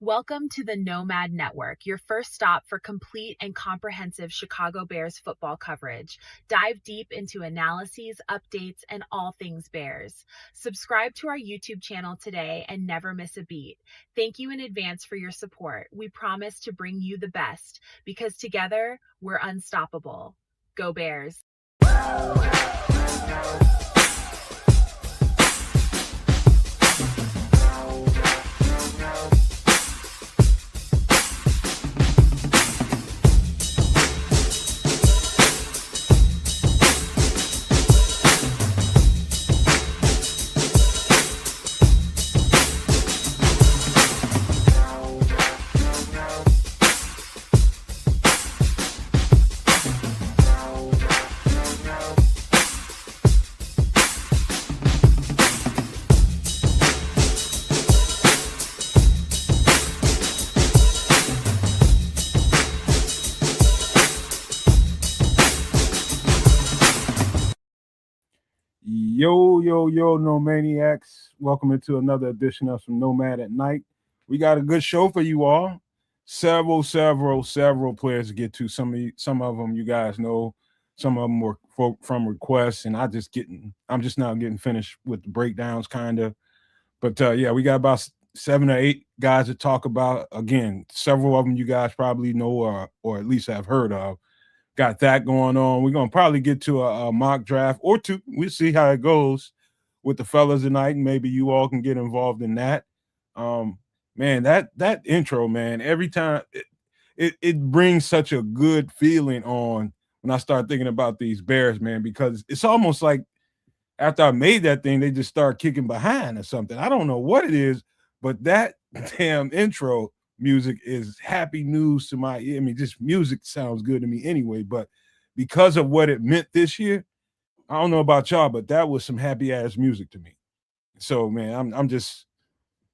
Welcome to the Nomad Network, your first stop for complete and comprehensive Chicago Bears football coverage. Dive deep into analyses, updates, and all things Bears. Subscribe to our YouTube channel today and never miss a beat. Thank you in advance for your support. We promise to bring you the best because together we're unstoppable. Go Bears! Yo, No Maniacs. Welcome into another edition of some Nomad at Night. We got a good show for you all. Several players to get to. Some of them you guys know. Some of them were from requests, and I'm just now getting finished with the breakdowns, kind of. But yeah, we got about 7 or 8 guys to talk about. Again, several of them you guys probably know or at least have heard of. Got that going on. We're gonna probably get to a mock draft or two. We'll see how it goes with the fellas tonight, and maybe you all can get involved in that. Man, that intro, man, every time it brings such a good feeling on when I start thinking about these Bears, man, because it's almost like after I made that thing, they just start kicking behind or something. I don't know what it is, but that damn intro music is happy news to my ear. I mean, just music sounds good to me anyway, but because of what it meant this year, I don't know about y'all, but that was some happy ass music to me. So, man, I'm just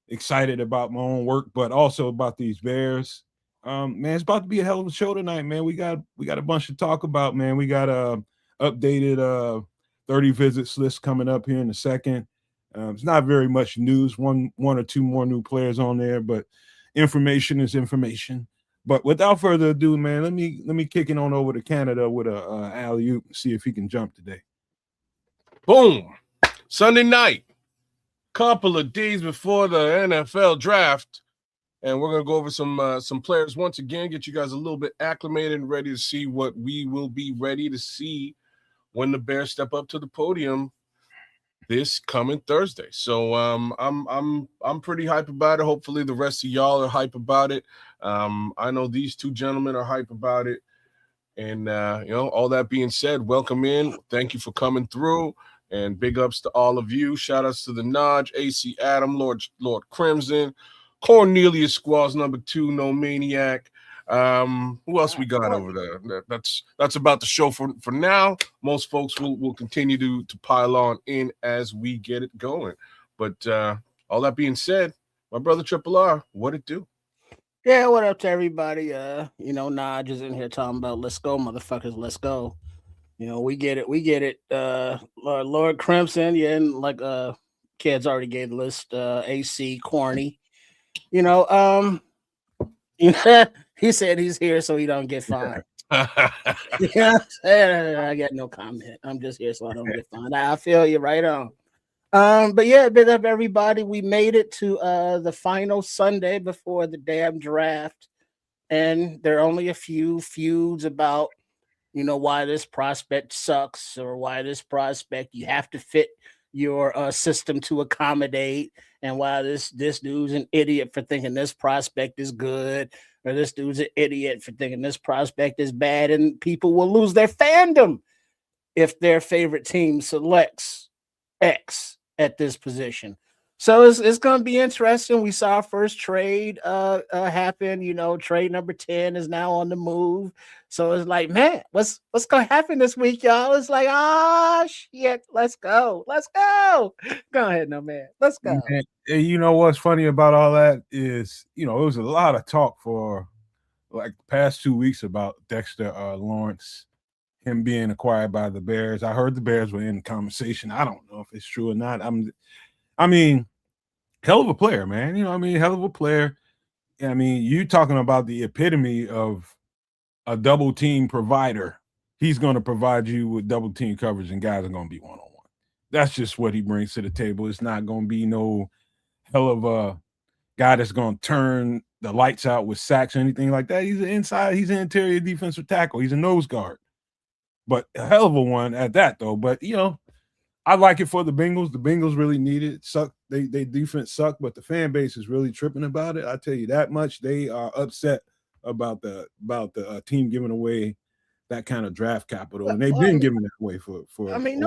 excited about my own work, but also about these Bears. Man, it's about to be a hell of a show tonight, man. We got a bunch to talk about, man. We got a updated 30 visits list coming up here in a second. It's not very much news, one or two more new players on there, but information is information. But without further ado, man, let me kick it on over to Canada with a alley-oop and see if he can jump today. Boom. Sunday night, couple of days before the NFL draft, and we're going to go over some players once again, get you guys a little bit acclimated and ready to see what we will be ready to see when the Bears step up to the podium this coming Thursday. So I'm pretty hype about it. Hopefully the rest of y'all are hype about it. I know these two gentlemen are hype about it. And all that being said, welcome in. Thank you for coming through. And big ups to all of you. Shout outs to the Nodge, AC Adam, Lord Crimson, Cornelius Squalls number 2, No Maniac. Who else we got over there? That's about the show for now. Most folks will continue to pile on in as we get it going. But all that being said, my brother Triple R, what it do? Yeah, what up to everybody? Nodge is in here talking about let's go, motherfuckers, let's go. We get it. Lord Crimson, yeah, and like kids already gave the list. AC Corny, he said he's here so he don't get fined. Yeah, I got no comment. I'm just here so I don't get fined. I feel you right on. But yeah, big up everybody. We made it to the final Sunday before the damn draft, and there are only a few feuds about why this prospect sucks or why this prospect you have to fit your system to accommodate, and why this dude's an idiot for thinking this prospect is good, or this dude's an idiot for thinking this prospect is bad, and people will lose their fandom if their favorite team selects X at this position. So it's going to be interesting. We saw our first trade happen. Trade number 10 is now on the move. So it's like, man, what's going to happen this week, y'all? It's like, shit, let's go. Go ahead, no man. Let's go. Man, you know what's funny about all that is, it was a lot of talk for like the past 2 weeks about Dexter Lawrence, him being acquired by the Bears. I heard the Bears were in the conversation. I don't know if it's true or not. I mean, hell of a player, man. Hell of a player. I mean, you talking about the epitome of a double team provider. He's going to provide you with double team coverage, and guys are going to be 1-on-1. That's just what he brings to the table. It's not going to be no hell of a guy that's going to turn the lights out with sacks or anything like that. He's he's an interior defensive tackle. He's a nose guard, but a hell of a one at that, though. But, I like it for the Bengals. The Bengals really need it. Suck. They defense suck, but the fan base is really tripping about it. I tell you that much. They are upset about the team giving away that kind of draft capital, and they've been giving it away for. I mean,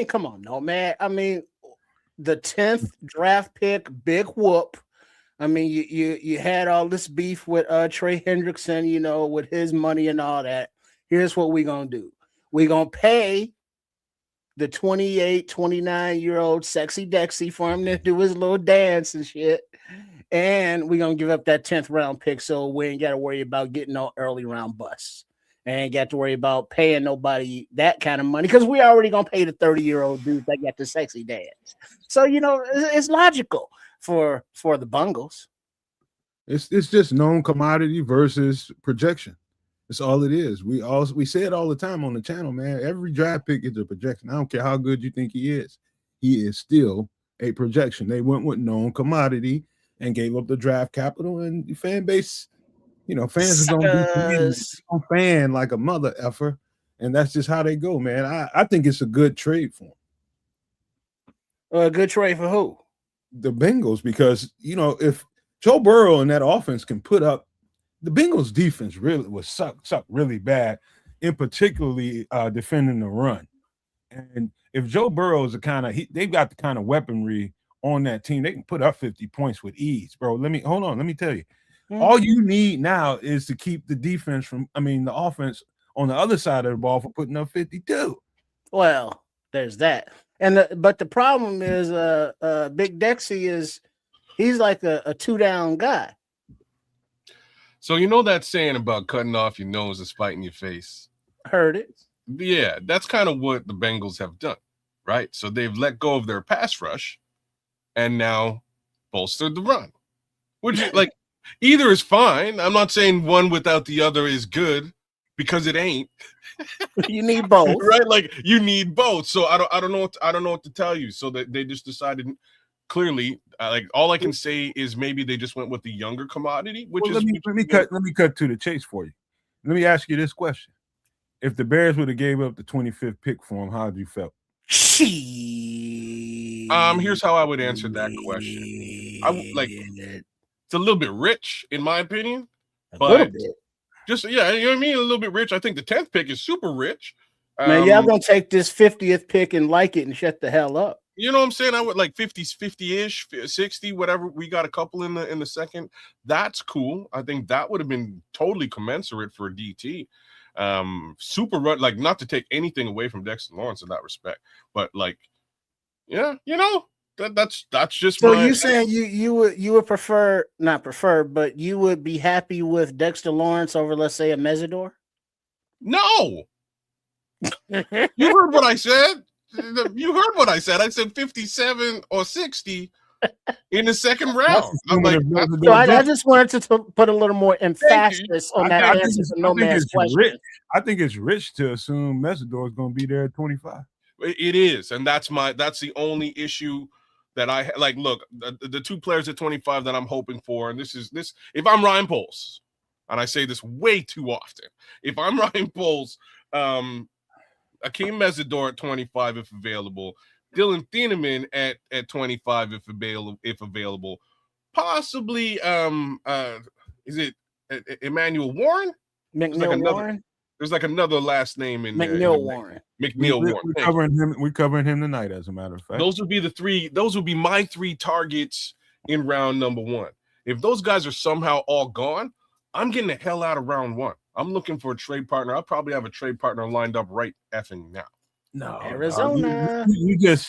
come on, Nomad. I mean, the 10th draft pick, big whoop. I mean, you had all this beef with Trey Hendrickson, with his money and all that. Here's what we're gonna do. We're gonna pay the 28, 29-year-old sexy Dexy for him to do his little dance and shit. And we're going to give up that 10th round pick so we ain't got to worry about getting no early round busts. And ain't got to worry about paying nobody that kind of money because we already going to pay the 30-year-old dude that got the sexy dance. So, it's logical for the Bungles. It's just known commodity versus projection. That's all it is. We say it all the time on the channel, man. Every draft pick is a projection. I don't care how good you think he is. He is still a projection. They went with known commodity and gave up the draft capital, and the fan base, fans are going to be fan like a mother effer, and that's just how they go, man. I think it's a good trade for him. A good trade for who? The Bengals, because, if Joe Burrow and that offense can put up, the Bengals defense really was suck really bad, in particularly defending the run. And if Joe Burrow is they've got the kind of weaponry on that team, they can put up 50 points with ease, bro. Let me tell you. All you need now is to keep the offense on the other side of the ball from putting up 52. Well, there's that. But the problem is Big Dexy he's like a two-down guy. So that saying about cutting off your nose and spiting your face? Heard it. Yeah, that's kind of what the Bengals have done, right? So they've let go of their pass rush and now bolstered the run. Which either is fine. I'm not saying one without the other is good because it ain't. You need both. Right? Like you need both. So I don't know what to tell you. So that they just decided clearly, all I can say is maybe they just went with the younger commodity, which let me cut to the chase for you. Let me ask you this question: if the Bears would have gave up the 25th pick for him, how would you felt? Here's how I would answer that question. It's a little bit rich, in my opinion, but a little bit. Just you know what I mean, a little bit rich. I think the 10th pick is super rich. Man, y'all gonna take this 50th pick and like it and shut the hell up. You know what I'm saying? I would like 50-ish, 60, whatever. We got a couple in the second. That's cool. I think that would have been totally commensurate for a DT. Super run, not to take anything away from Dexter Lawrence in that respect, but that's just. So you saying you would not prefer, but you would be happy with Dexter Lawrence over, let's say, a Mesidor? No. You heard what I said. You heard what I said. I said 57 or 60 in the second round. I just wanted to put a little more emphasis on that answer to Nomad's question. I think it's rich to assume Mesidor is going to be there at 25. It is, and that's the only issue that I like. Look, the two players at 25 that I'm hoping for, and this. If I'm Ryan Poles, and I say this way too often, if I'm Ryan Poles, Akeem Mesidor at 25 if available, Dylan Thieneman at 25 if available, possibly is it Emmanuel Warren? Warren? There's another last name in McNeil Warren. McNeil Warren. We're covering him tonight, as a matter of fact. Those would be my three targets in round number one. If those guys are somehow all gone, I'm getting the hell out of round one. I'm looking for a trade partner. I'll probably have a trade partner lined up right effing now. No, Arizona.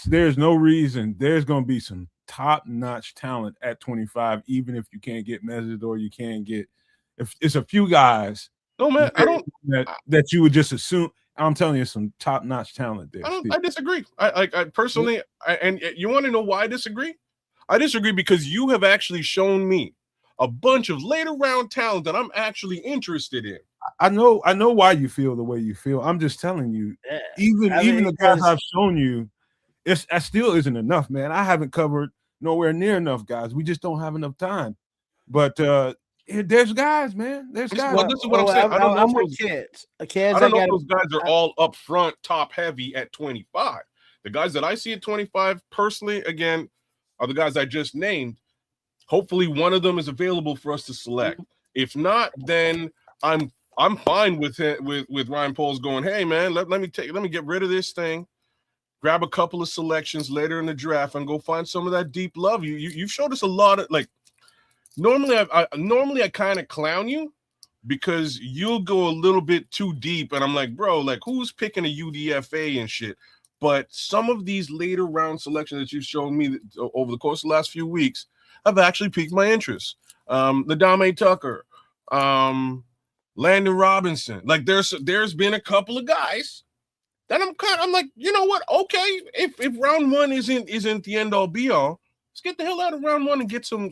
There's no reason. There's going to be some top-notch talent at 25, even if you can't get Mesidor, you can't get. If it's a few guys. No, man, that you would just assume. I'm telling you, some top-notch talent there. I disagree. I personally, and you want to know why I disagree? I disagree because you have actually shown me a bunch of later round talent that I'm actually interested in. I know why you feel the way you feel. I'm just telling you, Yeah. even the guys I've shown you, that still isn't enough, man. I haven't covered nowhere near enough guys. We just don't have enough time. But there's guys, man. There's guys. Well, this is what I'm saying. I don't know I'm if with those, kids. I don't know if those guys are all up front, top heavy at 25. The guys that I see at 25, personally, again, are the guys I just named. Hopefully, one of them is available for us to select. If not, then I'm fine with it, with Ryan Poles going, hey man, let me get rid of this thing, grab a couple of selections later in the draft, and go find some of that deep love. You've showed us a lot of, like, normally I kind of clown you because you'll go a little bit too deep, and I'm like, bro, like, who's picking a UDFA and shit? But some of these later round selections that you've shown me over the course of the last few weeks have actually piqued my interest. The Dame Tucker, Landon Robinson. Like, there's been a couple of guys that I'm like, you know what? Okay, if round one isn't the end all be all, let's get the hell out of round one and get some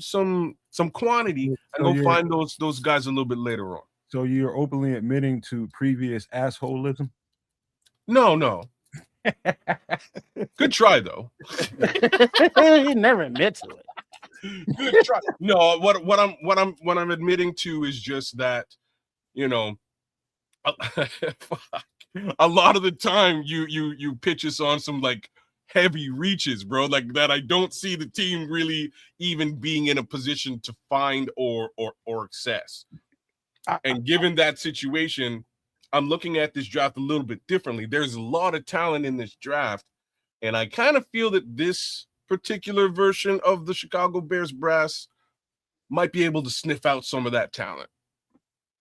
quantity and go find those guys a little bit later on. So you're openly admitting to previous assholism? No. Good try though. You never admit to it. Good try. No, what I'm admitting to is just that, you know, a lot of the time you pitch us on some like heavy reaches, bro, like that I don't see the team really even being in a position to find or access. And given that situation, I'm looking at this draft a little bit differently. There's a lot of talent in this draft, and I kind of feel that this particular version of the Chicago Bears brass might be able to sniff out some of that talent.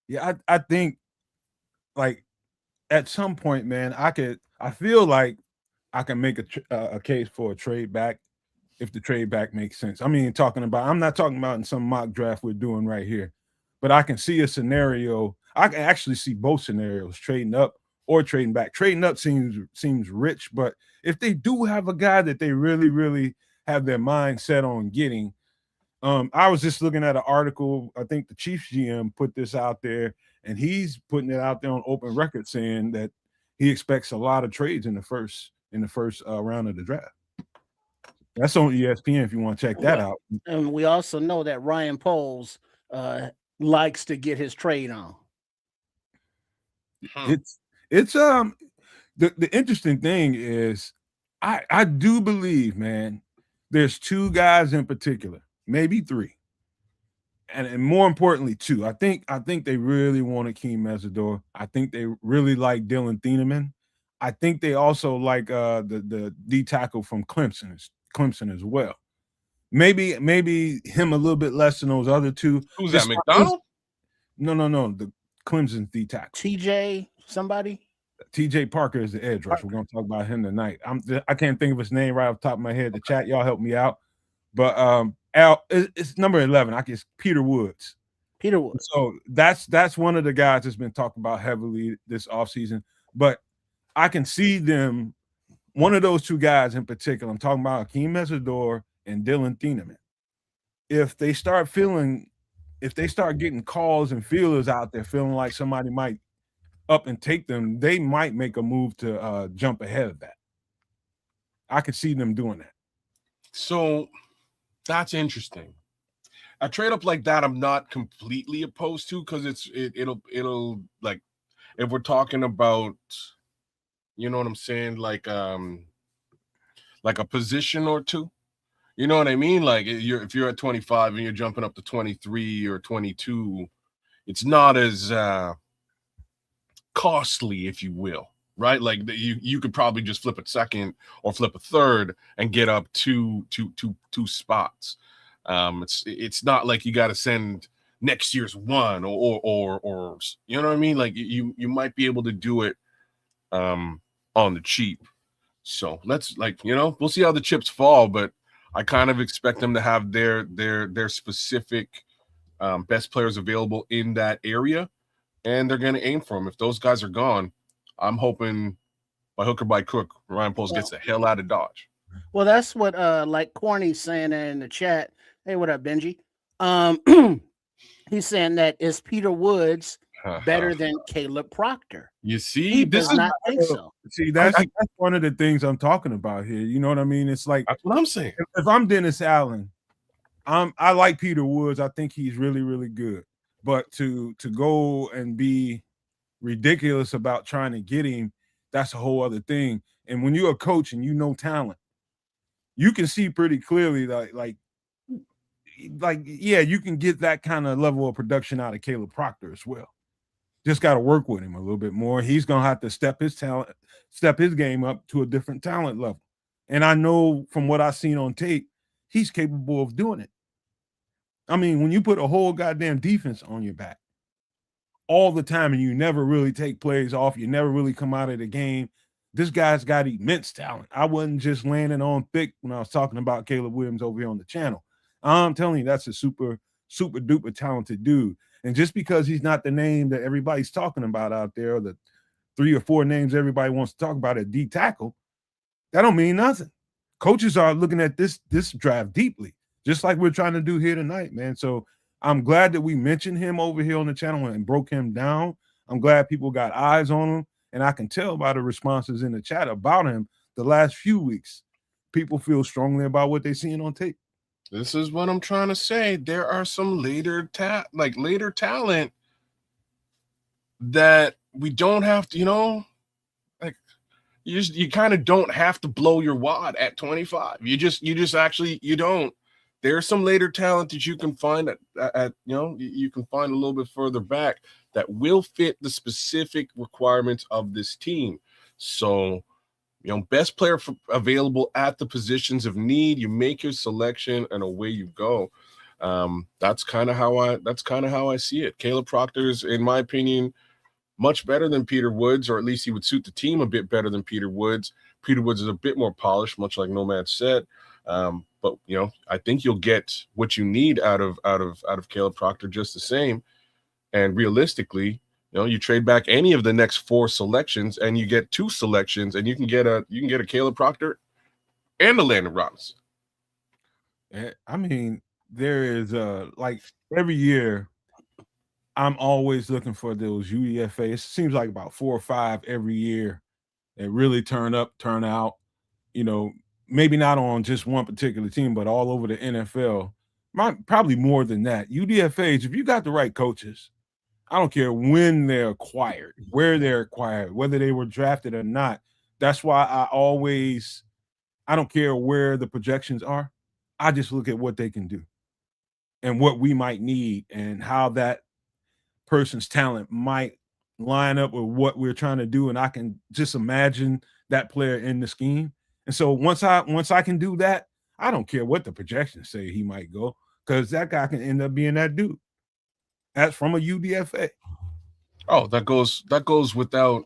Yeah, I think, like, at some point, man, I feel like I can make a case for a trade back if the trade back makes sense. I mean, I'm not talking about in some mock draft we're doing right here, but I can see a scenario. I can actually see both scenarios, trading up or trading back. Trading up seems rich, but if they do have a guy that they really, really have their mind set on getting, I was just looking at an article. I think the Chiefs GM put this out there, and he's putting it out there on open record saying that he expects a lot of trades in the first round of the draft. That's on ESPN if you want to check that out. And we also know that Ryan Poles likes to get his trade on. It's the interesting thing is I do believe, man, there's two guys in particular, maybe three, and more importantly, two. I think they really want Akeem Mesidor. I think they really like Dylan Thieneman. I think they also like the D tackle from Clemson as well. Maybe him a little bit less than those other two. Who's that, McDonald? No. The Clemson D tackle. TJ somebody? TJ Parker is the edge rusher. We're going to talk about him tonight. I can't think of his name right off the top of my head. The chat, y'all help me out. But it's number 11. I guess Peter Woods. So that's one of the guys that's been talked about heavily this offseason. But I can see them, one of those two guys in particular, I'm talking about Akeem Mesidor and Dylan Thieneman. If they start getting calls and feelers out there, feeling like somebody might up and take them, they might make a move to jump ahead of that. I could see them doing that. So that's interesting. A trade up like that, I'm not completely opposed to, because it'll like, if we're talking about, you know what I'm saying, like a position or two. You know what I mean? Like, if you're at 25 and you're jumping up to 23 or 22, it's not as costly, if you will, right? Like you could probably just flip a second or flip a third and get up two spots. It's not like you got to send next year's one or you know what I mean? Like you might be able to do it on the cheap. So let's, like, you know, we'll see how the chips fall, but I kind of expect them to have their specific best players available in that area, and they're going to aim for them. If those guys are gone, I'm hoping by hook or by crook, Ryan Poles gets the hell out of Dodge. Well, that's what like Corny's saying there in the chat. Hey, what up, Benji? He's saying that is Peter Woods better than Caleb Proctor? You see, He this does is not think so. See, that's one of the things I'm talking about here. You know what I mean? It's like that's what I'm saying. If I'm Dennis Allen, I like Peter Woods. I think he's really, really good. But to go and be ridiculous about trying to get him, that's a whole other thing. And when you're a coach and you know talent, you can see pretty clearly like yeah, you can get that kind of level of production out of Caleb Proctor as well. Just got to work with him a little bit more. He's gonna have to step his game up to a different talent level. And I know from what I've seen on tape, he's capable of doing it. I mean, when you put a whole goddamn defense on your back all the time and you never really take plays off, you never really come out of the game, this guy's got immense talent. I wasn't just landing on thick when I was talking about Caleb Williams over here on the channel. I'm telling you, that's a super, super duper talented dude. And just because he's not the name that everybody's talking about out there, the 3 or 4 names everybody wants to talk about at D tackle, that don't mean nothing. Coaches are looking at this draft deeply, just like we're trying to do here tonight, man. So I'm glad that we mentioned him over here on the channel and broke him down. I'm glad people got eyes on him. And I can tell by the responses in the chat about him the last few weeks. People feel strongly about what they're seeing on tape. This is what I'm trying to say. There are some later talent that we don't have to, like you kind of don't have to blow your wad at 25. You don't. There's some later talent that you can find you can find a little bit further back that will fit the specific requirements of this team. So, best player available at the positions of need. You make your selection, and away you go. That's kind of how I see it. Caleb Proctor is, in my opinion, much better than Peter Woods, or at least he would suit the team a bit better than Peter Woods. Peter Woods is a bit more polished, much like Nomad said. But I think you'll get what you need out of Caleb Proctor just the same. And realistically, you trade back any of the next 4 selections, and you get 2 selections, and you can get a Caleb Proctor and a Landon Robinson. I mean, there is like every year, I'm always looking for those UDFA. It seems like about 4 or 5 every year that really turn up, turn out. Maybe not on just one particular team, but all over the NFL. Probably more than that. UDFAs, if you got the right coaches, I don't care when they're acquired, where they're acquired, whether they were drafted or not. That's why I don't care where the projections are. I just look at what they can do and what we might need and how that person's talent might line up with what we're trying to do. And I can just imagine that player in the scheme. And so once I can do that, I don't care what the projections say he might go, because that guy can end up being that dude. That's from a UDFA. Oh, that goes without,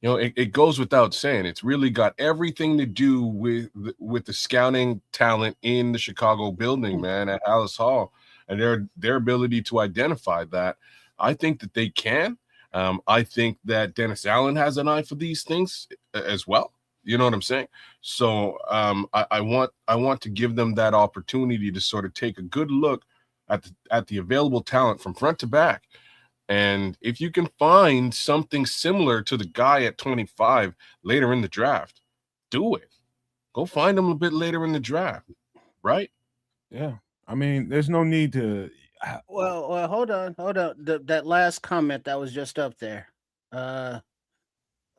it goes without saying. It's really got everything to do with the scouting talent in the Chicago building, man, at Alice Hall, and their ability to identify that. I think that they can. I think that Dennis Allen has an eye for these things as well. You know what I'm saying? So I want to give them that opportunity to sort of take a good look at the available talent from front to back. And if you can find something similar to the guy at 25 later in the draft, do it. Go find him a bit later in the draft, right? Yeah. I mean, there's no need to. Well, hold on. That last comment that was just up there.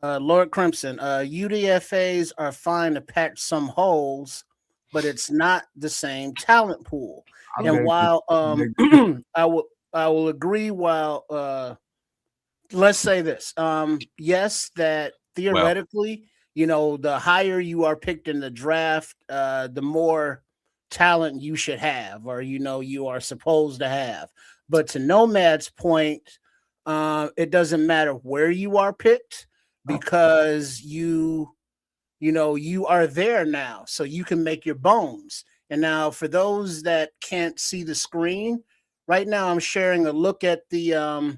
Lord Crimson, UDFAs are fine to patch some holes, but it's not the same talent pool. And while I will agree, while let's say this, yes, that theoretically, the higher you are picked in the draft, the more talent you should have, or you are supposed to have. But to Nomad's point, it doesn't matter where you are picked, because you are there now, so you can make your bones. And now, for those that can't see the screen right now, I'm sharing a look at the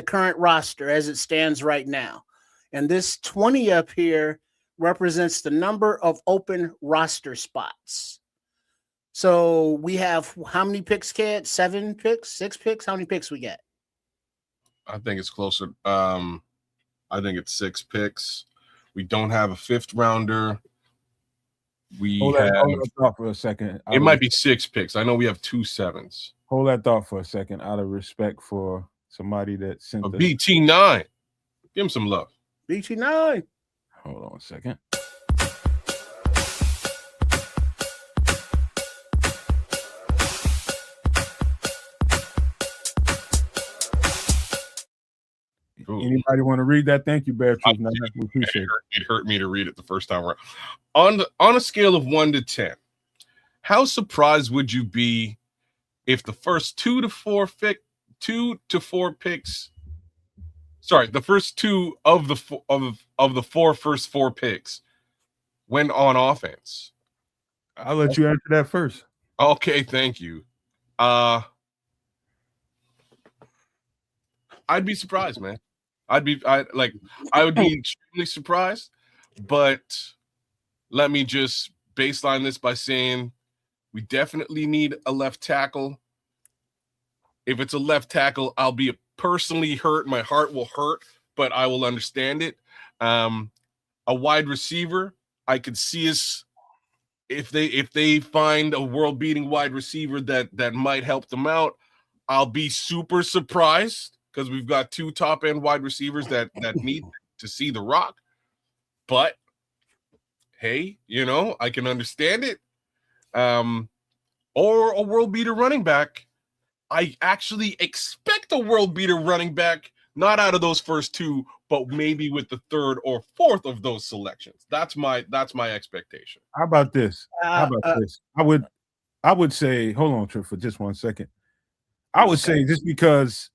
current roster as it stands right now. And this 20 up here represents the number of open roster spots. So we have how many picks, kid? 7 picks, 6 picks? How many picks we got? I think it's closer. I think it's 6 picks. We don't have a 5th rounder. Hold that thought for a second. It might be 6 picks. I know we have 2 7s. Hold that thought for a second, out of respect for somebody that sent the BT9. Give him some love. BT9. Hold on a second. Ooh. Anybody want to read that? Thank you, Bear Truth. We appreciate it. It hurt me to read it the first time around. On a scale of 1 to 10, how surprised would you be if the first 2 to 4 picks, sorry, the first 2 of the 4 first 4 picks went on offense? I'll let you answer that first. Okay, thank you. I'd be surprised, man. I would be extremely surprised, but let me just baseline this by saying we definitely need a left tackle. If it's a left tackle, I'll be personally hurt. My heart will hurt, but I will understand it. A wide receiver, I could see us if they find a world-beating wide receiver that might help them out. I'll be super surprised, because we've got 2 top-end wide receivers that need to see the rock. But, hey, I can understand it. Or a world-beater running back. I actually expect a world-beater running back, not out of those first 2, but maybe with the 3rd or 4th of those selections. That's my expectation. How about this? This? I would say, hold on, Trip, for just 1 second. I would say, just because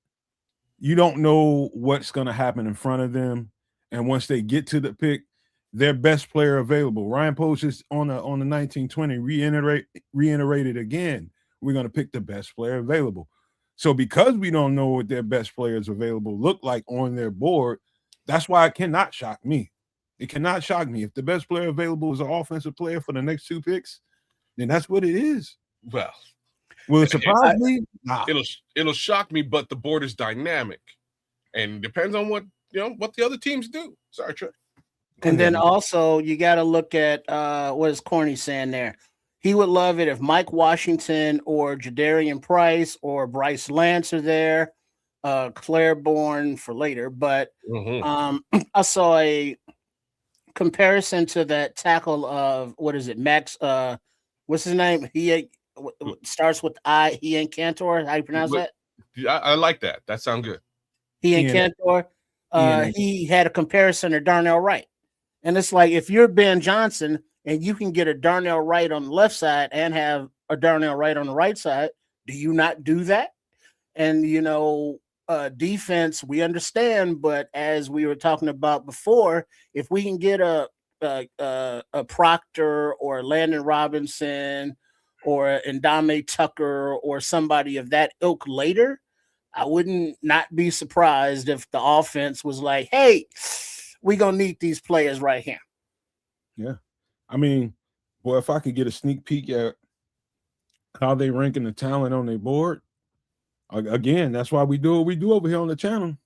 you don't know what's going to happen in front of them, and once they get to the pick, their best player available. Ryan Post is on the 1920 reiterated again. We're going to pick the best player available. So because we don't know what their best players available look like on their board, that's why it cannot shock me. It cannot shock me. If the best player available is an offensive player for the next 2 picks, then that's what it is. Well, will it surprise me? Nah. It'll shock me, but the board is dynamic, and depends on what the other teams do. Sorry, Trey. And then also you got to look at what is Corny saying there. He would love it if Mike Washington or Jadarian Price or Bryce Lance are there. Claiborne for later, but I saw a comparison to that tackle of Max. What's his name? He starts with I. He ain't Cantor. How you pronounce that? I like that. That sounds good. He ain't Cantor. He had a comparison to Darnell Wright, and it's like, if you're Ben Johnson and you can get a Darnell Wright on the left side and have a Darnell Wright on the right side, do you not do that? And defense, we understand, but as we were talking about before, if we can get a Proctor or Landon Robinson or Ndame Tucker or somebody of that ilk later, I wouldn't not be surprised if the offense was like, hey, we're going to need these players right here. Yeah. I mean, boy, if I could get a sneak peek at how they ranking the talent on their board, again, that's why we do what we do over here on the channel.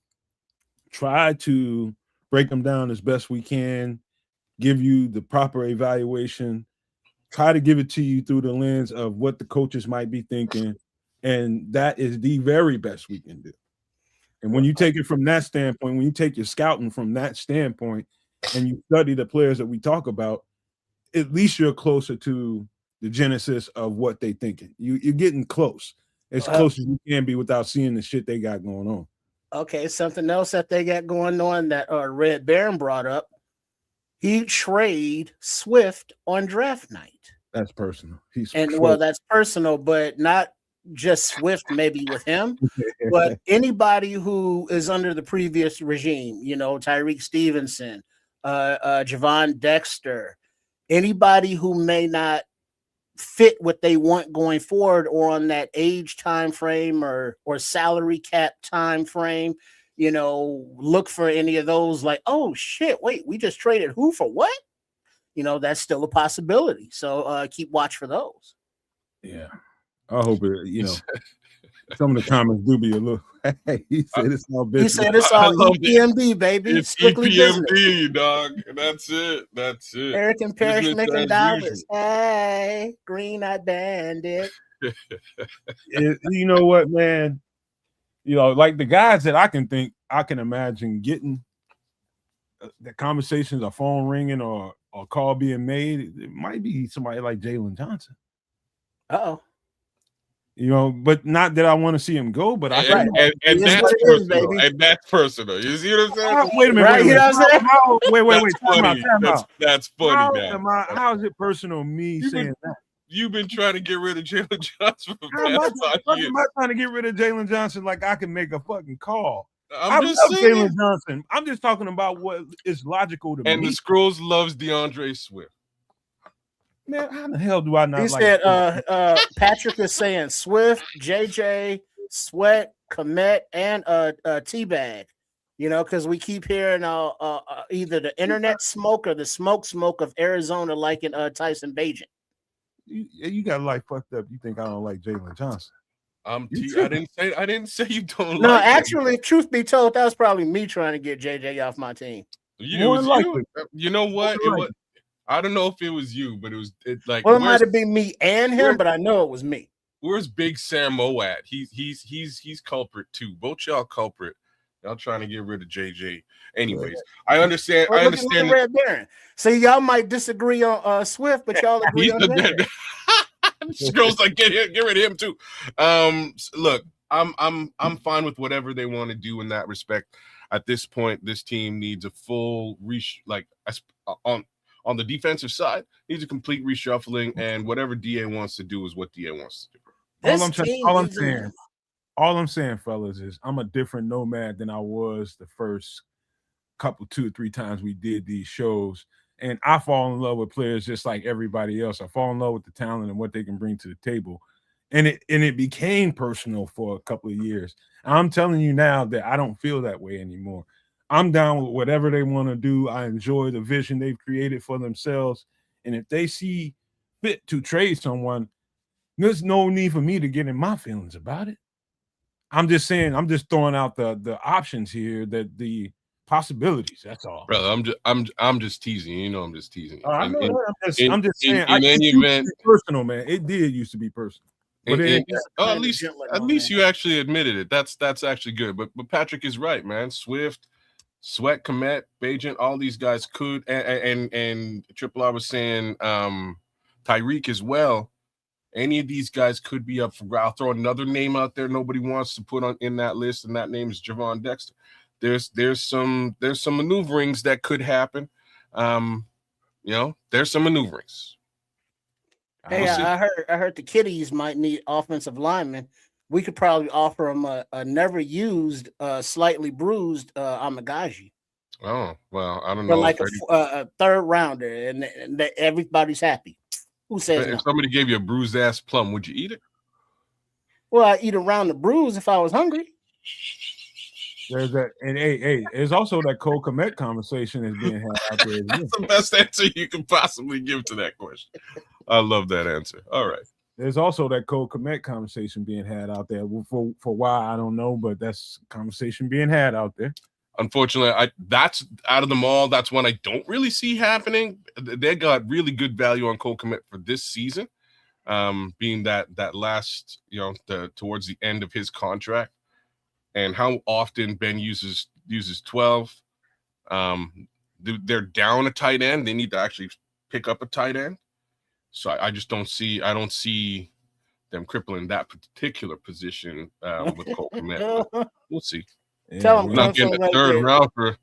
Try to break them down as best we can, give you the proper evaluation, try to give it to you through the lens of what the coaches might be thinking, and that is the very best we can do. And when you take it from that standpoint, when you take your scouting from that standpoint and you study the players that we talk about, at least you're closer to the genesis of what they're thinking. You're getting close. As close as you can be without seeing the shit they got going on. Okay, something else that they got going on that Red Baron brought up. He trade Swift on draft night. That's personal. That's personal, but not just Swift maybe with him, but anybody who is under the previous regime, Tyreek Stevenson, Javon Dexter, anybody who may not fit what they want going forward, or on that age time frame or salary cap time frame, look for any of those, like, oh shit, wait, we just traded who for what? That's still a possibility. So keep watch for those. Yeah, I hope it. Some of the comments do be a little. He said it's all He business. said it's I all love it. EPMD, baby. It's Strictly business. EPMD, dog. That's it. That's it. Eric and Parrish Business making as dollars. Hey, green-eyed bandit. You know what, man? Like the guys that I can imagine getting the conversations, a phone ringing or a call being made. It might be somebody like Jalen Johnson. Uh-oh. But not that I want to see him go, but and, I and, can. and It is that's what it is, personal. baby. And that's personal. You see what I'm saying? Wait a minute. Right, Wait a you know minute. what I'm saying? Wait. That's funny. Time out. That's funny now. How is it personal me You've saying been- that? You've been trying to get rid of Jalen Johnson for How am the past 5 years. am I trying to get rid of Jalen Johnson like I can make a fucking call? I I'm just love saying. Jalen Johnson. I'm just talking about what is logical to And me. the Scrolls loves DeAndre Swift. Man, how the hell do I not He like said Patrick is saying Swift, JJ, Sweat, Komet, and Teabag. Because we keep hearing either the internet smoke or the smoke of Arizona liking Tyson Bagent. You got life fucked up. You think I don't like Jalen Johnson? I didn't say you don't No, like him. actually, truth be told, that was probably me trying to get JJ off my team. More than likely. You know what? More than I don't know if it was you, but it might have been me and him, but I know it was me. Where's Big Sam O at? He's culprit too. Both y'all culprit. Y'all trying to get rid of JJ. Anyways, I understand. Well, I look at understand. Red Baron. So y'all might disagree on Swift, but y'all agree on JJ. Girls like get rid of him too. Look, I'm fine with whatever they want to do in that respect. At this point, this team needs a full on the defensive side, needs a complete reshuffling, and whatever DA wants to do is what DA wants to do. All I'm saying, fellas, is I'm a different nomad than I was the first couple, 2 or 3 times we did these shows. And I fall in love with players just like everybody else. I fall in love with the talent and what they can bring to the table. And it became personal for a couple of years. I'm telling you now that I don't feel that way anymore. I'm down with whatever they want to do. I enjoy the vision they've created for themselves. And if they see fit to trade someone, there's no need for me to get in my feelings about it. I'm just saying, I'm just throwing out the options here, that the possibilities. That's all, brother. I'm just teasing. I'm just teasing. I know that. I'm just saying. In any event, personal, man. It did used to be personal, but at least you actually admitted it. That's actually good. But Patrick is right, man. Swift, Sweat, Komet, Bagent, all these guys could, and Triple R was saying Tyreek as well. Any of these guys could be up for. I'll throw another name out there nobody wants to put on in that list, and that name is Javon Dexter. There's some maneuverings that could happen. There's some maneuverings. Hey, I heard the Kitties might need offensive linemen. We could probably offer them a never used, slightly bruised Amagaji. Oh well, I don't know. Like a third rounder, and everybody's happy. Who says if somebody gave you a bruised ass plum, would you eat it? Well, I eat around the bruise if I was hungry. There's that, and hey, there's also that Cole Komet conversation that's being had out there. That's the best answer you can possibly give to that question. I love that answer. All right. There's also that Cole Komet conversation being had out there. For why, I don't know, but that's conversation being had out there. Unfortunately, that's out of them all. That's one I don't really see happening. They got really good value on Cole Komet for this season, being that last, towards the end of his contract, and how often Ben uses 12. They're down a tight end. They need to actually pick up a tight end. So I just don't see them crippling that particular position with Cole Komet. We'll see. Yeah, Tell him, not getting the third round for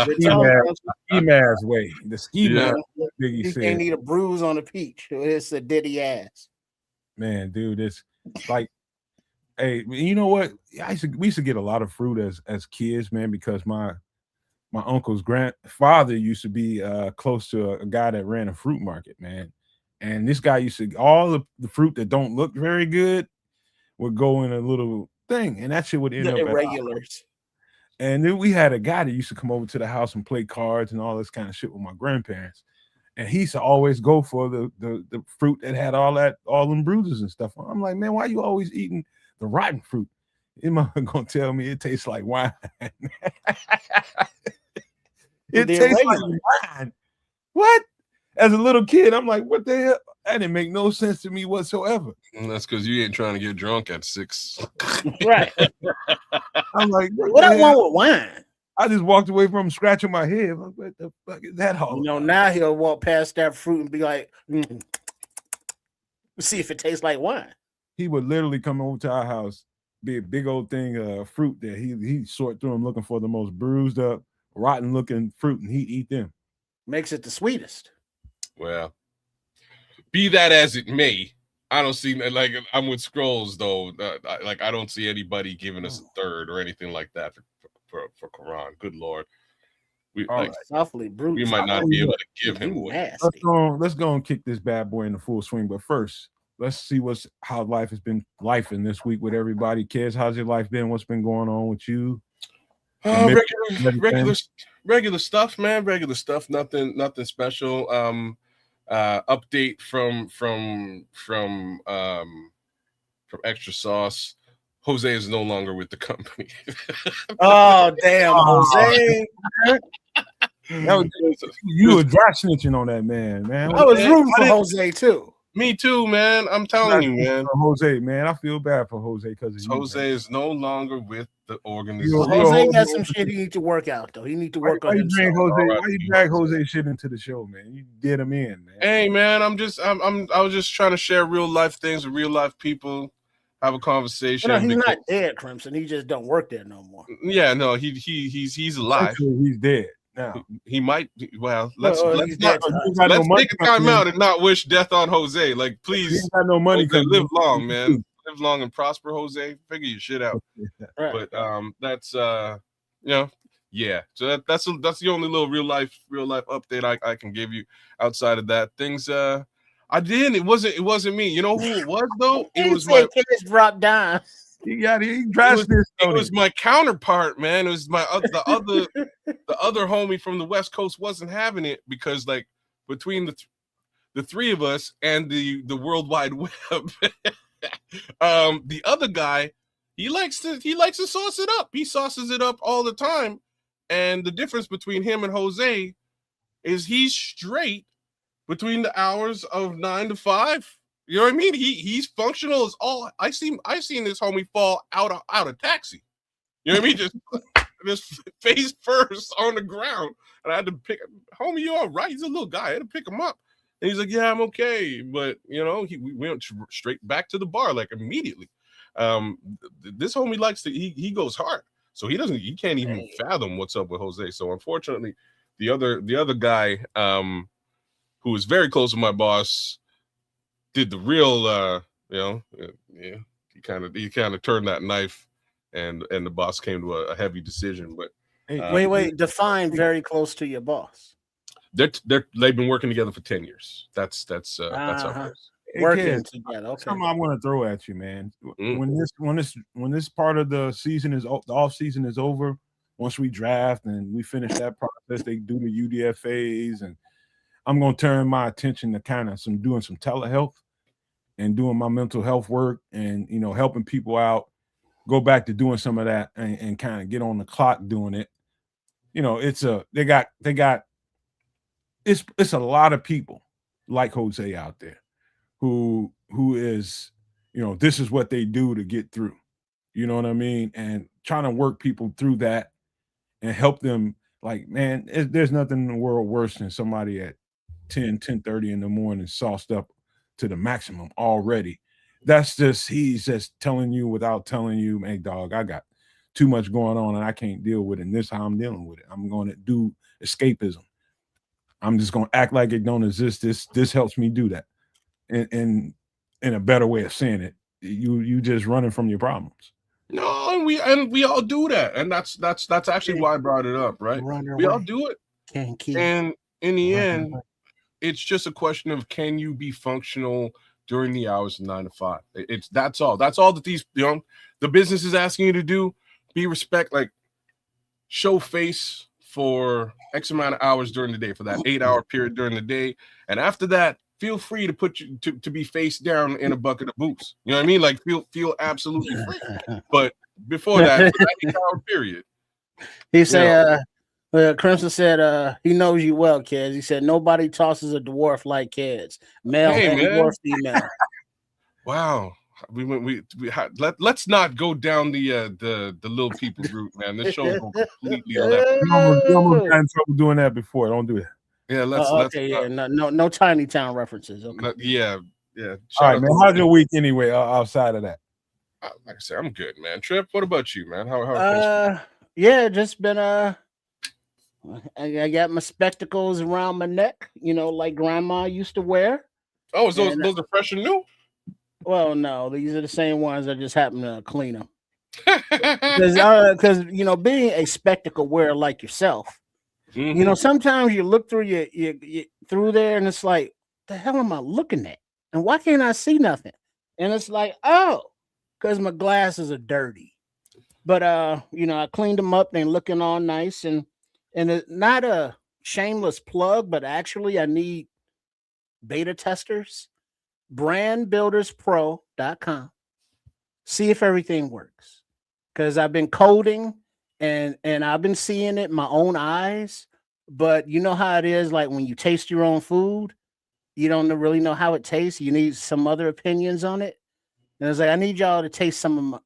ski mask way. The ski mask. You can't need a bruise on the peach. It's a ditty ass. Man, dude, it's like, hey, you know what? We used to get a lot of fruit as kids, man, because my uncle's grandfather used to be close to a guy that ran a fruit market, man. And this guy used to, all the fruit that don't look very good would go in a little thing, and that shit would end up irregulars. And then we had a guy that used to come over to the house and play cards and all this kind of shit with my grandparents. And he used to always go for the fruit that had all them bruises and stuff. I'm like, man, why you always eating the rotten fruit? Your mama gonna tell me it tastes like wine. It tastes like wine. What? As a little kid, I'm like, what the hell? That didn't make no sense to me whatsoever. And that's because you ain't trying to get drunk at 6. Right. I'm like, what I want with wine? I just walked away from him scratching my head. Like, what the fuck is that all? You know, now he'll walk past that fruit and be like, see if it tastes like wine. He would literally come over to our house, be a big old thing of fruit that he sort through them looking for the most bruised up, rotten looking fruit, and he'd eat them. Makes it the sweetest. Well, be that as it may, I don't see, like, I'm with Scrolls though. I don't see anybody giving us a third or anything like that for Quran. Good Lord. We might not be able to give him away. Let's go and kick this bad boy into full swing. But first, let's see how life has been in this week with everybody. Kids, how's your life been? What's been going on with you? Regular stuff, man. Regular stuff. Nothing special. Update from Extra Sauce. Jose is no longer with the company. Oh damn, Jose! You were dry snitching on that man. I was rooting for Jose too. Me too, man. I'm telling you, man. Jose, man, I feel bad for Jose because Jose is no longer with the organization. Jose got some shit he needs to work out, though. He needs to work on himself. Why you drag Jose shit into the show, man? You did him in, man. Hey, man, I was just trying to share real life things with real life people, have a conversation. No, he's not dead, Crimson. He just don't work there no more. Yeah, no, he's alive. Actually, he's dead. Now he might. Well, let's take a time out and not wish death on Jose. Like, please, he ain't got no money. Live long, man. Live long and prosper, Jose. Figure your shit out. Right. But that's yeah. So that's the only little real life update I can give you. Outside of that, things I did. It wasn't me. You know who it was though? It was my kids dropped down. It was my counterpart, man. It was my the other homie from the West Coast wasn't having it because, like, between the three of us and the World Wide Web, the other guy he likes to sauce it up. He sauces it up all the time, and the difference between him and Jose is he's straight between the hours of 9 to 5. You know what I mean? He's functional as all. I've seen this homie fall out of taxi. You know what I mean? Just face first on the ground, and I had to pick homie. You all right? He's a little guy. I had to pick him up, and he's like, "Yeah, I'm okay." But you know, we went straight back to the bar like immediately. This homie likes to. He goes hard, so he can't even fathom what's up with Jose. So unfortunately, the other guy, who was very close to my boss, did the real, he kind of turned that knife, and the boss came to a heavy decision. But wait, define very close to your boss. They've been working together for 10 years. That's how it is. Working together. Okay. Something I want to throw at you, man. When this part of the season the off season is over, once we draft and we finish that process, they do the UDFAs, and I'm going to turn my attention to kind of doing some telehealth and doing my mental health work and, you know, helping people out, go back to doing some of that and kind of get on the clock doing it. You know, it's a lot of people like Jose out there who is, you know, this is what they do to get through. You know what I mean? And trying to work people through that and help them. Like, man, there's nothing in the world worse than somebody at 10:30 in the morning sauced up to the maximum already. He's just telling you without telling you, hey, dog, I got too much going on and I can't deal with it. And this is how I'm dealing with it. I'm going to do escapism. I'm just going to act like it don't exist. This helps me do that. And in a better way of saying it, you just running from your problems. No, and we all do that. And that's actually why I brought it up, right? We all do it. And in the end, it's just a question of, can you be functional during the hours of 9 to 5? That's all that these, you know, the business is asking you to do. Be show face for X amount of hours during the day, for that 8-hour period during the day. And after that, feel free to put you to be face down in a bucket of booze. You know what I mean? Like feel absolutely free. But before that, for that 8-hour period. He said, Crimson said, he knows you well, kids. He said, nobody tosses a dwarf like kids, male and dwarf female. Wow. Let's not go down the little people route, man. This show is completely left. You almost got in trouble doing that before. Don't do that. Yeah, let's no tiny town references. Okay. Yeah. All right, man. How's your week anyway? Outside of that, like I said, I'm good, man. Trip, what about you, man? How yeah, just been I got my spectacles around my neck, like grandma used to wear. Oh, those are fresh and new? Well, no, these are the same ones. I just happen to clean them. Because being a spectacle wearer like yourself, sometimes you look through you through there and it's like, the hell am I looking at? And why can't I see nothing? And it's like, oh, because my glasses are dirty. But I cleaned them up. They're looking all nice, and it's not a shameless plug, but actually I need beta testers. Brandbuilderspro.com. See if everything works. Because I've been coding and I've been seeing it in my own eyes. But you know how it is, like when you taste your own food, you don't really know how it tastes. You need some other opinions on it. And it's like, I need y'all to taste some of my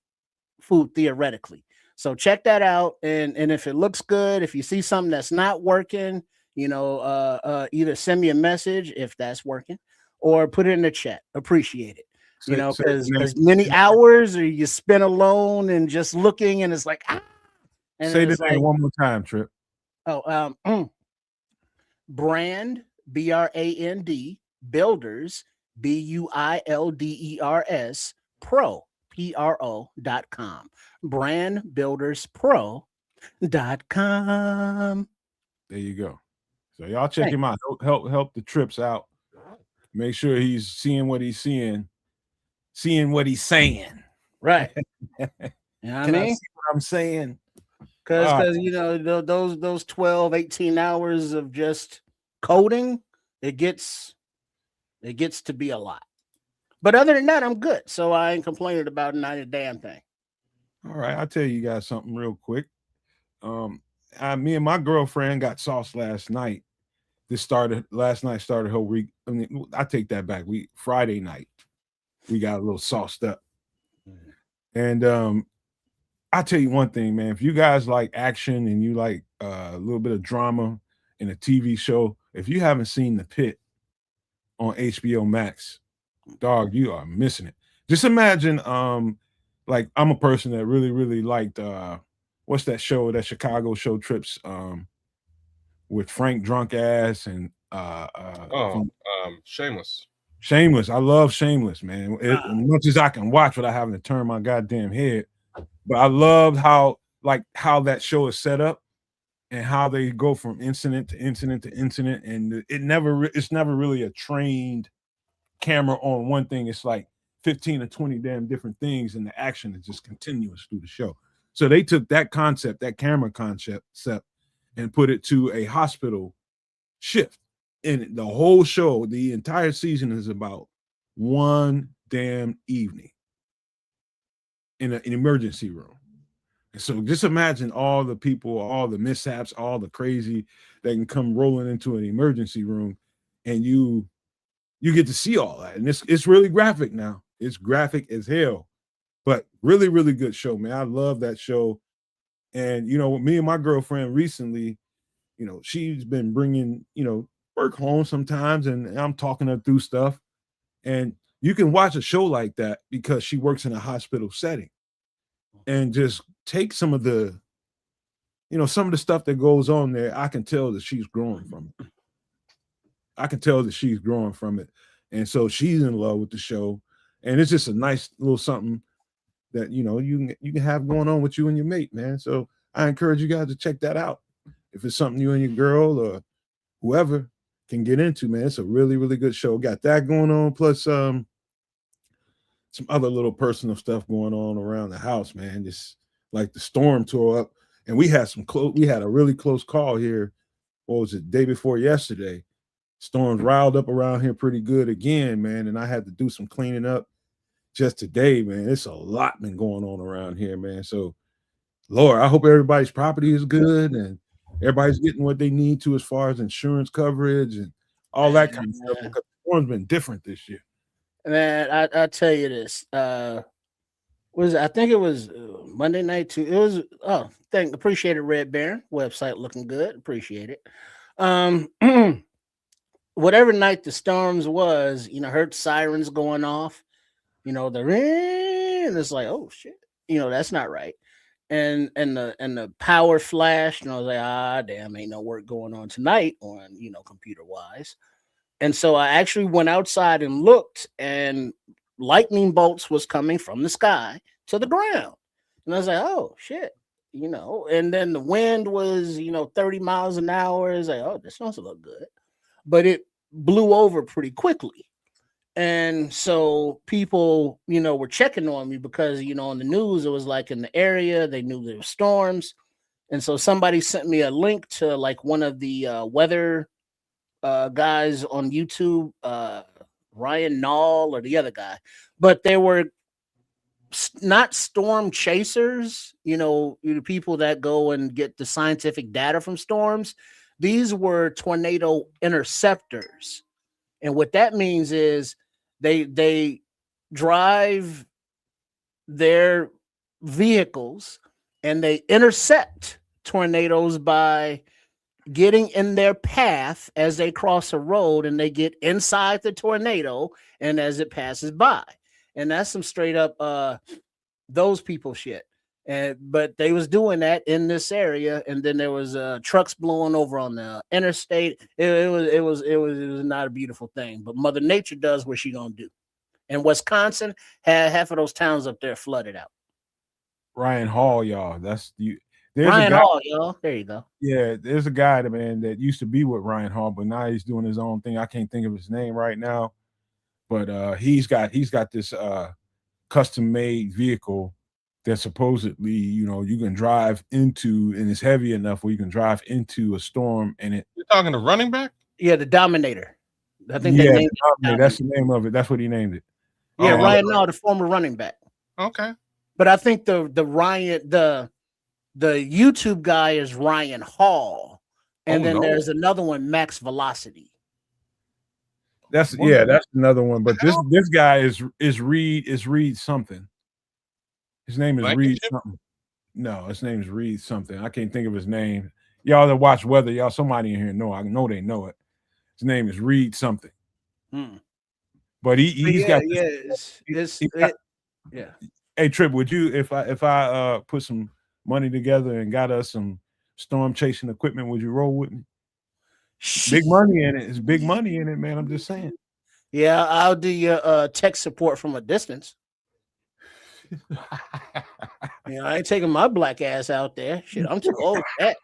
food theoretically. So check that out. And if it looks good, if you see something that's not working, either send me a message if that's working, or put it in the chat. Appreciate it. Because many hours or you spend alone and just looking, and it's like, And say this name one more time, Trip. Brand, BRAND, Builders, BUILDERS, Pro, PRO.com. Brandbuilderspro.com. There you go. So y'all check him out. Help the Trips out. Make sure he's seeing what he's seeing what he's saying. Right. Can I see what I'm saying? Because those 12, 18 hours of just coding, it gets to be a lot. But other than that, I'm good. So I ain't complaining about not a damn thing. All right, I'll tell you guys something real quick. Me and my girlfriend got sauce last night. Last night started her week. I mean, I take that back. Friday night, we got a little sauced up. And I'll tell you one thing, man. If you guys like action and you like a little bit of drama in a TV show, if you haven't seen The Pit on HBO Max, dog, you are missing it. Just imagine, like I'm a person that really, really liked what's that show, that Chicago show, Trips, with Frank Drunk Ass and Shameless. Shameless. I love Shameless, man. As much as I can watch without having to turn my goddamn head. But I loved how that show is set up and how they go from incident to incident to incident, and it's never really a trained camera on one thing. It's like 15 or 20 damn different things, and the action is just continuous through the show. So they took that concept, that camera concept, and put it to a hospital shift. And the whole show, the entire season, is about one damn evening in an emergency room. And so just imagine all the people, all the mishaps, all the crazy that can come rolling into an emergency room, and you get to see all that. And it's really graphic now. It's graphic as hell, but really, really good show, man. I love that show. And, me and my girlfriend recently, she's been bringing, work home sometimes, and I'm talking her through stuff. And you can watch a show like that because she works in a hospital setting, and just take some of the stuff that goes on there. I can tell that she's growing from it. And so she's in love with the show. And it's just a nice little something that, you can have going on with you and your mate, man. So I encourage you guys to check that out. If it's something you and your girl or whoever can get into, man, it's a really, really good show. Got that going on. Plus, some other little personal stuff going on around the house, man. Just like the storm tore up And we had a really close call here. What was it, day before yesterday? Storms riled up around here pretty good again, man. And I had to do some cleaning up just today, man. It's a lot been going on around here, man. So, Lord, I hope everybody's property is good and everybody's getting what they need to as far as insurance coverage and all that kind of stuff. Because the storm's been different this year. Man, I tell you this. I think it was Monday night too. It was appreciate it, Red Baron. Website looking good. Appreciate it. Whatever night the storms was, heard sirens going off, the and it's like, oh shit, that's not right. And the power flashed, and I was like, damn, ain't no work going on tonight on computer wise. And so I actually went outside and looked, and lightning bolts was coming from the sky to the ground. And I was like, oh shit, and then the wind was 30 miles an hour. It's like, oh, this doesn't look good. But it blew over pretty quickly. And so people, were checking on me because, on the news, it was like in the area, they knew there were storms. And so somebody sent me a link to like one of the weather guys on YouTube, Ryan Nall or the other guy, but they were not storm chasers, people that go and get the scientific data from storms. These were tornado interceptors. And what that means is they drive their vehicles and they intercept tornadoes by getting in their path as they cross a road, and they get inside the tornado and as it passes by. And that's some straight up those people shit. But they was doing that in this area, and then there was trucks blowing over on the interstate. It was not a beautiful thing, but Mother Nature does what she gonna do. And Wisconsin had half of those towns up there flooded out. Ryan Hall, y'all. That's you. Ryan Hall, y'all. There you go. Yeah, there's a guy that used to be with Ryan Hall, but now he's doing his own thing. I can't think of his name right now, but he's got this custom made vehicle that supposedly you can drive into, and it's heavy enough where you can drive into a storm. And you're talking to running back? Yeah, the Dominator. I think they named it. That's the name of it. That's what he named it. Yeah, Ryan Hall, the former running back. Okay, but I think the YouTube guy is Ryan Hall, and then there's another one, Max Velocity. That's another one. But this guy is Reed something. His name is Reed something. No, his name is Reed something. I can't think of his name. Y'all that watch weather, y'all, somebody in here know. I know they know it. His name is Reed something. But he's got yeah. Hey Trip, would you if I put some money together and got us some storm chasing equipment, would you roll with me? Big money in it. It's big money in it, man. I'm just saying. Yeah, I'll do your tech support from a distance. I ain't taking my black ass out there. Shit, I'm too old for that.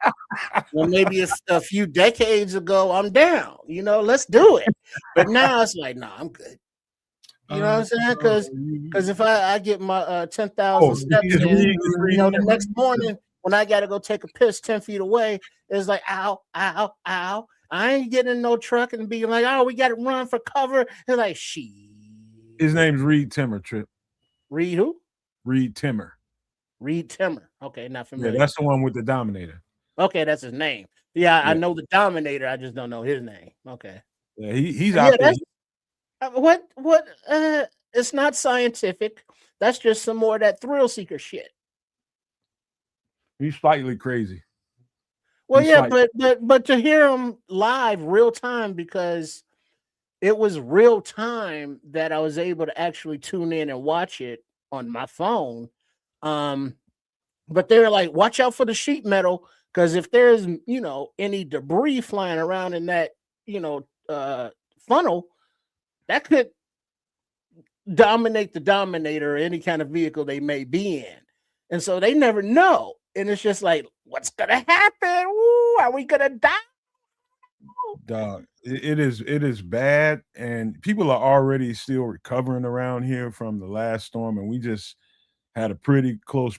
Well, maybe a few decades ago, I'm down. Let's do it. But now it's like, nah, I'm good. You know what I'm saying? Because if I get my 10,000 steps in, the next morning when I got to go take a piss 10 feet away, it's like, ow, ow, ow. I ain't getting in no truck and being like, oh, we got to run for cover. It's like, shit. His name's Reed Timmer, Trip. Reed who? Reed Timmer. Reed Timmer. Okay, not familiar. Yeah, that's the one with the Dominator. Okay, that's his name. Yeah, I know the Dominator. I just don't know his name. Okay. Yeah, he's out there. What? It's not scientific. That's just some more of that thrill seeker shit. He's slightly crazy. Well, but to hear him live real time, because it was real time that I was able to actually tune in and watch it on my phone. But they're like, watch out for the sheet metal, because if there's any debris flying around in that funnel, that could dominate the Dominator or any kind of vehicle they may be in. And so they never know. And it's just like, what's gonna happen? Ooh, are we gonna die? Dog, it is bad, and people are already still recovering around here from the last storm, and we just had a pretty close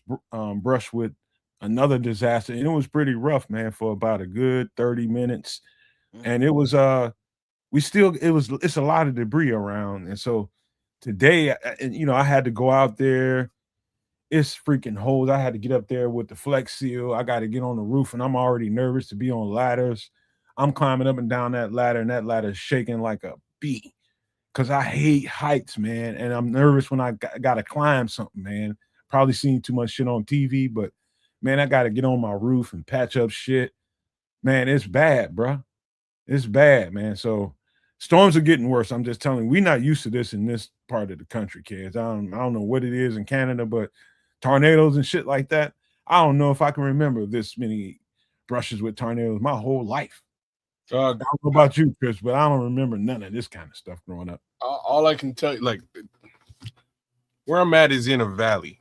brush with another disaster, and it was pretty rough, man, for about a good 30 minutes. And it was it's a lot of debris around. And so today, I had to go out there. It's freaking holes. I had to get up there with the Flex Seal. I got to get on the roof, and I'm already nervous to be on ladders. I'm climbing up and down that ladder, and that ladder is shaking like a bee because I hate heights, man. And I'm nervous when I got to climb something, man. Probably seen too much shit on TV, but man, I got to get on my roof and patch up shit. Man, it's bad, bro. It's bad, man. So storms are getting worse. I'm just telling you, we're not used to this in this part of the country, kids. I don't know what it is in Canada, but tornadoes and shit like that. I don't know if I can remember this many brushes with tornadoes my whole life. I don't know about you, Chris, but I don't remember none of this kind of stuff growing up. All I can tell you, like, where I'm at is in a valley.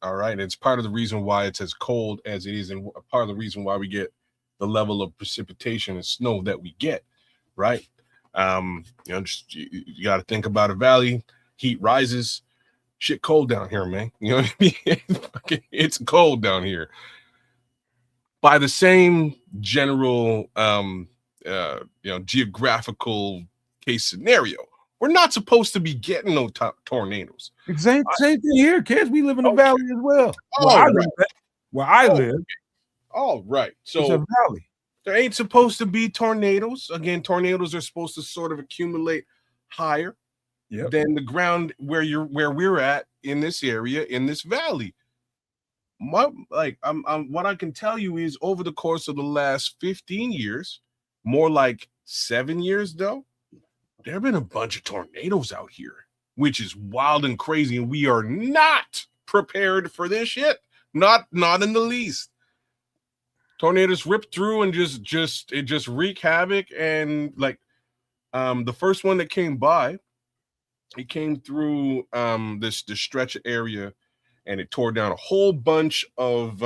All right. It's part of the reason why it's as cold as it is, and part of the reason why we get the level of precipitation and snow that we get. Right. You got to think about a valley. Heat rises. Shit cold down here, man. You know what I mean? It's cold down here. By the same general, geographical case scenario, we're not supposed to be getting no tornadoes. Same thing here, kids. We live in a valley as well. Where I live. All right. So it's a valley. There ain't supposed to be tornadoes. Again, tornadoes are supposed to sort of accumulate higher than the ground where we're at in this area, in this valley. What I can tell you is over the course of the last 15 years, more like 7 years though, there have been a bunch of tornadoes out here, which is wild and crazy, and we are not prepared for this shit. Not in the least. Tornadoes rip through and just wreak havoc. And like the first one that came by, it came through this stretch area, and it tore down a whole bunch of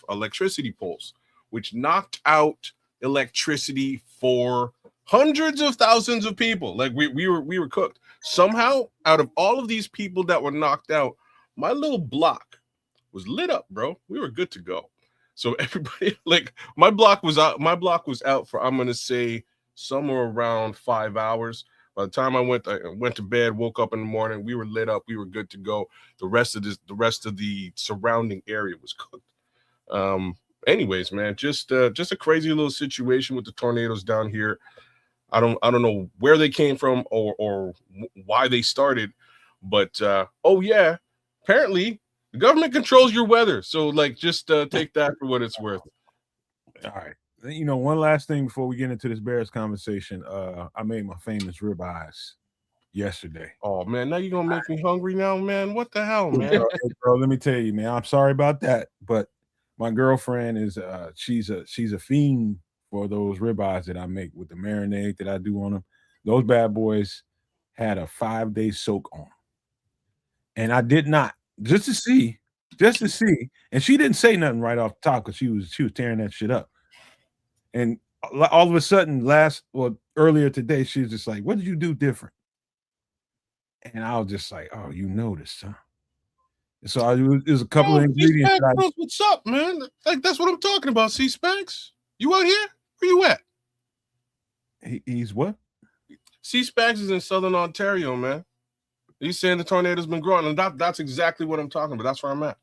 electricity poles, which knocked out electricity for hundreds of thousands of people. Like we were cooked. Somehow, out of all of these people that were knocked out, my little block was lit up, bro. We were good to go. So everybody, like, my block was out for, I'm gonna say, somewhere around 5 hours. By the time I went to bed, woke up in the morning, we were lit up, we were good to go. The rest of the surrounding area was cooked. Anyways, man, just a crazy little situation with the tornadoes down here. I don't know where they came from or why they started, but apparently the government controls your weather. So just take that for what it's worth. All right. One last thing before we get into this Bears conversation. I made my famous ribeyes yesterday. Oh man, now you're gonna make me hungry now, man. What the hell, man? Bro, let me tell you, man. I'm sorry about that, but my girlfriend is she's a fiend for those ribeyes that I make with the marinade that I do on them. Those bad boys had a 5-day soak on, and I did not just to see, and she didn't say nothing right off the top because she was tearing that shit up. And all of a sudden, earlier today, she was just like, "What did you do different?" And I was just like, "Oh, you noticed, huh?" And so there's a couple of ingredients. What's up, man? Like that's what I'm talking about. C-Spags, you out here? Where you at? He's what? C-Spags is in Southern Ontario, man. He's saying the tornado's been growing, and that's exactly what I'm talking about. That's where I'm at.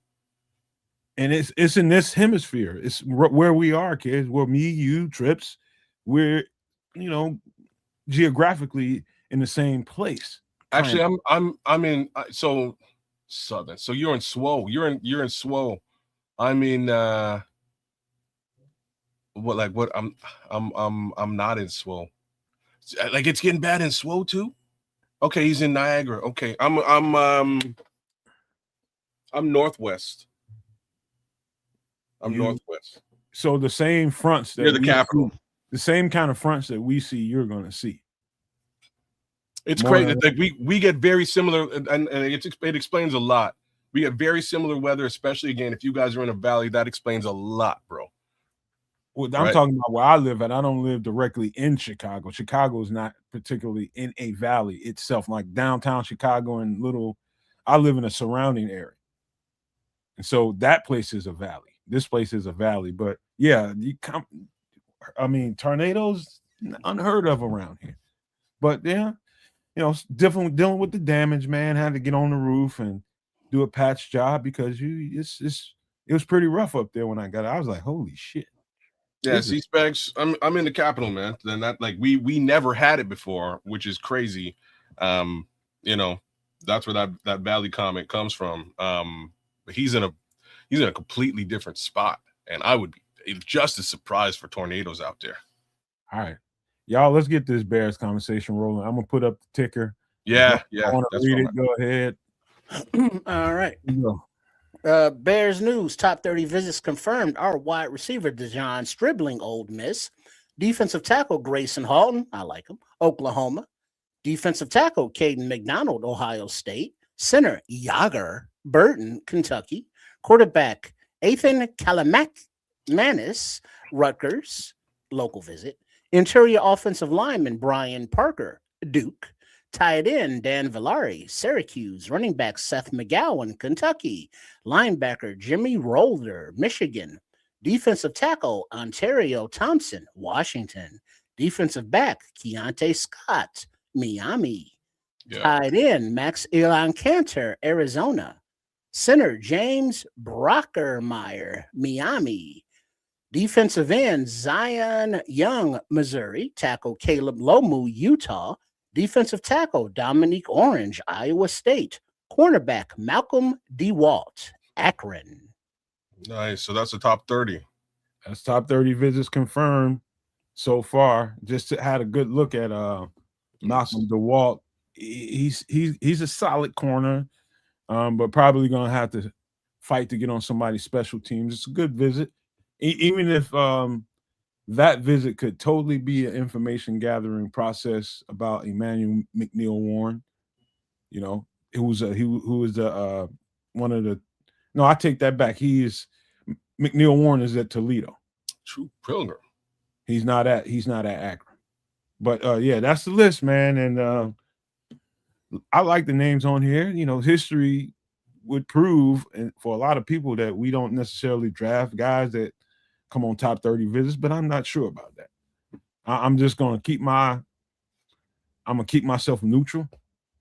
And it's in this hemisphere. It's where we are, kids. Where me, you, Trips, we're geographically in the same place. Actually, I'm in Southern. So you're in SWO. You're in SWO. I'm in what? I'm not in SWO. Like it's getting bad in SWO too. Okay, he's in Niagara. Okay, I'm northwest. I'm northwest. So the same fronts near the capital, the same kind of fronts that we see, you're going to see. It's crazy. Like we get very similar, and it explains a lot. We get very similar weather, especially again if you guys are in a valley. That explains a lot, bro. Well, I'm talking about where I live at. I don't live directly in Chicago. Chicago is not particularly in a valley itself, like downtown Chicago and I live in a surrounding area. And so that place is a valley. This place is a valley. But yeah, tornadoes unheard of around here. But yeah, different dealing with the damage, man. Had to get on the roof and do a patch job because it was pretty rough up there when I got it. I was like, holy shit. Yeah, see, Specs, I'm in the capital, man. Then that we never had it before, which is crazy. That's where that Valley comment comes from. But he's in a completely different spot, and I would be just as surprised for tornadoes out there. All right, y'all, let's get this Bears conversation rolling. I'm gonna put up the ticker. Yeah. I want to read it. Go ahead. All right. Bears news: top 30 visits confirmed. Our wide receiver Dejon Stribling, Ole Miss. Defensive tackle Grayson Halton, I like him, Oklahoma. Defensive tackle Caden McDonald, Ohio State. Center Yager Burton, Kentucky. Quarterback Ethan Kalamanis, Rutgers, local visit. Interior offensive lineman Brian Parker, Duke. Tight end Dan Villari, Syracuse. Running back Seth McGowan, Kentucky. Linebacker Jimmy Rolder, Michigan. Defensive tackle Ontario Thompson, Washington. Defensive back Keontae Scott, Miami. Yeah. Tight end Max Elon Cantor, Arizona. Center James Brockermeyer, Miami. Defensive end Zion Young, Missouri. Tackle Caleb Lomu, Utah. Defensive tackle Dominique Orange, Iowa State. Cornerback Malcolm DeWalt, Akron. Nice. So that's the top 30. That's top 30 visits confirmed so far. Just had a good look at Malcolm DeWalt. He's a solid corner, but probably gonna have to fight to get on somebody's special teams. It's a good visit, even if that visit could totally be an information gathering process about Emmanuel McNeil Warren. Who was one of the. No, I take that back. McNeil Warren is at Toledo. True Pilgrim. He's not at Akron. But yeah, that's the list, man. And I like the names on here. History would prove, and for a lot of people, that we don't necessarily draft guys that come on top 30 visits, but I'm not sure about that. I'm just gonna keep myself neutral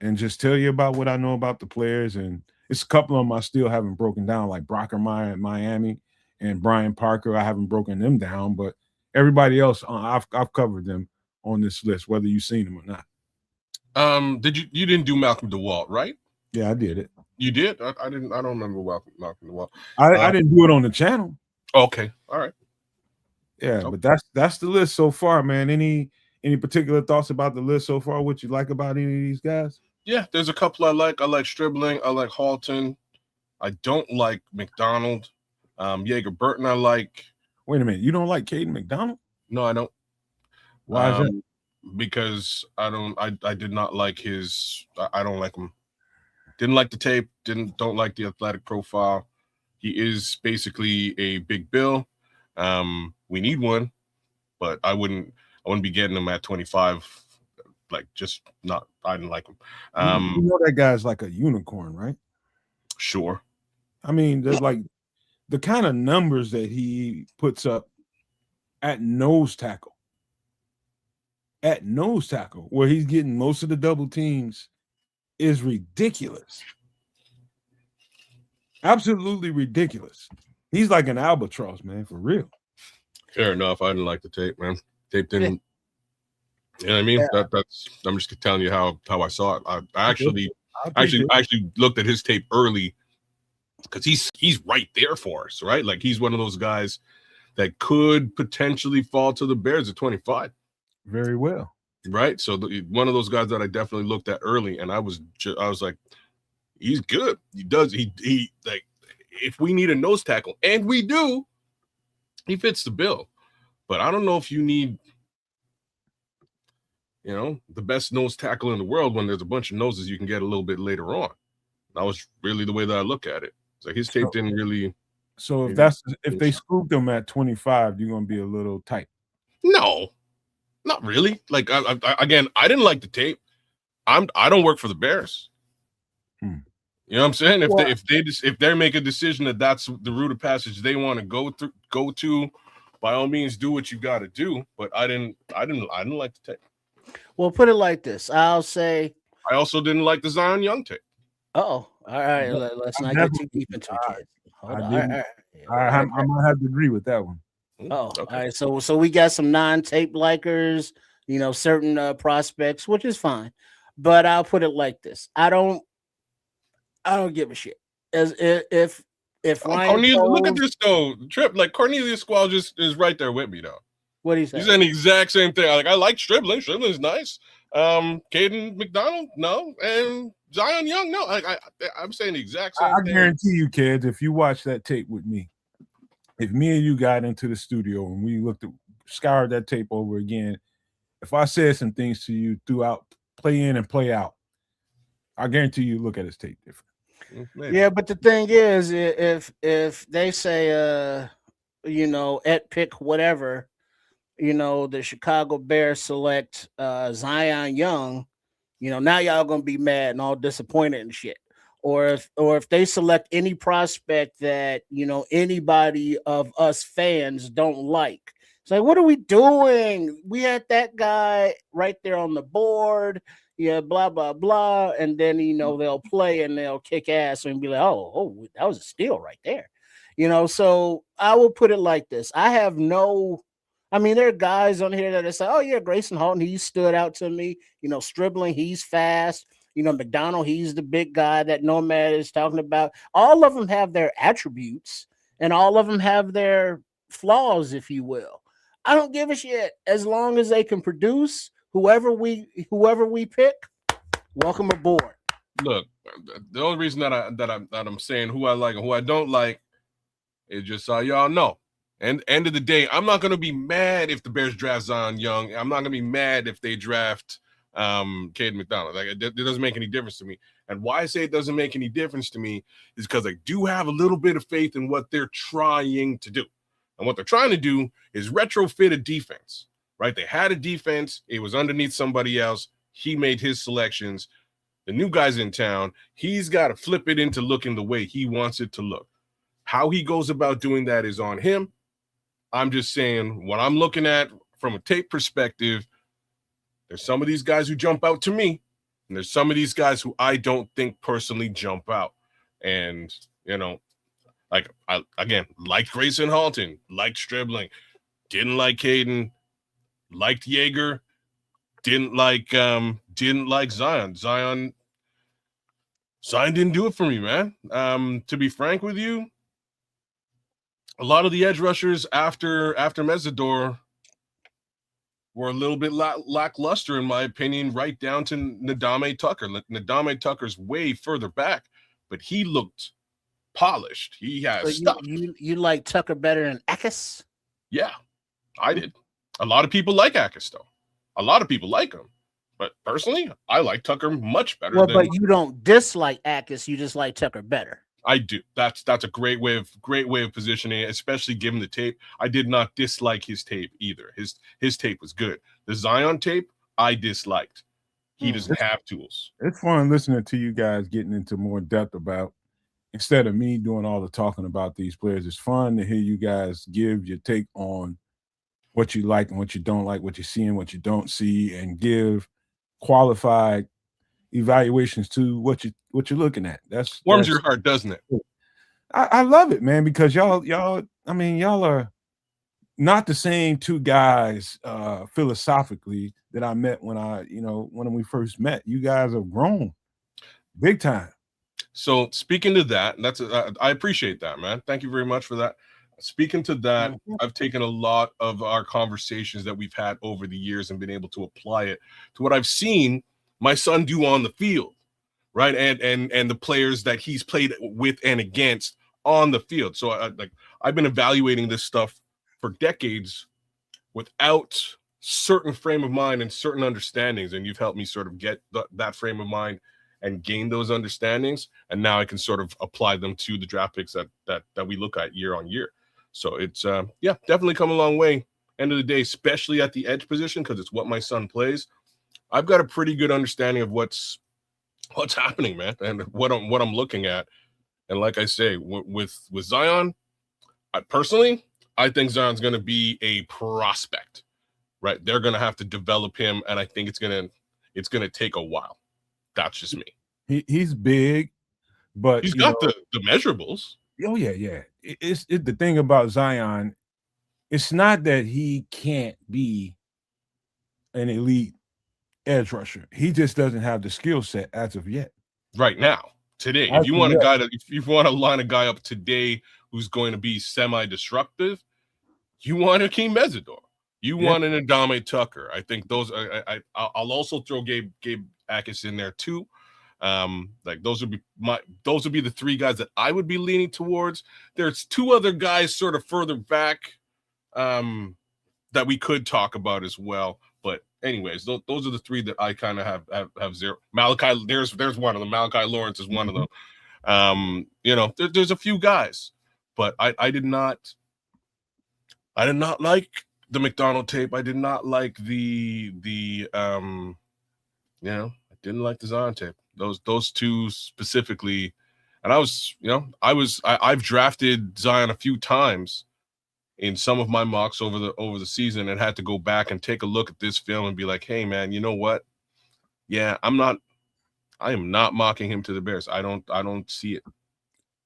and just tell you about what I know about the players. And it's a couple of them I still haven't broken down, like Brockermeyer at Miami and Brian Parker. I haven't broken them down, but everybody else, I've covered them on this list, whether you've seen them or not. You didn't do Malcolm DeWalt, right? Yeah, I did it. You did? I didn't. I don't remember Malcolm DeWalt. I didn't do it on the channel. Okay, all right. Yeah, okay. But that's the list so far, man. Any particular thoughts about the list so far? What you like about any of these guys? Yeah, there's a couple I like. I like Stribling. I like Halton. I don't like McDonald. Jaeger Burton I like. Wait a minute. You don't like Caden McDonald? No, I don't. Why is that? Because I did not like his. I don't like him. Didn't like the tape. Don't like the athletic profile. He is basically a big bill. We need one, but I wouldn't be getting him at 25. Like, just not. I didn't like him. That guy's like a unicorn, right? Sure. I mean, there's like the kind of numbers that he puts up at nose tackle. At nose tackle, where he's getting most of the double teams, is ridiculous. Absolutely ridiculous. He's like an albatross, man, for real. Fair enough. I didn't like the tape, man. Tape didn't. You know what I mean? Yeah. That's. I'm just telling you how I saw it. I actually looked at his tape early because he's right there for us, right? Like, he's one of those guys that could potentially fall to the Bears at 25. Very well. Right. So one of those guys that I definitely looked at early, and I was like, he's good. He does. He like, if we need a nose tackle, and we do, he fits the bill. But I don't know if you need, the best nose tackle in the world when there's a bunch of noses you can get a little bit later on. That was really the way that I look at it. It's like his tape didn't really. So if they scooped him at 25, you're gonna be a little tight. No. Not really. Like, I didn't like the tape. I don't work for the Bears. You know what I'm saying? If they make a decision that that's the route of passage they want to go to, by all means, do what you got to do. But I didn't like the tape. Well, put it like this. I'll say. I also didn't like the Zion Young tape. All right. Let's not get too deep into it, kids. Hold on. I might have to agree with that one. Okay. All right. So we got some non-tape likers, certain prospects, which is fine. But I'll put it like this: I don't give a shit. As if Ryan look at this though, Trip. Like Cornelius Squall just is right there with me though. What do you say? He's saying the exact same thing. Like I like Stribling. Stribling's nice. Caden McDonald, no, and Zion Young, no. I'm saying the exact same thing. I guarantee you, kids, if you watch that tape with me, if me and you got into the studio and we scoured that tape over again, if I said some things to you throughout play in and play out, I guarantee you look at his tape different. Maybe. Yeah, but the thing is, if they say at pick whatever, the Chicago Bears select Zion Young, now y'all gonna be mad and all disappointed and shit. Or if they select any prospect that anybody of us fans don't like, it's like, what are we doing? We had that guy right there on the board, yeah, blah blah blah, and then they'll play and they'll kick ass and be like, oh, that was a steal right there, So I will put it like this: there are guys on here that say, oh yeah, Grayson Halton, he stood out to me. Stribling, he's fast. McDonald, he's the big guy that Nomad is talking about. All of them have their attributes and all of them have their flaws, if you will. I don't give a shit as long as they can produce. Whoever we pick, welcome aboard. Look, the only reason that I'm saying who I like and who I don't like is just so y'all know. And end of the day, I'm not going to be mad if the Bears draft Zion Young. I'm not going to be mad if they draft Caden McDonald. Like it doesn't make any difference to me. And why I say it doesn't make any difference to me is because I do have a little bit of faith in what they're trying to do. And what they're trying to do is retrofit a defense, right? They had a defense. It was underneath somebody else. He made his selections. The new guy's in town. He's got to flip it into looking the way he wants it to look. How he goes about doing that is on him. I'm just saying what I'm looking at from a tape perspective, there's some of these guys who jump out to me, and there's some of these guys who I don't think personally jump out. And, like liked Grayson Halton, liked Stribling, didn't like Caden, liked Yeager, didn't like Zion. Zion didn't do it for me, man. To be frank with you, a lot of the edge rushers after Mesidor were a little bit lackluster, in my opinion, right down to Ndame Tucker. Ndame Tucker's way further back, but he looked polished. He has stuff. You like Tucker better than Akis? Yeah, I did. A lot of people like Akis, though. A lot of people like him. But personally, I like Tucker much better. But you don't dislike Akis. You just like Tucker better. I do. That's a great way of positioning it, especially given the tape. I did not dislike his tape either. His tape was good. The Zion tape, I disliked. He doesn't have tools. It's fun listening to you guys getting into more depth about, instead of me doing all the talking about these players. It's fun to hear you guys give your take on what you like and what you don't like, what you see and what you don't see, and give qualified evaluations to what you're looking at. That's warms your heart, doesn't it? I love it, man, because y'all are not the same two guys philosophically that I met when we first met. You guys have grown big time. So speaking to that, I appreciate that, man. Thank you very much for that. Speaking to that, I've taken a lot of our conversations that we've had over the years and been able to apply it to what I've seen my son do on the field, right? And the players that he's played with and against on the field. So I've been evaluating this stuff for decades without certain frame of mind and certain understandings. And you've helped me sort of get that frame of mind and gain those understandings. And now I can sort of apply them to the draft picks that we look at year on year. So it's, definitely come a long way. End of the day, especially at the edge position, because it's what my son plays. I've got a pretty good understanding of what's what's happening, man, and what I'm looking at. And like I say, with Zion, I think Zion's going to be a prospect, right? They're going to have to develop him, and I think it's going to take a while. That's just me. He's big, but He's got the measurables. Oh yeah. It's the thing about Zion. It's not that he can't be an elite edge rusher. He just doesn't have the skill set as of yet. Right now, today, if you want to line a guy up today who's going to be semi-destructive, you want Hakeem Mesidor. You want an Adame Tucker. I think those. I'll also throw Gabe Akis in there too. Like those would be the three guys that I would be leaning towards. There's two other guys sort of further back that we could talk about as well. But anyways, those are the three that I kind of have zero. Malachi, there's one of them. Malachi Lawrence is one of them. There's a few guys, but I did not like the McDonald tape. I did not like I didn't like the Zion tape. Those two specifically, and I've drafted Zion a few times in some of my mocks over the season, and had to go back and take a look at this film and be like, hey man, you know what? Yeah, I am not mocking him to the Bears. I don't see it.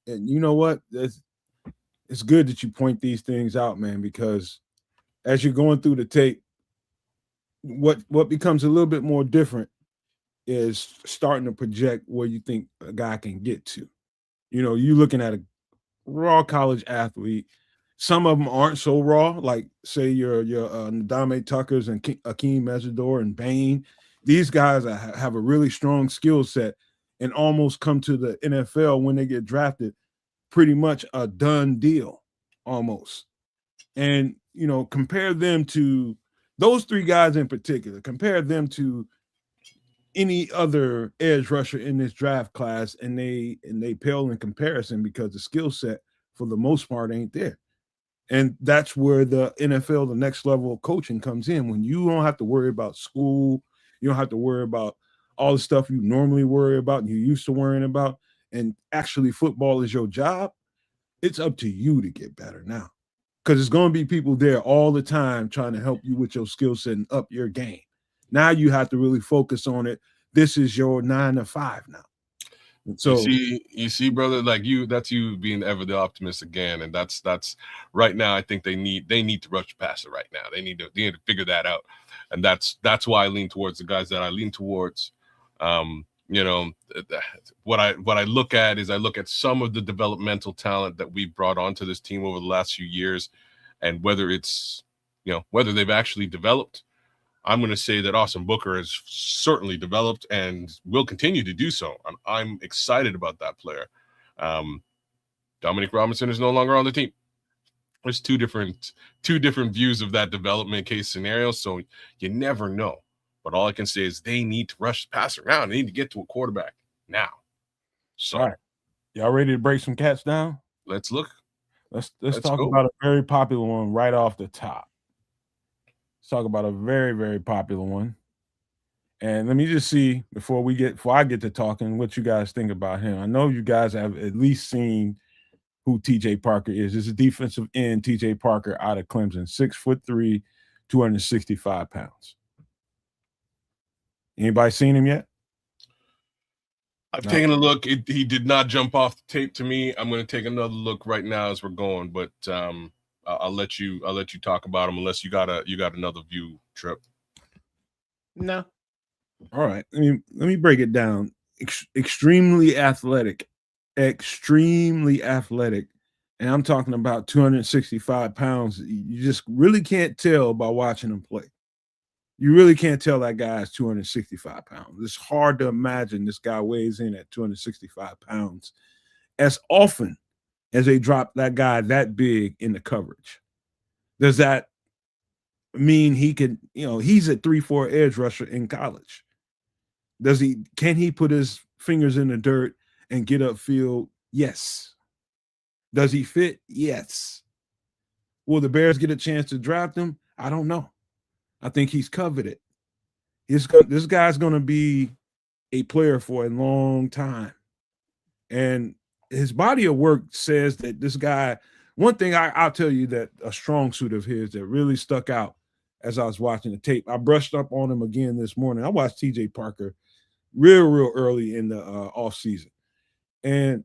And you know what? It's good that you point these things out, man, because as you're going through the tape, what becomes a little bit more different is starting to project where you think a guy can get to. You're looking at a raw college athlete. Some of them aren't so raw, like say your Ndame Tuckers and Akeem Mesidor and Bain. These guys have a really strong skill set and almost come to the NFL when they get drafted, pretty much a done deal, almost. And compare them to those three guys in particular. Compare them to any other edge rusher in this draft class, and they pale in comparison because the skill set for the most part ain't there. And that's where the NFL, the next level of coaching, comes in. When you don't have to worry about school, you don't have to worry about all the stuff you normally worry about and you're used to worrying about, and actually football is your job. It's up to you to get better now, because there's going to be people there all the time trying to help you with your skill set and up your game. Now you have to really focus on it. This is your 9 to 5 now. So you see, brother, like that's you being ever the optimist again. And that's right now. I think they need to rush the passer right now. They need to figure that out. And that's why I lean towards the guys that I lean towards. What I look at is I look at some of the developmental talent that we brought onto this team over the last few years, and whether it's, whether they've actually developed. I'm going to say that Austin Booker has certainly developed and will continue to do so. I'm excited about that player. Dominic Robinson is no longer on the team. There's two different views of that development case scenario, so you never know. But all I can say is they need to rush the pass around. They need to get to a quarterback now. So, all right. Y'all ready to break some cats down? Let's look. Let's talk about a very popular one right off the top. Let's talk about a very, very popular one. And let me just see before I get to talking, what you guys think about him. I know you guys have at least seen who TJ Parker is. This is defensive end TJ Parker out of Clemson, 6'3", 265 pounds. Anybody seen him yet? I've taken a look. He did not jump off the tape to me. I'm going to take another look right now as we're going, but I'll let you talk about him unless you got another view, Trip. No. All right. Let me break it down. Extremely athletic. And I'm talking about 265 pounds. You just really can't tell by watching him play. You really can't tell that guy is 265 pounds. It's hard to imagine this guy weighs in at 265 pounds as often as they drop that guy that big in the coverage. Does that mean he can, he's a 3-4 edge rusher in college. Can he put his fingers in the dirt and get upfield? Yes. Does he fit? Yes. Will the Bears get a chance to draft him? I don't know. I think he's coveted. This guy's going to be a player for a long time. And his body of work says that this guy, one thing I'll tell you that a strong suit of his that really stuck out as I was watching the tape. I brushed up on him again this morning. I watched TJ Parker real early in the off season. And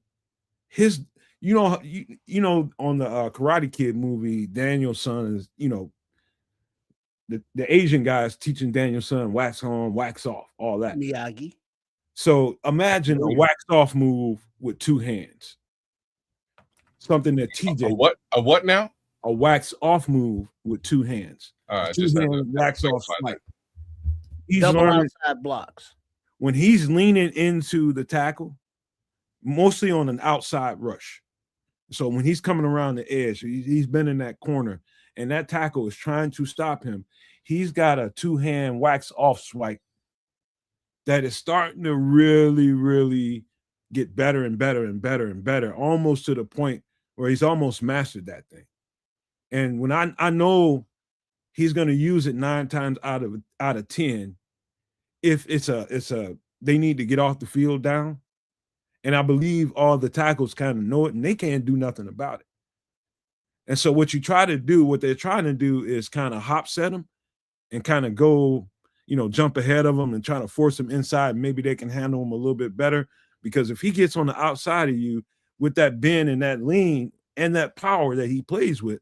his, on the Karate Kid movie, Daniel's son is, the Asian guys teaching Daniel's son wax on, wax off, all that. Miyagi. So imagine a wax off move with two hands. Something that TJ a what now? A wax off move with two hands. Just wax off fight. He's double learning, outside blocks. When he's leaning into the tackle, mostly on an outside rush. So when he's coming around the edge, he's been in that corner, and that tackle is trying to stop him. He's got a two-hand wax off swipe that is starting to really get better and better, almost to the point where he's almost mastered that thing. And when I know he's going to use it 9 times out of 10, if it's a they need to get off the field down. And I believe all the tackles kind of know it, and they can't do nothing about it. And so what they're trying to do is kind of hop set them and kind of go, jump ahead of them and try to force them inside. Maybe they can handle him a little bit better, because if he gets on the outside of you with that bend and that lean and that power that he plays with,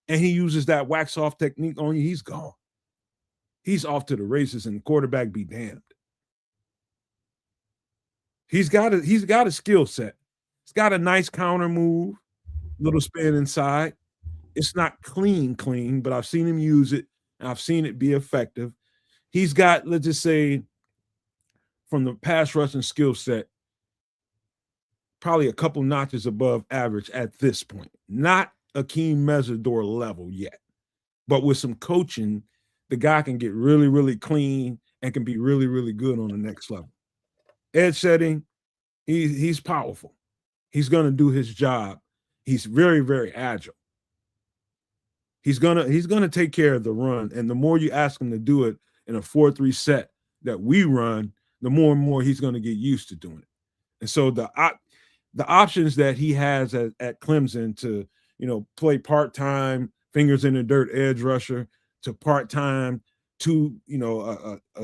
and he uses that wax off technique on you, he's gone. He's off to the races, and the quarterback be damned. He's got a skill set. He's got a nice counter move, little spin inside. It's not clean, but I've seen him use it, and I've seen it be effective. He's got, let's just say, from the pass rushing skill set, probably a couple notches above average at this point. Not Akeem Mesidor level yet, but with some coaching, the guy can get really clean and can be really good on the next level. Edge setting, he's powerful. He's going to do his job. He's very agile. He's gonna take care of the run, and the more you ask him to do it in a 4-3 set that we run, the more and more he's going to get used to doing it. And so the options that he has at Clemson to play part-time, fingers in the dirt edge rusher, to part-time a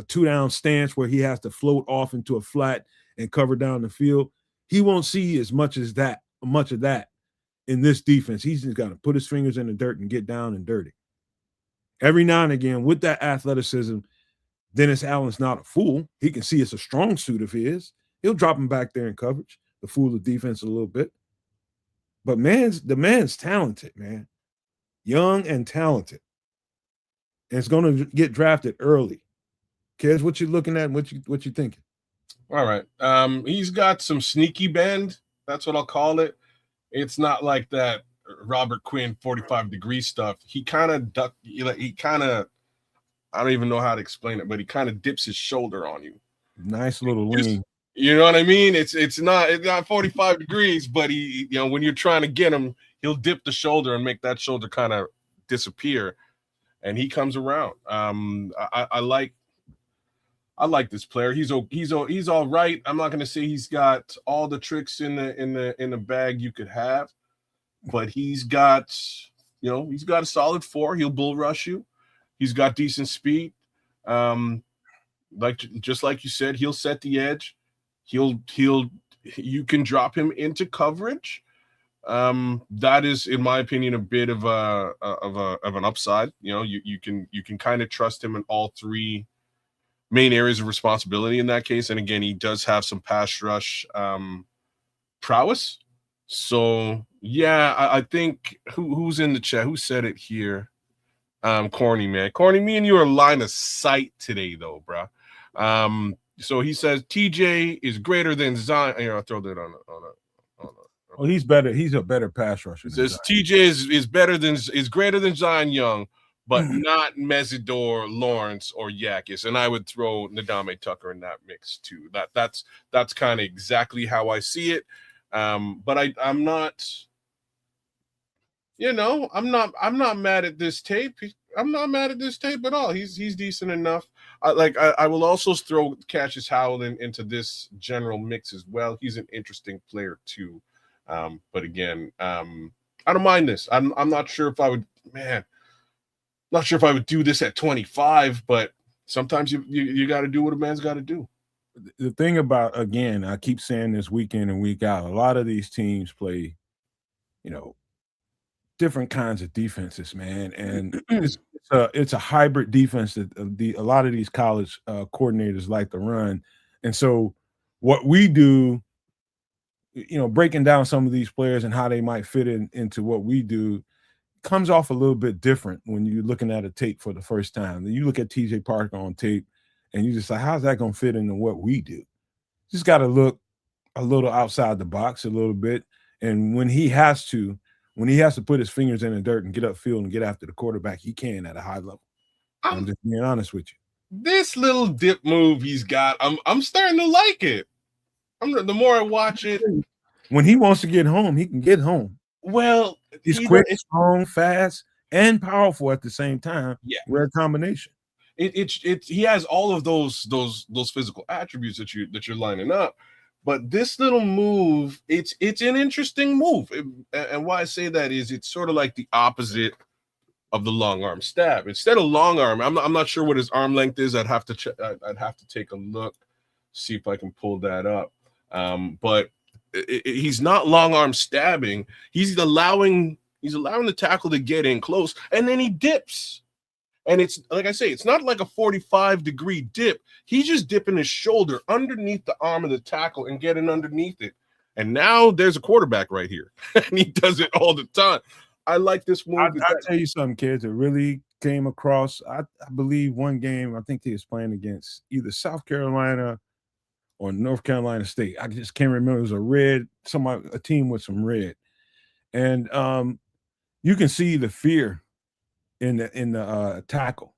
2-down stance where he has to float off into a flat and cover down the field, he won't see as much of that in this defense. He's just got to put his fingers in the dirt and get down and dirty. Every now and again, with that athleticism, Dennis Allen's not a fool. He can see it's a strong suit of his. He'll drop him back there in coverage to fool the defense a little bit. But the man's talented, man. Young and talented. And it's going to get drafted early. Kez, what you looking at and what you thinking? All right. He's got some sneaky bend. That's what I'll call it. It's not like that Robert Quinn 45-degree stuff. He kind of I don't even know how to explain it, but he kind of dips his shoulder on you. Nice little lean. You know what I mean? It's not 45 degrees, but he, when you're trying to get him, he'll dip the shoulder and make that shoulder kind of disappear. And he comes around. I like this player. He's all right. I'm not going to say he's got all the tricks in the bag you could have, but he's got a solid 4. He'll bull rush you. He's got decent speed. Just like you said, he'll set the edge. You can drop him into coverage. That is, in my opinion, a bit of an upside. You can kind of trust him in all 3 main areas of responsibility in that case. And again, he does have some pass rush prowess. So yeah, I think who's in the chat? Who said it here? Corny, man. Corny, me and you are line of sight today, though, bro. So he says TJ is greater than Zion. Here, I'll throw that on a. Oh, he's better. He's a better pass rusher. He says TJ is greater than Zion Young, but not Mesidor, Lawrence, or Yakis. And I would throw Ndame Tucker in that mix too. That's kind of exactly how I see it. But I'm not. I'm not mad at this tape. I'm not mad at this tape at all. He's decent enough. I will also throw Cassius Howell into this general mix as well. He's an interesting player too. But again, I don't mind this. I'm not sure if I would, not sure if I would do this at 25, but sometimes you got to do what a man's got to do. The thing about, again, I keep saying this week in and week out, a lot of these teams play, different kinds of defenses, man, and it's a hybrid defense that a lot of these college coordinators like to run. And so what we do, breaking down some of these players and how they might fit into what we do, comes off a little bit different when you're looking at a tape for the first time. You look at TJ Parker on tape and you just like, how's that going to fit into what we do? Just got to look a little outside the box a little bit. And when he has to put his fingers in the dirt and get upfield and get after the quarterback, he can at a high level. I'm just being honest with you. This little dip move he's got, I'm starting to like it. The more I watch it, when he wants to get home, he can get home. Well, he's quick, strong, fast, and powerful at the same time. Yeah, rare combination. He has all of those physical attributes that you're lining up. But this little move, it's an interesting move. And why I say that is it's sort of like the opposite of the long arm stab. Instead of long arm, I'm not sure what his arm length is. I'd have to take a look, see if I can pull that up. But he's not long arm stabbing. He's allowing the tackle to get in close, and then he dips. And it's like I say, it's not like a 45-degree dip. He's just dipping his shoulder underneath the arm of the tackle and getting underneath it. And now there's a quarterback right here, and he does it all the time. I like this move. I'll tell you something, kids. It really came across. I believe one game, I think he was playing against either South Carolina or North Carolina State. I just can't remember. It was a team with some red. And you can see the fear in the tackle.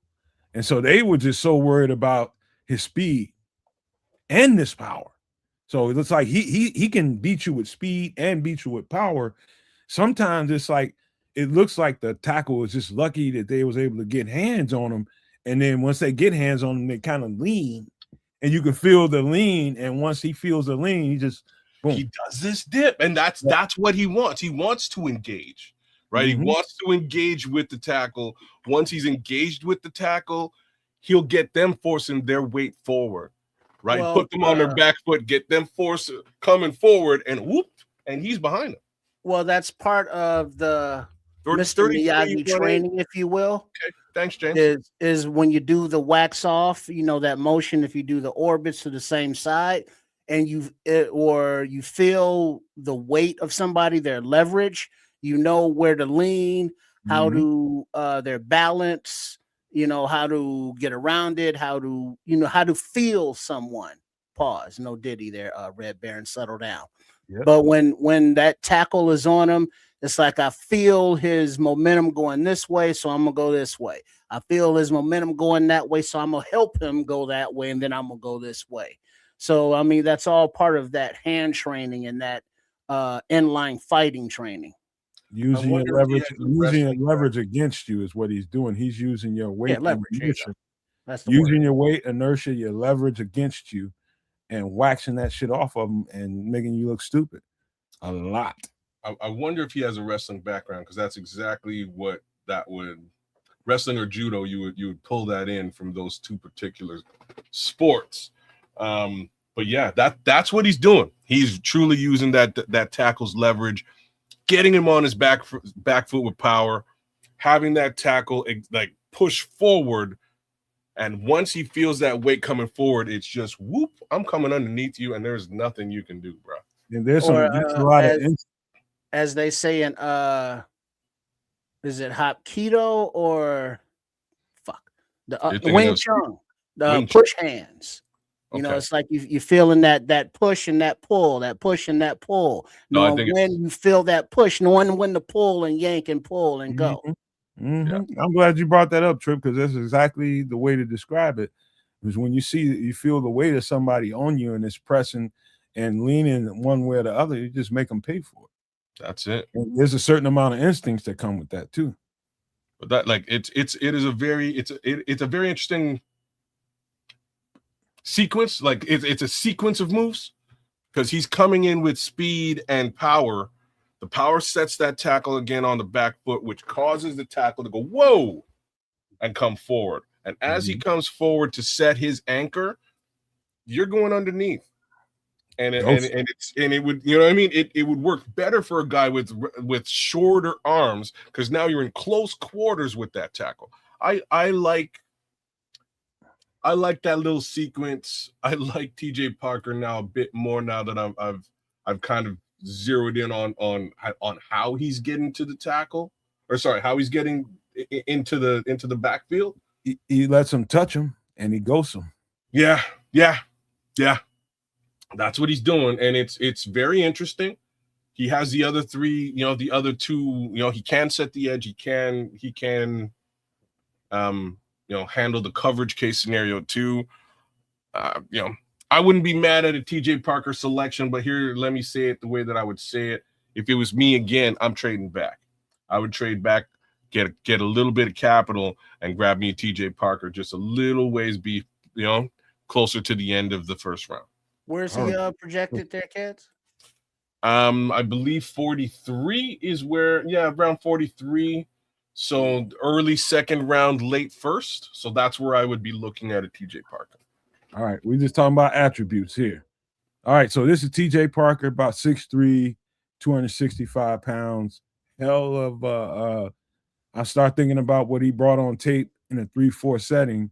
And so they were just so worried about his speed and this power. So it looks like he can beat you with speed and beat you with power. Sometimes it's like it looks like the tackle was just lucky that they was able to get hands on him. And then once they get hands on him, they kind of lean. And you can feel the lean, and once he feels the lean, he just boom. He does this dip, and that's what he wants. He wants to engage, right? Mm-hmm. He wants to engage with the tackle. Once he's engaged with the tackle, he'll get them forcing their weight forward, right? Well, put them on their back foot, get them coming forward, and whoop, and he's behind them. Well, that's part of the Mr. Miyagi training, if you will. Okay, thanks, James. Is when you do the wax off, that motion. If you do the orbits to the same side, and you feel the weight of somebody, their leverage, where to lean, how to their balance, how to get around it, how to feel someone. Pause. No Diddy there, Red Baron, settle down. Yep. But when that tackle is on him, it's like I feel his momentum going this way, so I'm gonna go this way. I feel his momentum going that way, so I'm gonna help him go that way, and then I'm gonna go this way. So I mean, that's all part of that hand training and that inline fighting training. Using your leverage against you is what he's doing. He's using your weight, inertia. That's using your weight, inertia, your leverage against you, and waxing that shit off of him and making you look stupid a lot. I wonder if he has a wrestling background, because that's exactly what that would, wrestling or judo, you would pull that in from those two particular sports. But yeah, that's what he's doing. He's truly using that tackle's leverage, getting him on his back foot with power, having that tackle like push forward. And once he feels that weight coming forward, it's just whoop, I'm coming underneath you, and there's nothing you can do, bro. And there's a lot of as they say in is it Hapkido or the Wing Chun, the push hands. It's like you feeling that push and that pull, that push and that pull. Knowing when you feel that push, knowing when to pull and yank and pull and go. Mm-hmm. Yeah. I'm glad you brought that up, Trip, because that's exactly the way to describe it. Is when you feel the weight of somebody on you and it's pressing and leaning one way or the other, you just make them pay for it. That's it. And there's a certain amount of instincts that come with that too. But that, like, it is a very interesting sequence, like it's a sequence of moves, because he's coming in with speed and power. The power sets that tackle again on the back foot, which causes the tackle to go whoa and come forward. And as he comes forward to set his anchor, you're going underneath. And it would, you know what I mean? It would work better for a guy with shorter arms, because now you're in close quarters with that tackle. I like that little sequence. I like TJ Parker now a bit more now that I've kind of zeroed in on how he's getting to the tackle, or sorry, how he's getting into the backfield. He lets him touch him and he ghosts him. Yeah. That's what he's doing, and it's very interesting. He has the other three, the other two, he can set the edge, he can handle the coverage case scenario too. I wouldn't be mad at a TJ Parker selection, but here, let me say it the way that I would say it. If it was me again, I'm trading back. I would trade back, get a little bit of capital, and grab me a TJ Parker just a little ways, closer to the end of the first round. Where's he projected there, kids? I believe 43 is where, around 43. So early second round, late first. So that's where I would be looking at a TJ Parker. All right, we're just talking about attributes here. All right, so this is TJ Parker, about 6'3", 265 pounds. Hell of I start thinking about what he brought on tape in a 3-4 setting.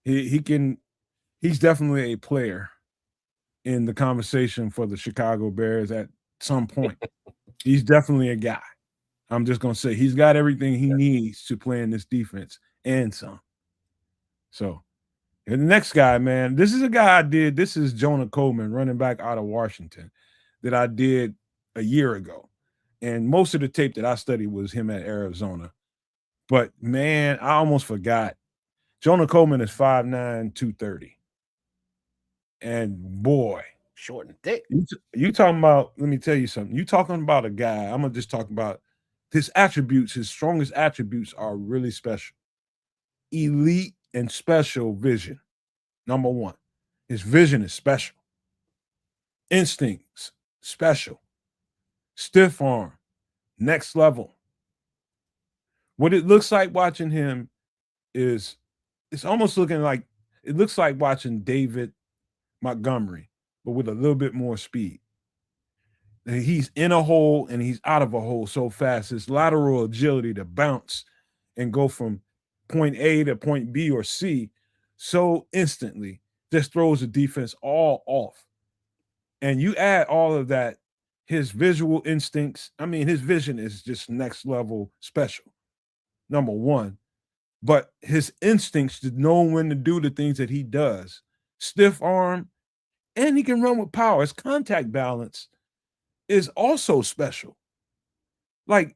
He's definitely a player in the conversation for the Chicago Bears at some point. He's definitely a guy. I'm just going to say he's got everything he needs to play in this defense and some. So, and the next guy, man, this is a guy I did. This is Jonah Coleman, running back out of Washington, that I did a year ago. And most of the tape that I studied was him at Arizona. But, man, I almost forgot. Jonah Coleman is 5'9", 230. And boy, short and thick. You talking about, let me tell you something. You talking about a guy, I'm going to just talk about his attributes. His strongest attributes are really special. Elite and special vision. Number one, his vision is special. Instincts, special. Stiff arm, next level. What it looks like watching him is, it's almost looking like, it looks like watching David Montgomery, but with a little bit more speed. And he's in a hole and he's out of a hole so fast. His lateral agility to bounce and go from point A to point B or C so instantly just throws the defense all off. And you add all of that, his visual instincts. I mean, his vision is just next level special, number one. But his instincts to know when to do the things that he does, stiff arm, and he can run with power. His contact balance is also special. Like,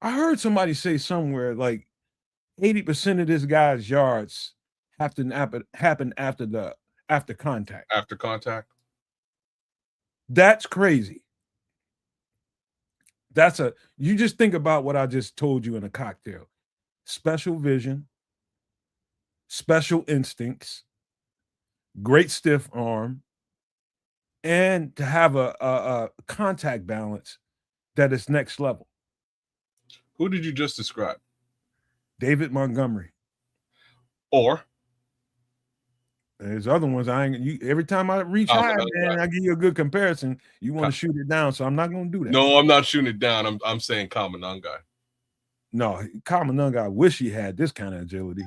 I heard somebody say somewhere, like 80% of this guy's yards happen after contact. After contact. That's crazy. You just think about what I just told you in a cocktail. Special vision, special instincts, great stiff arm, and to have a contact balance that is next level. Who did you just describe? David Montgomery. Or there's other ones. Every time I reach high, man, I give you a good comparison. You want to shoot it down, so I'm not going to do that. No, I'm not shooting it down. I'm saying Kamanungai. No, Kamanungai, I wish he had this kind of agility.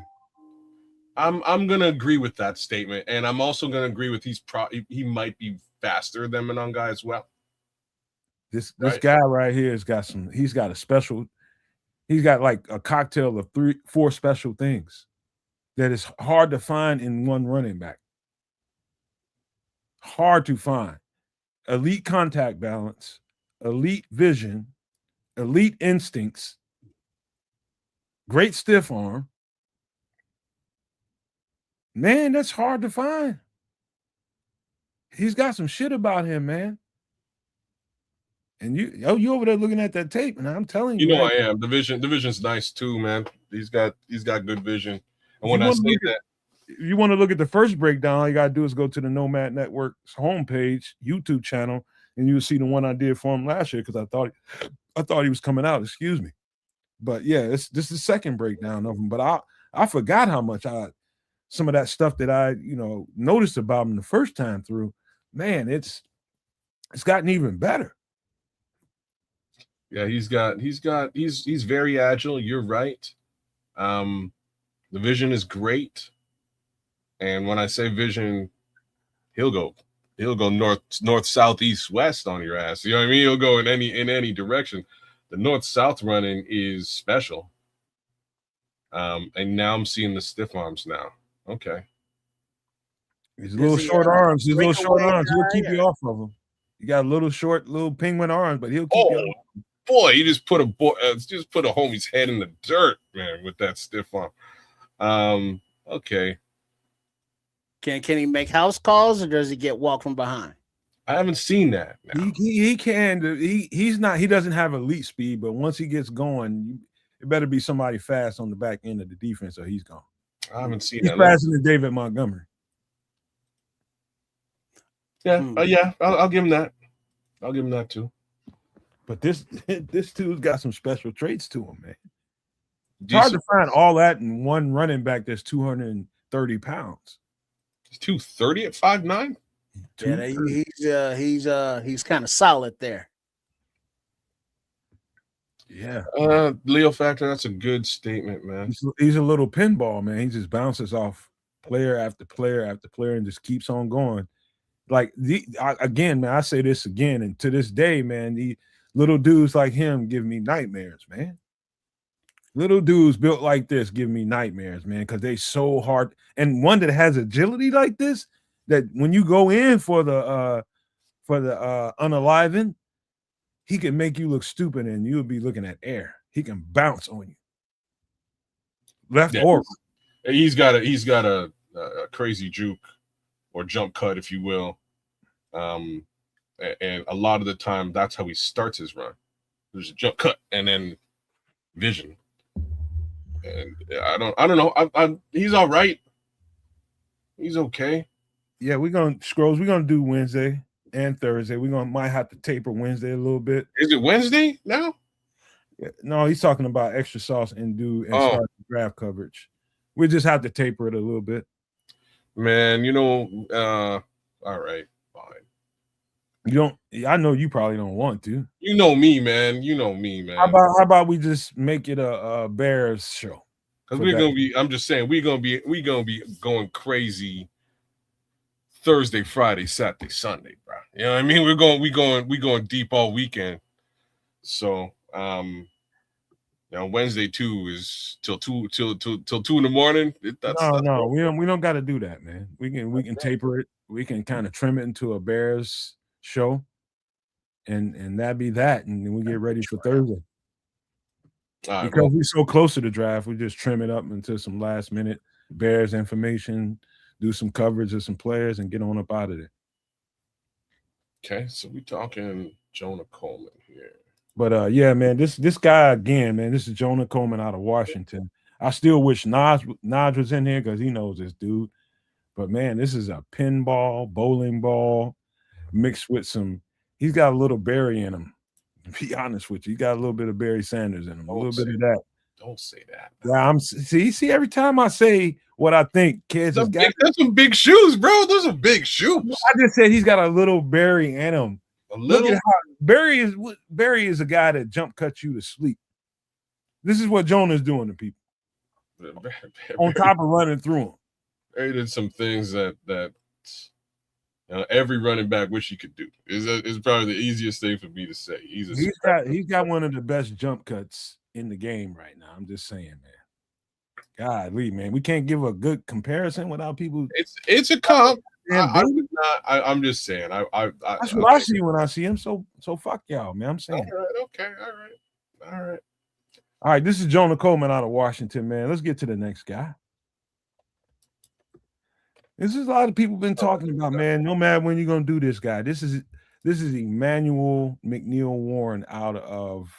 I'm gonna agree with that statement, and I'm also gonna agree with he might be faster than Manungai as well. This guy right here he's got like a cocktail of 3-4 special things that is hard to find in one running back. Hard to find. Elite contact balance, elite vision, elite instincts, great stiff arm. Man, that's hard to find. He's got some shit about him, man. And you over there looking at that tape, and I'm telling you, I am. The vision's nice too, man. He's got good vision. And when I say that, if you want to look at the first breakdown, all you gotta do is go to the Nomad Network's homepage, YouTube channel, and you'll see the one I did for him last year because I thought he was coming out. Excuse me. But yeah, this is the second breakdown of him. But I forgot how much some of that stuff that I noticed about him the first time through. Man, it's gotten even better. Yeah, he's very agile. You're right. The vision is great. And when I say vision, he'll go north, south, east, west on your ass. You know what I mean? He'll go in any direction. The north-south running is special. And now I'm seeing the stiff arms now. Okay. His little short arms. His little short arms. He'll keep you off of him. You got little penguin arms, but he'll keep you off. Boy, you just put a homie's head in the dirt, man, with that stiff arm. Okay. Can he make house calls or does he get walked from behind? I haven't seen that. No. He can. He's not. He doesn't have elite speed, but once he gets going, it better be somebody fast on the back end of the defense, or he's gone. I haven't seen that. He's faster than David Montgomery. Yeah, I'll give him that. I'll give him that too. But this dude's got some special traits to him, man. It's hard to find all that in one running back that's 230 pounds. He's 230 at 5'9". Yeah, he's kind of solid there. Yeah. Leo Factor, that's a good statement, man. He's a little pinball, man. He just bounces off player after player after player and just keeps on going. Like again, man, I say this again, and to this day, man, the little dudes like him give me nightmares, man. Little dudes built like this give me nightmares, man, because they so hard. And one that has agility like this, that when you go in for the unalivened, he can make you look stupid and you'll be looking at air. He can bounce on you. Left or right. He's got a crazy juke or jump cut, if you will. And a lot of the time, that's how he starts his run. There's a jump cut and then vision. And I don't know. He's all right. He's okay. Yeah, we're gonna do Wednesday and Thursday. Might have to taper Wednesday a little bit. Is it Wednesday now? Yeah, no, he's talking about extra sauce and start the draft coverage. We just have to taper it a little bit. Man, all right, fine. I know you probably don't want to. You know me, man. How about we just make it a Bears show? Because we're gonna be. I'm just saying we're gonna be going crazy Thursday, Friday, Saturday, Sunday, bro. You know what I mean? We going deep all weekend. So Wednesday too is till 2 in the morning. No, we don't got to do that, man. We can taper it. We can kind of trim it into a Bears show, and that be that, and then we get ready for Thursday. Right, because we're so close to the draft, we just trim it up into some last minute Bears information, do some coverage of some players, and get on up out of there. Okay, so we talking Jonah Coleman here. But yeah, man, this guy again, man, this is Jonah Coleman out of Washington. I still wish Naj was in here because he knows this dude. But man, this is a pinball, bowling ball mixed with he's got a little Barry in him. To be honest with you, he got a little bit of Barry Sanders in him, a little bit of that. Don't say that. Yeah, see, every time I say what I think, kids, that's some big shoes, bro. Those are big shoes. I just said he's got a little Barry in him. A little. Look at how Barry is a guy that jump cuts you to sleep. This is what Jonah's doing to people. On top of running through them. Barry did some things that every running back wish he could do. Is probably the easiest thing for me to say. He's got one of the best jump cuts in the game right now. I'm just saying, man. Golly, man, we can't give a good comparison without people. It's a comp. I'm just saying. That's what I see when I see him. So fuck y'all, man. I'm saying. All right. All right. This is Jonah Coleman out of Washington, man. Let's get to the next guy. This is a lot of people been talking about, man. No matter when you're gonna do this guy. This is Emmanuel McNeil Warren out of.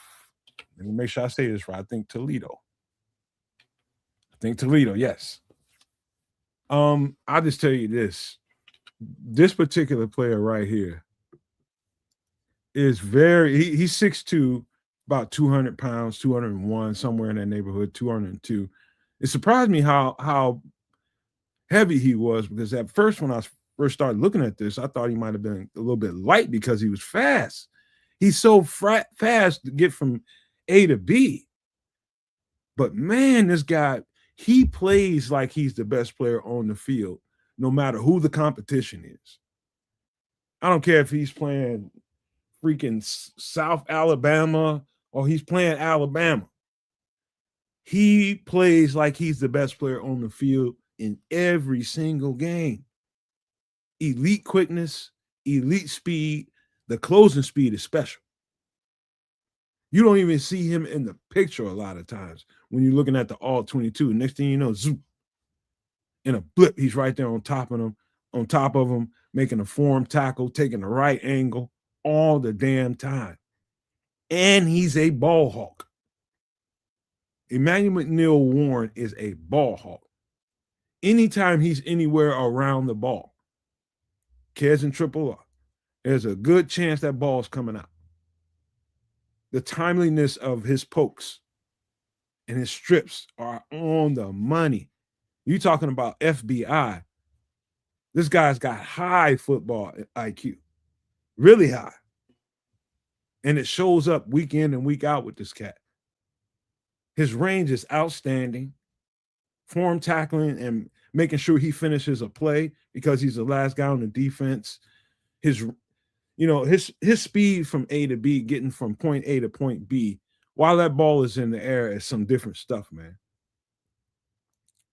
Let me make sure I say this right. I think Toledo. Yes. I'll just tell you this. This particular player right here is he's 6'2", about 200 pounds, 201, somewhere in that neighborhood, 202. It surprised me how heavy he was, because at first when I first started looking at this, I thought he might have been a little bit light because he was fast. He's so fast to get from A to B. But man, this guy, he plays like he's the best player on the field, no matter who the competition is. I don't care if he's playing freaking South Alabama or he's playing Alabama. He plays like he's the best player on the field in every single game. Elite quickness, elite speed. The closing speed is special. You don't even see him in the picture a lot of times when you're looking at the all 22. Next thing you know, zoom. In a blip, he's right there on top of him, making a form tackle, taking the right angle all the damn time. And he's a ball hawk. Emmanuel McNeil Warren is a ball hawk. Anytime he's anywhere around the ball, Kez and Triple R, there's a good chance that ball's coming out. The timeliness of his pokes and his strips are on the money. You talking about FBI. This guy's got high football IQ, really high. And it shows up week in and week out with this cat. His range is outstanding. Form tackling and making sure he finishes a play because he's the last guy on the defense. His speed from A to B, getting from point A to point B, while that ball is in the air, is some different stuff, man.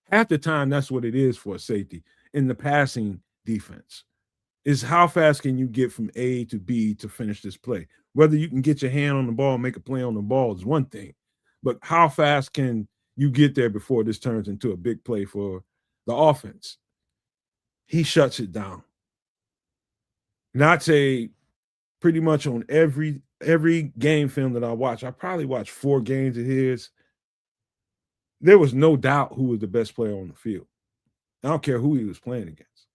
Half the time, that's what it is for a safety in the passing defense, is how fast can you get from A to B to finish this play? Whether you can get your hand on the ball and make a play on the ball is one thing, but how fast can you get there before this turns into a big play for the offense? He shuts it down. And I'd say pretty much on every game film that I watch, I probably watched 4 games of his. There was no doubt who was the best player on the field. I don't care who he was playing against.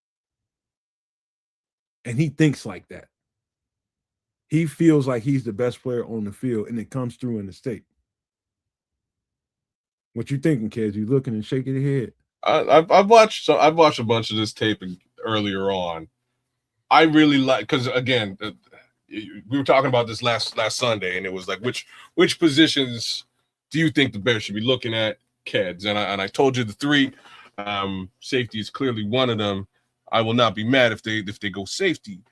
And he thinks like that. He feels like he's the best player on the field, and it comes through in the state. What you thinking, kids? You looking and shaking your head? I've watched a bunch of this tape earlier on. I really like, because again, we were talking about this last Sunday, and it was like which positions do you think the Bears should be looking at, Keds? And I told you the 3. Safety is clearly one of them. I will not be mad if they go safety.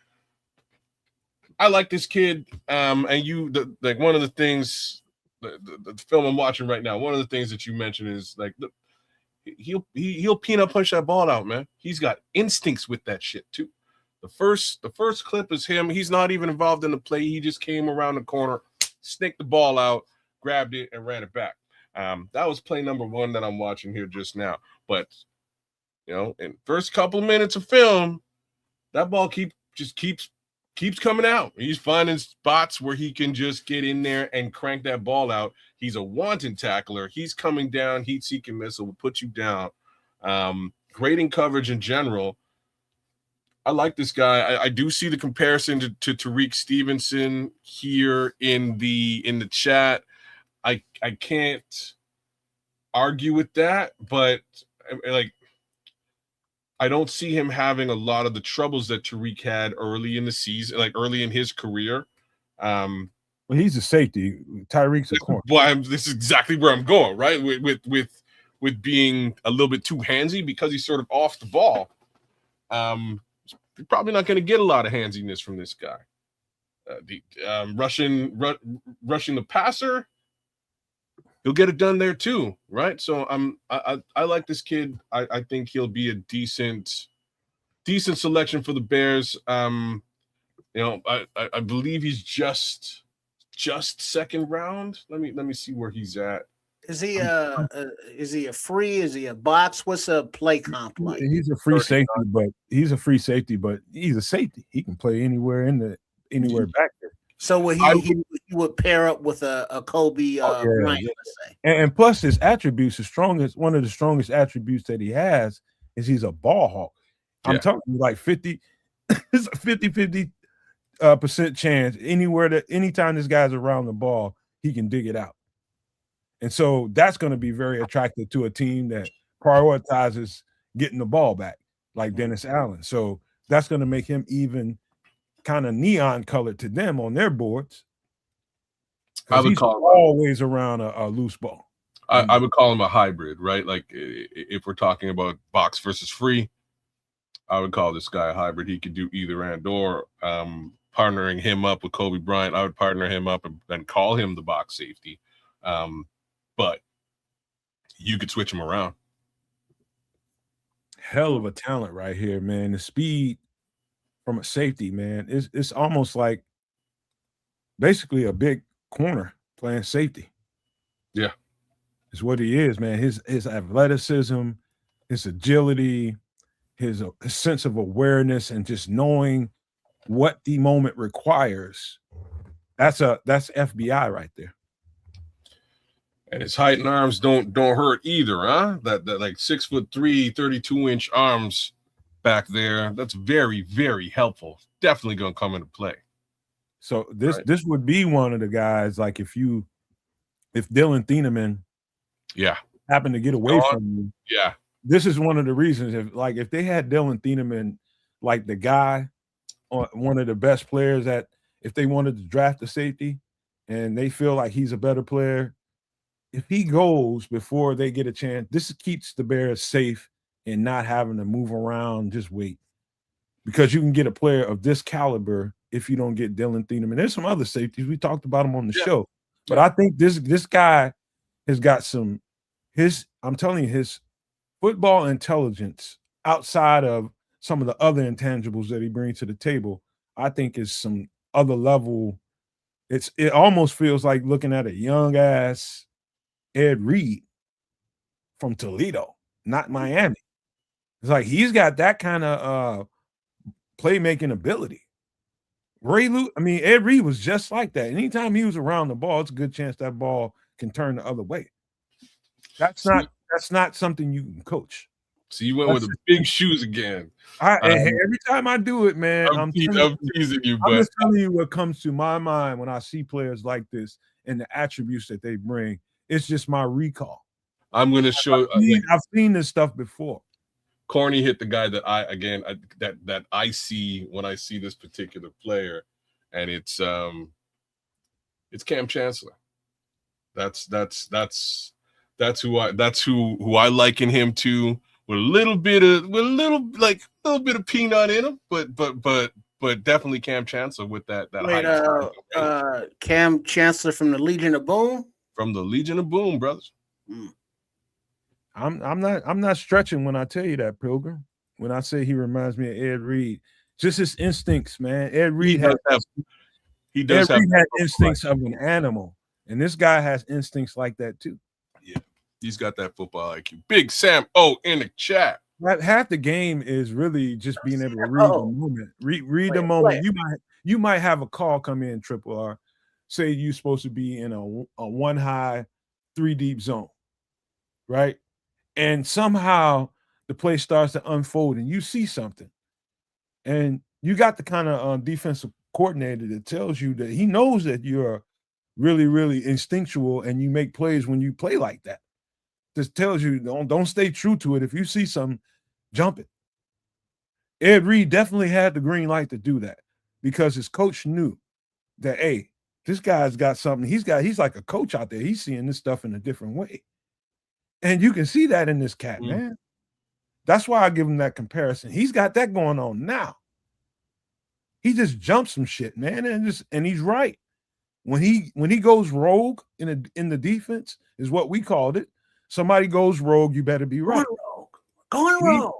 I like this kid, and one of the things, the film I'm watching right now, one of the things that you mentioned is like he'll peanut punch that ball out, man. He's got instincts with that shit too. The first clip is him. He's not even involved in the play. He just came around the corner, snicked the ball out, grabbed it, and ran it back. That was play number 1 that I'm watching here just now. But in first couple of minutes of film, that ball keeps coming out. He's finding spots where he can just get in there and crank that ball out. He's a wanton tackler. He's coming down, heat-seeking missile will put you down. Grading coverage in general. I like this guy. I do see the comparison to Tariq Stevenson here in the chat. I can't argue with that, but like I don't see him having a lot of the troubles that Tariq had early in the season, like early in his career. Well, he's a safety. Tyreek's a corner. Well, this is exactly where I'm going, right? With being a little bit too handsy because he's sort of off the ball. You're probably not going to get a lot of handsiness from this guy. Rushing the passer, he'll get it done there too, right? So I like this kid. I think he'll be a decent selection for the Bears. I believe he's just second round. Let me see where he's at. Is he a free? Is he a box? What's a play comp like? He's a free safety, but he's a safety. He can play anywhere back there. So he would pair up with a Kobe Bryant, let's say. And plus his attributes, one of the strongest attributes that he has is he's a ball hawk. I'm Yeah. telling you, like 50, it's a 50% chance anytime this guy's around the ball, he can dig it out. And so that's going to be very attractive to a team that prioritizes getting the ball back, like Dennis Allen. So that's going to make him even kind of neon colored to them on their boards. I Because would he's call him always around a loose ball. I would call him a hybrid, right? Like if we're talking about box versus free, I would call this guy a hybrid. He could do either and or. Partnering him up with Kobe Bryant, I would partner him up and call him the box safety. But you could switch him around. Hell of a talent right here, man. The speed from a safety, man, it's almost like basically a big corner playing safety. Yeah. Is what he is, man. His athleticism, his agility, his sense of awareness, and just knowing what the moment requires. That's FBI right there. And his height and arms don't hurt either, huh? That like 6'3", 32-inch arms back there. That's very, very helpful. Definitely gonna come into play. So this would be one of the guys, like if Dylan Thieneman happened to get away from you. Yeah. This is one of the reasons if they had Dylan Thieneman, like the guy, one of the best players that if they wanted to draft a safety and they feel like he's a better player, if he goes before they get a chance, this keeps the Bears safe and not having to move around, just wait. Because you can get a player of this caliber if you don't get Dylan Thieneman. There's some other safeties. We talked about him on the show. But I think this guy has got I'm telling you, his football intelligence outside of some of the other intangibles that he brings to the table, I think is some other level. It almost feels like looking at a young ass Ed Reed from Toledo, not Miami. It's like he's got that kind of playmaking ability. Ed Reed was just like that. Anytime he was around the ball, it's a good chance that ball can turn the other way. That's not something you can coach. So you went with the big shoes again. Every time I do it, man, I'm teasing you, but I'm just telling you what comes to my mind when I see players like this and the attributes that they bring. It's just my recall. I'm going to show. I've seen this stuff before. Corny hit the guy that I see when I see this particular player, and it's Cam Chancellor. That's who I liken him to, with a little bit of peanut in him, but definitely Cam Chancellor with that. Cam Chancellor from the Legion of Boom. From the Legion of Boom, brothers. I'm not stretching when I tell you that, Pilgrim. When I say he reminds me of Ed Reed, just his instincts, man. Ed Reed had instincts of an animal, and this guy has instincts like that too. Yeah, he's got that football IQ. Big Sam O in the chat. Half the game is really just being able to read the moment. Read the moment. You might have a call come in, Triple R. Say you're supposed to be in a one high, 3 deep zone, right? And somehow the play starts to unfold and you see something. And you got the kind of defensive coordinator that tells you that he knows that you're really, really instinctual and you make plays when you play like that. Just tells you don't stay true to it. If you see something, jump it. Ed Reed definitely had the green light to do that because his coach knew that, hey, this guy's got something. He's like a coach out there. He's seeing this stuff in a different way. And you can see that in this cat, man. That's why I give him that comparison. He's got that going on now. He just jumps some shit, man, and he's right. When he goes rogue in the defense is what we called it. Somebody goes rogue, you better be right. Going rogue.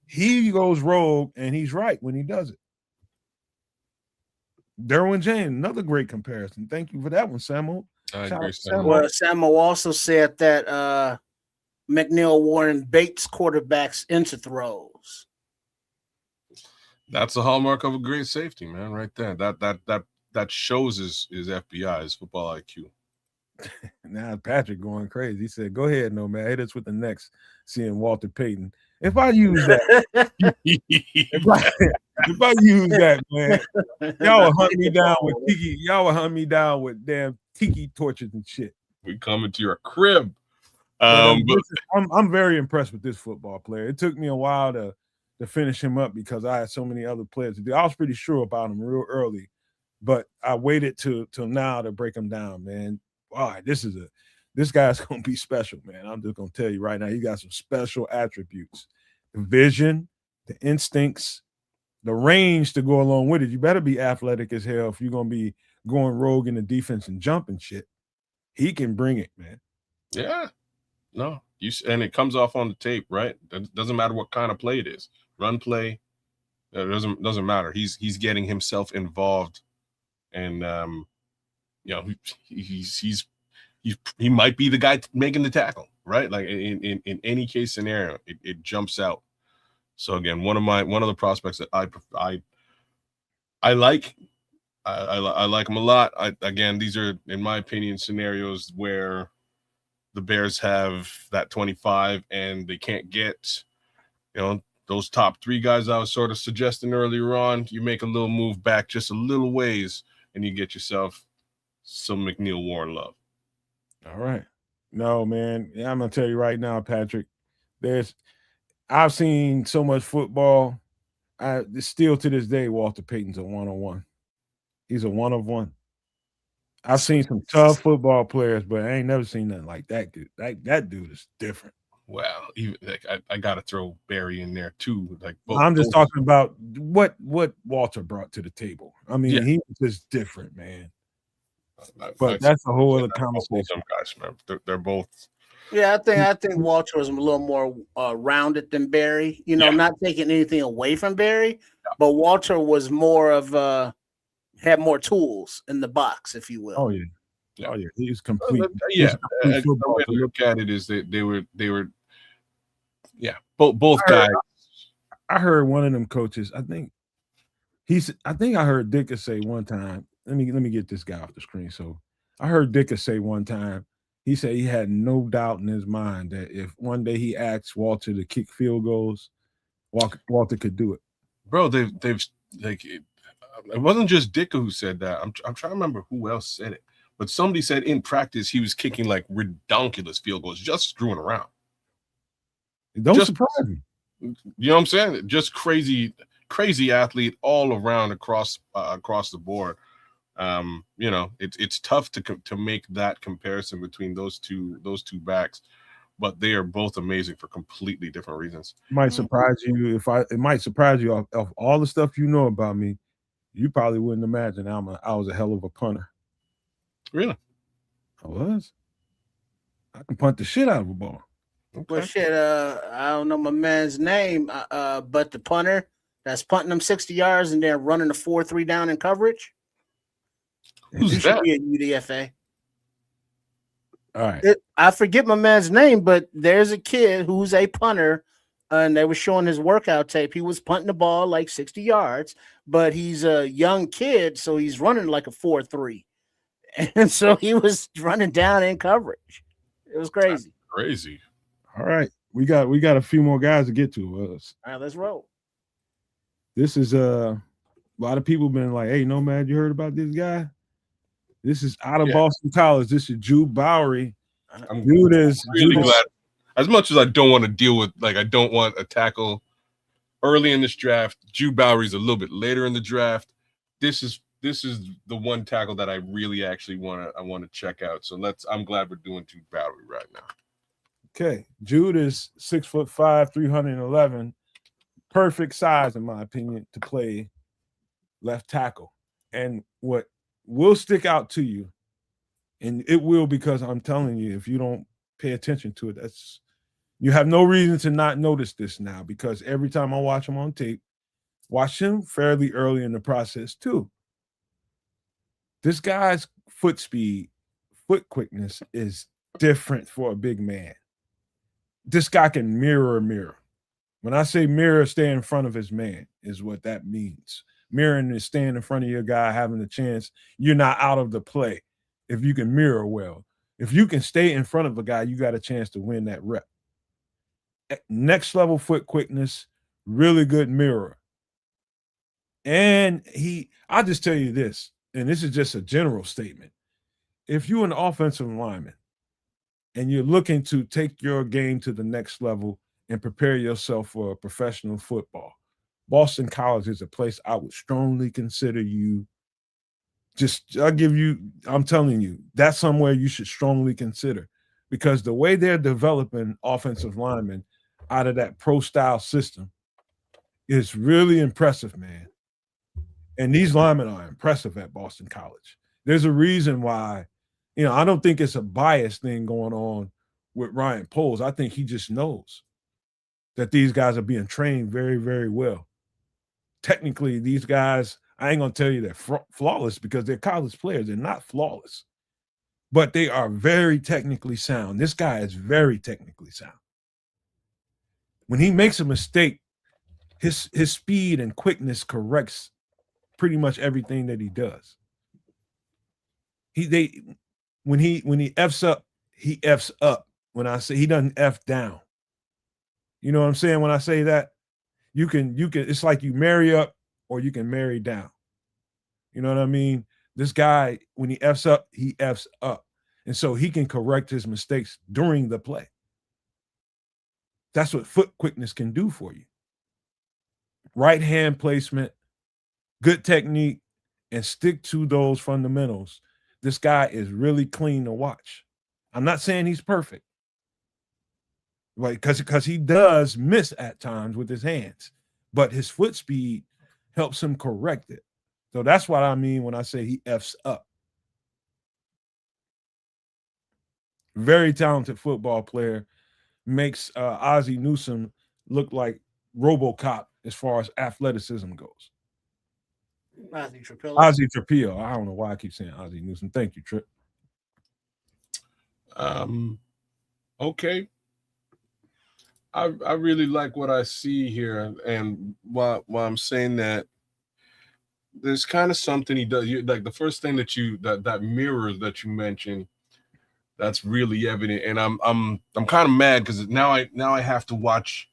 He goes rogue, and he's right when he does it. Derwin James, another great comparison. Thank you for that one, Samuel. Well, Samuel also said that McNeil Warren baits quarterbacks into throws. That's the hallmark of a great safety, man, right there. That shows his FBI, his football IQ. Now Patrick going crazy. He said, "Go ahead, no man. Hit us with the next." Seeing Walter Payton. If I use that, if I use that, man, y'all will hunt me down with tiki. Y'all will hunt me down with damn tiki torches and shit. We coming to your crib. But But I'm very impressed with this football player. It took me a while to finish him up because I had so many other players to do. I was pretty sure about him real early, but I waited till now to break him down, man. All right, this guy's gonna be special, man. I'm just gonna tell you right now, he got some special attributes. The vision, the instincts, the range to go along with it. You better be athletic as hell if you're gonna be going rogue in the defense and jumping shit. He can bring it, man. yeah, no, and it comes off on the tape, right? It doesn't matter what kind of play it is, run play. It doesn't matter. He's getting himself involved, and he might be the guy making the tackle, right? Like in any case scenario, it jumps out. So again, one of the prospects that I like. I like him a lot. These are, in my opinion, scenarios where the Bears have that 25 and they can't get, those top 3 guys I was sort of suggesting earlier on. You make a little move back just a little ways and you get yourself some McNeil Warren love. All right. No, man. Yeah, I'm gonna tell you right now, Patrick. I've seen so much football. Still to this day, Walter Payton's a 1-on-1. He's a 1-of-1. I've seen some tough football players, but I ain't never seen nothing like that dude. That dude is different. Well, even I gotta throw Barry in there too. Like I'm just talking about what Walter brought to the table. I mean, he was just different, man. But that's a whole other conversation. Guys, man, they're both. Yeah, I think Walter was a little more rounded than Barry. Not taking anything away from Barry, but Walter was more of had more tools in the box, if you will. Oh yeah. Oh yeah, he's complete. The way to look at it is that they were. Both guys. I heard one of them coaches. I think I heard Dicker say one time. Let me get this guy off the screen. So I heard Dicker say one time. He said he had no doubt in his mind that if one day he asked Walter to kick field goals, Walter could do it. Bro, they've like. It wasn't just Dicker who said that. I'm trying to remember who else said it, but somebody said in practice he was kicking like redonkulous field goals, just screwing around. It don't surprise me. You know what I'm saying? Just crazy athlete all around across the board. It's tough to make that comparison between those two backs, but they are both amazing for completely different reasons. It might surprise you it might surprise you of all the stuff you know about me. You probably wouldn't imagine I was a hell of a punter. Really? I was. I can punt the shit out of a ball. Okay. Well, shit, I don't know my man's name, but the punter that's punting them 60 yards and then running the 4-3 down in coverage. Who's that? Be at UDFA. All right. I forget my man's name, but there's a kid who's a punter. And they were showing his workout tape. He was punting the ball like 60 yards, but he's a young kid, so he's running like a 4-3. And so he was running down in coverage. It was crazy. That's crazy. All right. We got a few more guys to get to. All right, let's roll. This is a lot of people been like, hey, Nomad, you heard about this guy? This is out of Boston College. This is Jude Bowery. I'm really glad. As much as I don't want to deal with, I don't want a tackle early in this draft. Jude Bowery's a little bit later in the draft. This is the one tackle that I really actually want to check out. So I'm glad we're doing Jude Bowery right now. Okay, Jude is 6'5", 311, perfect size in my opinion to play left tackle. And what will stick out to you, and it will because I'm telling you, if you don't pay attention to it, you have no reason to not notice this now, because every time I watch him on tape, watch him fairly early in the process too. This guy's foot speed, foot quickness is different for a big man. This guy can mirror a mirror. When I say mirror, stay in front of his man is what that means. Mirroring is staying in front of your guy, having a chance. You're not out of the play if you can mirror well. If you can stay in front of a guy, you got a chance to win that rep. next level foot quickness, really good mirror. And I'll just tell you this, and this is just a general statement. If you're an offensive lineman and you're looking to take your game to the next level and prepare yourself for professional football, Boston College is a place I would strongly consider you. I'm telling you, that's somewhere you should strongly consider, because the way they're developing offensive linemen out of that pro style system is really impressive, man. And these linemen are impressive at Boston College. There's a reason why, I don't think it's a bias thing going on with Ryan Poles. I think he just knows that these guys are being trained very, very well. Technically, these guys, I ain't going to tell you they're flawless because they're college players. They're not flawless, but they are very technically sound. This guy is very technically sound. When he makes a mistake, his speed and quickness corrects pretty much everything that he does. When he F's up, he F's up. When I say he doesn't F down. You know what I'm saying? When I say that, you can, it's like you marry up or you can marry down. You know what I mean? This guy, when he F's up, he F's up. And so he can correct his mistakes during the play. That's what foot quickness can do for you. Right hand placement, good technique, and stick to those fundamentals. This guy is really clean to watch. I'm not saying he's perfect, right? Because he does miss at times with his hands, but his foot speed helps him correct it. So that's what I mean when I say he F's up. Very talented football player, makes Ozzie Newsome look like RoboCop as far as athleticism goes. Ozzie Trapillo. I don't know why I keep saying Ozzie Newsome. Thank you, Trip. Okay. I really like what I see here, and while I'm saying that, there's kind of something he does. Like the first thing that mirror that you mentioned, that's really evident, and I'm kind of mad because now I have to watch.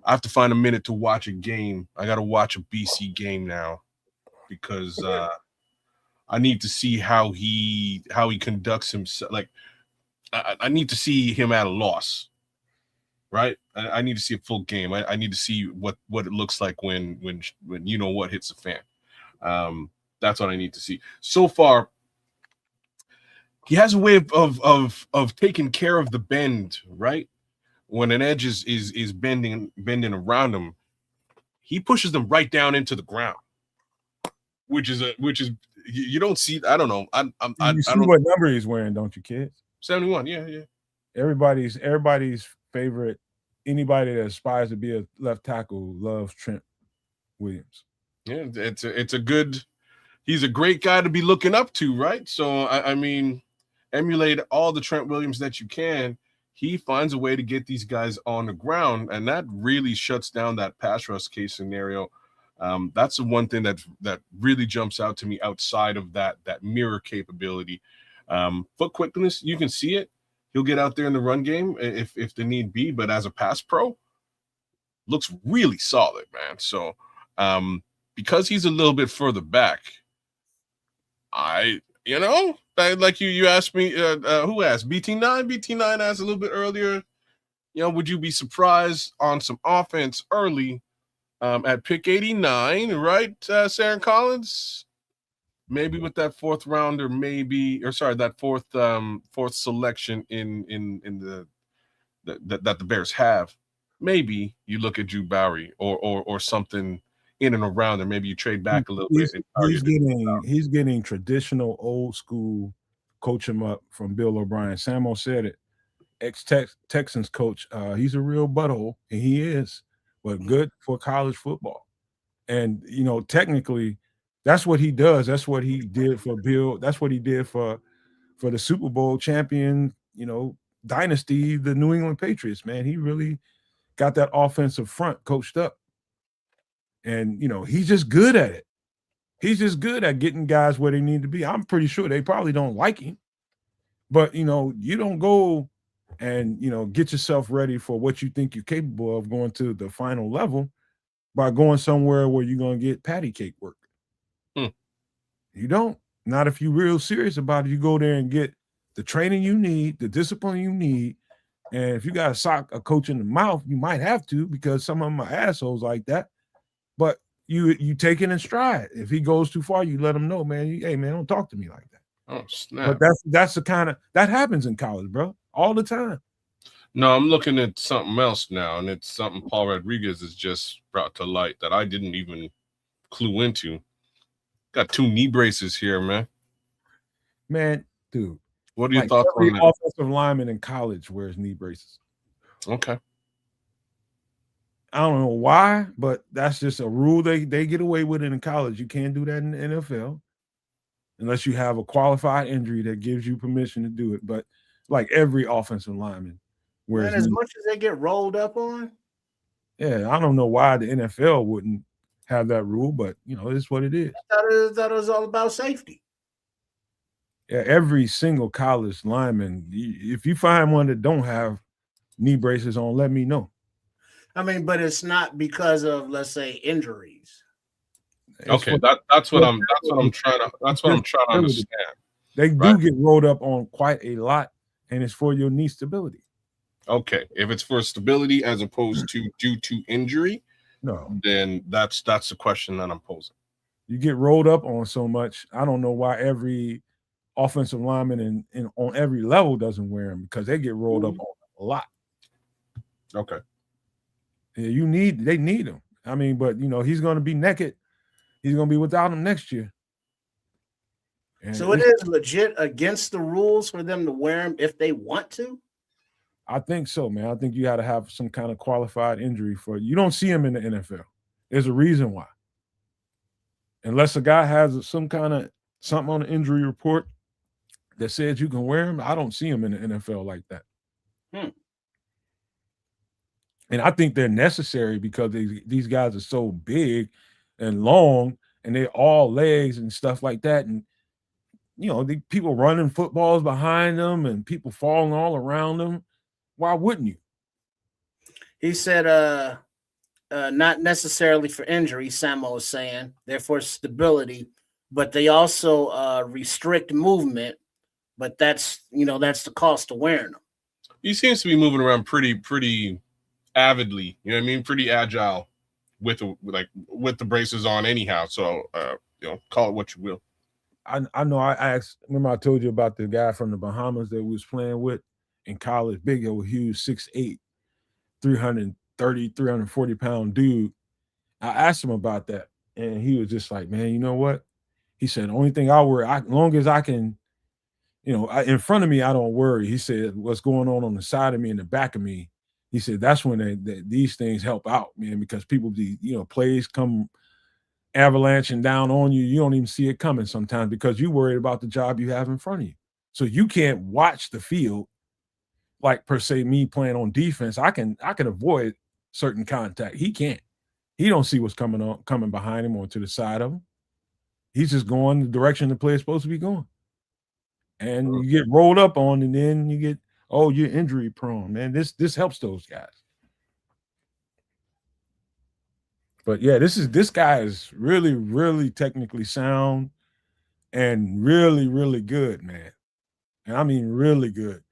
I have to find a minute to watch a game. I got to watch a BC game now because I need to see how he conducts himself. Like I need to see him at a loss, right? I need to see a full game. I need to see what it looks like when you know what hits the fan. That's what I need to see. So far, he has a way of taking care of the bend, right? When an edge is bending around him, he pushes them right down into the ground, which is you don't see. I don't know. You see what number he's wearing, don't you, kids? 71. Yeah. Everybody's favorite. Anybody that aspires to be a left tackle loves Trent Williams. Yeah, it's a good. He's a great guy to be looking up to, right? So I mean, emulate all the Trent Williams that you can. He finds a way to get these guys on the ground, and that really shuts down that pass rush case scenario. That's the one thing that really jumps out to me outside of that mirror capability. Foot quickness, you can see it. He'll get out there in the run game if the need be, but as a pass pro, looks really solid, man. So because he's a little bit further back, like you asked me, who asked? BT9? BT9 asked a little bit earlier, would you be surprised on some offense early at pick 89, right, Sarah Collins? Maybe with that fourth rounder, that fourth selection in the that the Bears have. Maybe you look at Drew Bowery or something in and around there. Maybe you trade back a little bit. He's getting traditional old school coach him up from Bill O'Brien. Samo said it. Ex-Texans coach. He's a real butthole, and he is, but good for college football. And technically, that's what he does. That's what he did for Bill. That's what he did for the Super Bowl champion, dynasty, the New England Patriots. Man, he really got that offensive front coached up. And, he's just good at it. He's just good at getting guys where they need to be. I'm pretty sure they probably don't like him. But, you don't go and get yourself ready for what you think you're capable of going to the final level by going somewhere where you're going to get patty cake work. Hmm. You don't. Not if you're real serious about it. You go there and get the training you need, the discipline you need. And if you got to sock a coach in the mouth, you might have to, because some of them are assholes like that. But you take it in stride. If he goes too far, you let him know, man. Hey, man, don't talk to me like that. Oh, snap. But that's the kind of that happens in college, bro, all the time. No, I'm looking at something else now, and it's something Paul Rodriguez has just brought to light that I didn't even clue into. Got 2 knee braces here, man. Man, dude. What are your thoughts every on that? offensive lineman in college wears knee braces. Okay. I don't know why, but that's just a rule they get away with it in college. You can't do that in the NFL unless you have a qualified injury that gives you permission to do it. But like every offensive lineman wears as much as they get rolled up on. Yeah, I don't know why the NFL wouldn't have that rule, but it's what it is. That is all about safety. Yeah, every single college lineman, if you find one that don't have knee braces on, let me know. I mean, but it's not because of, let's say, injuries. Okay, that's what I'm trying to understand. They do get rolled up on quite a lot, and it's for your knee stability. Okay, if it's for stability as opposed to due to injury, no, then that's the question that I'm posing. You get rolled up on so much. I don't know why every offensive lineman and on every level doesn't wear them, because they get rolled up on a lot. Okay. Yeah, they need him. I mean, but he's going to be naked. He's going to be without him next year. And so it is legit against the rules for them to wear them if they want to? I think so, man. I think you got to have some kind of qualified injury for it. You don't see him in the NFL. There's a reason why. Unless a guy has some kind of something on the injury report that says you can wear him, I don't see him in the NFL like that. And I think they're necessary because these guys are so big and long, and they're all legs and stuff like that. And, the people running footballs behind them and people falling all around them. Why wouldn't you? He said, not necessarily for injury, Samo was saying. They're for stability, but they also restrict movement. But that's the cost of wearing them. He seems to be moving around pretty avidly. You know what I mean? Pretty agile with the braces on anyhow. So call it what you will. I know. Remember I told you about the guy from the Bahamas that we was playing with in college, big old huge 6'8", 330, 340-pound dude. I asked him about that, and he was just like, man, you know what? He said, the only thing I worry, as long as I can, in front of me, I don't worry. He said, what's going on the side of me and the back of me, he said, that's when these things help out, man, because people, plays come avalanching down on you. You don't even see it coming sometimes because you're worried about the job you have in front of you. So you can't watch the field like, per se, me playing on defense. I can avoid certain contact. He can't. He don't see what's coming behind him or to the side of him. He's just going the direction the player's supposed to be going. And you get rolled up on, and then you get, you're injury prone, man. This helps those guys. But yeah, this guy is really, really technically sound and really, really good, man. And I mean really good.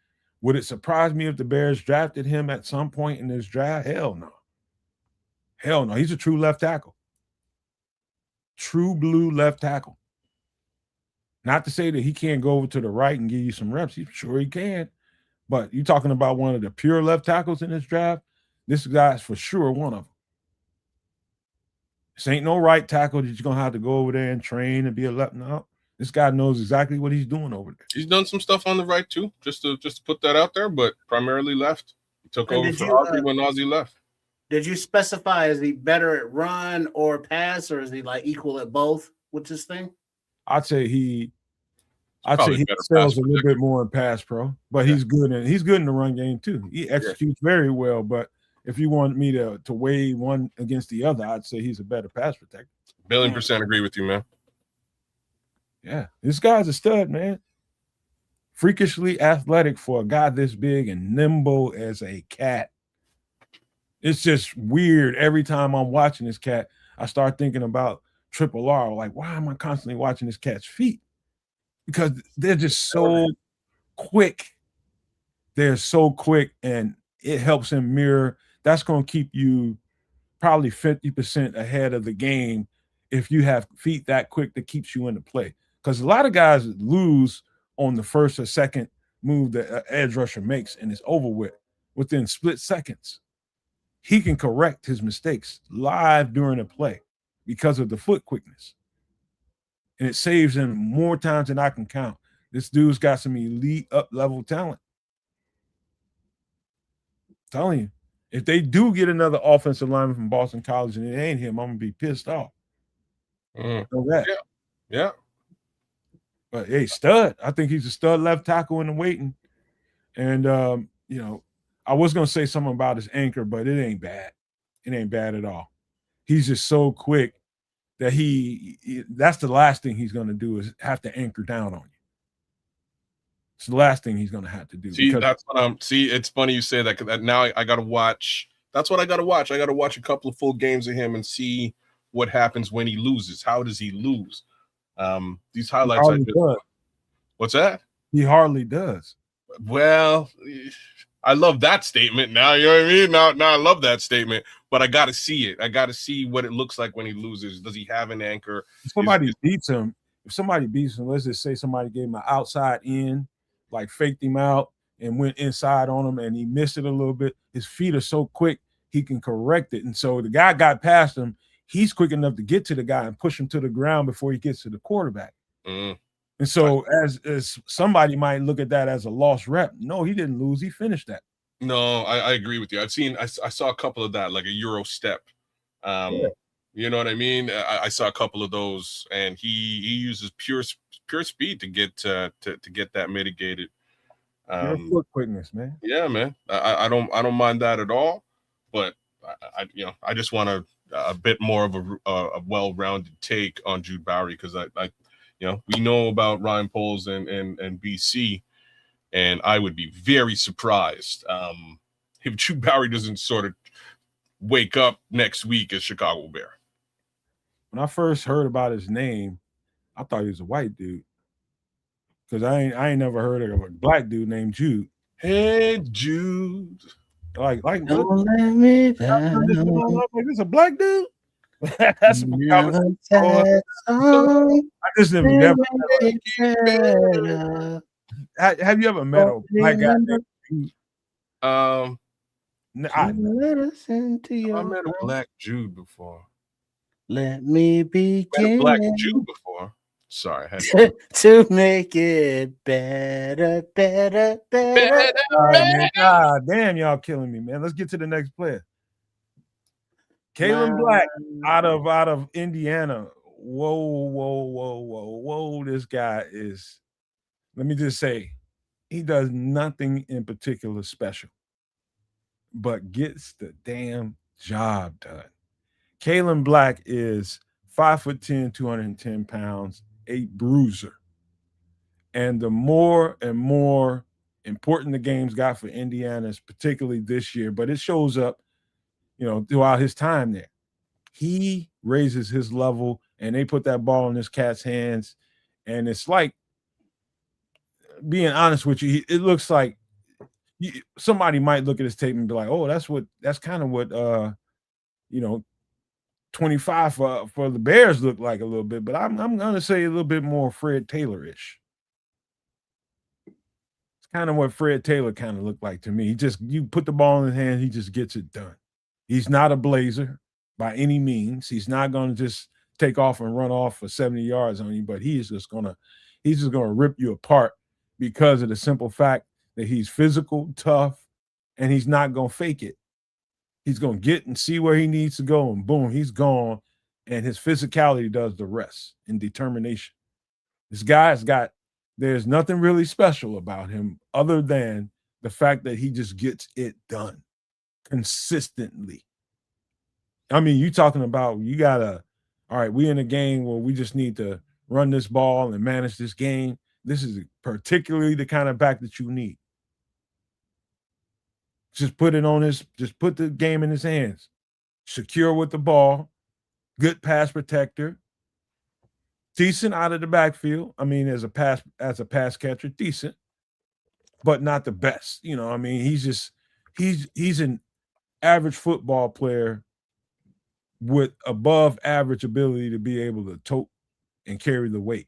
Would it surprise me if the Bears drafted him at some point in this draft? Hell no. Hell no. He's a true left tackle. True blue left tackle. Not to say that he can't go over to the right and give you some reps. He's sure he can. But you're talking about one of the pure left tackles in this draft. This guy's for sure one of them. This ain't no right tackle that you're going to have to go over there and train and be a left. No, this guy knows exactly what he's doing over there. He's done some stuff on the right too, just to put that out there, but primarily left. He took over for Ozzie when Ozzie left. Did you specify, is he better at run or pass, or is he like equal at both? What's his thing? I'd say he excels a little bit more in pass pro, but he's good in the run game too. He executes very well, but if you want me to weigh one against the other, I'd say he's a better pass protector. 1,000,000% agree with you, man. Yeah, this guy's a stud, man. freakishly athletic for a guy this big and nimble as a cat. It's just weird. Every time I'm watching this cat, I start thinking about Triple R. Like, why am I constantly watching this cat's feet? Because they're just so quick. They're so quick, and it helps him mirror. That's going to keep you probably 50% ahead of the game if you have feet that quick that keeps you in the play. Because a lot of guys lose on the first or second move that an edge rusher makes, and it's over with within split seconds. He can correct his mistakes live during a play because of the foot quickness. And it saves him more times than I can count. This dude's got some elite up-level talent. I'm telling you, if they do get another offensive lineman from Boston College and it ain't him, I'm going to be pissed off. Know that. Yeah. But hey, stud. I think he's a stud left tackle in the waiting. And, I was going to say something about his anchor, but it ain't bad. It ain't bad at all. He's just so quick that that's the last thing he's going to do is have to anchor down on you. It's the last thing he's going to have to do. See, that's what it's funny you say that, because now I got to watch. That's what I got to watch. I got to watch a couple of full games of him and see what happens when he loses. How does he lose? These highlights. What's that? He hardly does. Well, I love that statement. Now, you know what I mean? Now I love that statement, but I got to see it. I got to see what it looks like when he loses. Does he have an anchor? If somebody beats him, let's just say somebody gave him an outside in, like faked him out and went inside on him and he missed it a little bit. His feet are so quick, he can correct it. And so the guy got past him. He's quick enough to get to the guy and push him to the ground before he gets to the quarterback. Mm. And so as somebody might look at that as a lost rep. No, he didn't lose. He finished that. No, I agree with you. I saw a couple of that, like a Euro step. You know what I mean? I saw a couple of those, and he uses pure speed to get that mitigated. Pure foot quickness, man. Yeah, man. I don't mind that at all, but I just want a bit more of a well-rounded take on Jude Bowery, because we know about Ryan Poles and BC, and I would be very surprised if Jude Bowery doesn't sort of wake up next week as Chicago Bear. When I first heard about his name, I thought he was a white dude, because I ain't never heard of a black dude named Jude. Hey, Jude. Like don't let me down. Like, this a black dude? That's some conversation. I just never. Have you ever met a black guy named Jude? I listen to you. I met a black Jude before. Let me begin. A black Jude before. Sorry, I had to make it better. Man, God damn, y'all killing me, man. Let's get to the next player. Kalen Black out of Indiana. Whoa. This guy is, let me just say, he does nothing in particular special, but gets the damn job done. Kalen Black is 5'10", 210 pounds, a bruiser. And the more and more important the game's got for Indiana, particularly this year, but it shows up, throughout his time there. He raises his level, and they put that ball in this cat's hands, and it's like, being honest with you, it looks like somebody might look at his tape and be like, "Oh, that's kind of what 25 for the Bears look like a little bit," but I'm gonna say a little bit more Fred Taylor-ish. It's kind of what Fred Taylor kind of looked like to me. You put the ball in his hand, he just gets it done. He's not a blazer by any means. He's not gonna just take off and run off for 70 yards on you, but he's just gonna rip you apart because of the simple fact that he's physical, tough, and he's not gonna fake it. He's going to get and see where he needs to go, and boom, he's gone. And his physicality does the rest, and determination. This guy's there's nothing really special about him other than the fact that he just gets it done consistently. I mean, you talking about all right, we in a game where we just need to run this ball and manage this game. this is particularly the kind of back that you need. Just put the game in his hands. Secure with the ball, good pass protector, decent out of the backfield. I mean, as a pass catcher, decent, but not the best. I mean, he's an average football player with above average ability to be able to tote and carry the weight.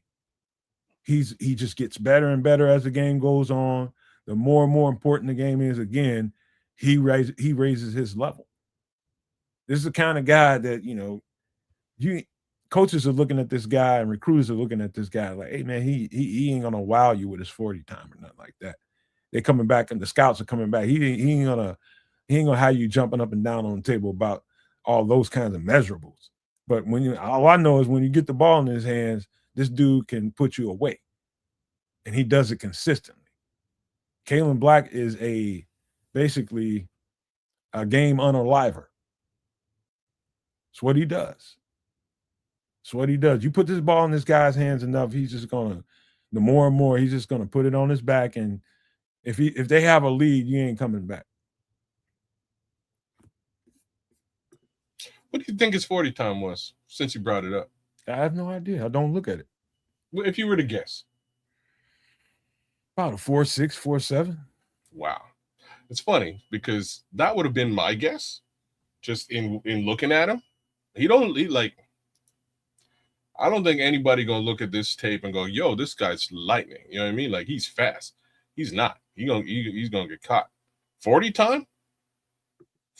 He just gets better and better as the game goes on. The more and more important the game is, again, he raises his level. This is the kind of guy that coaches are looking at this guy and recruiters are looking at this guy like, hey man, he ain't gonna wow you with his 40 time or nothing like that. They're coming back and the scouts are coming back. He ain't gonna have you jumping up and down on the table about all those kinds of measurables. But all I know is when you get the ball in his hands, this dude can put you away, and he does it consistently. Kalen Black is basically a game unaliver. It's what he does. It's what he does. You put this ball in this guy's hands enough, he's just gonna. The more and more, he's just gonna put it on his back, and if they have a lead, you ain't coming back. What do you think his 40 time was, since you brought it up? I have no idea. I don't look at it. If you were to guess. About a 4.6, 4.7. Wow. It's funny because that would have been my guess just in looking at him. I don't think anybody going to look at this tape and go, yo, this guy's lightning. You know what I mean? Like, he's fast. He's not. He's going to get caught. 40 time?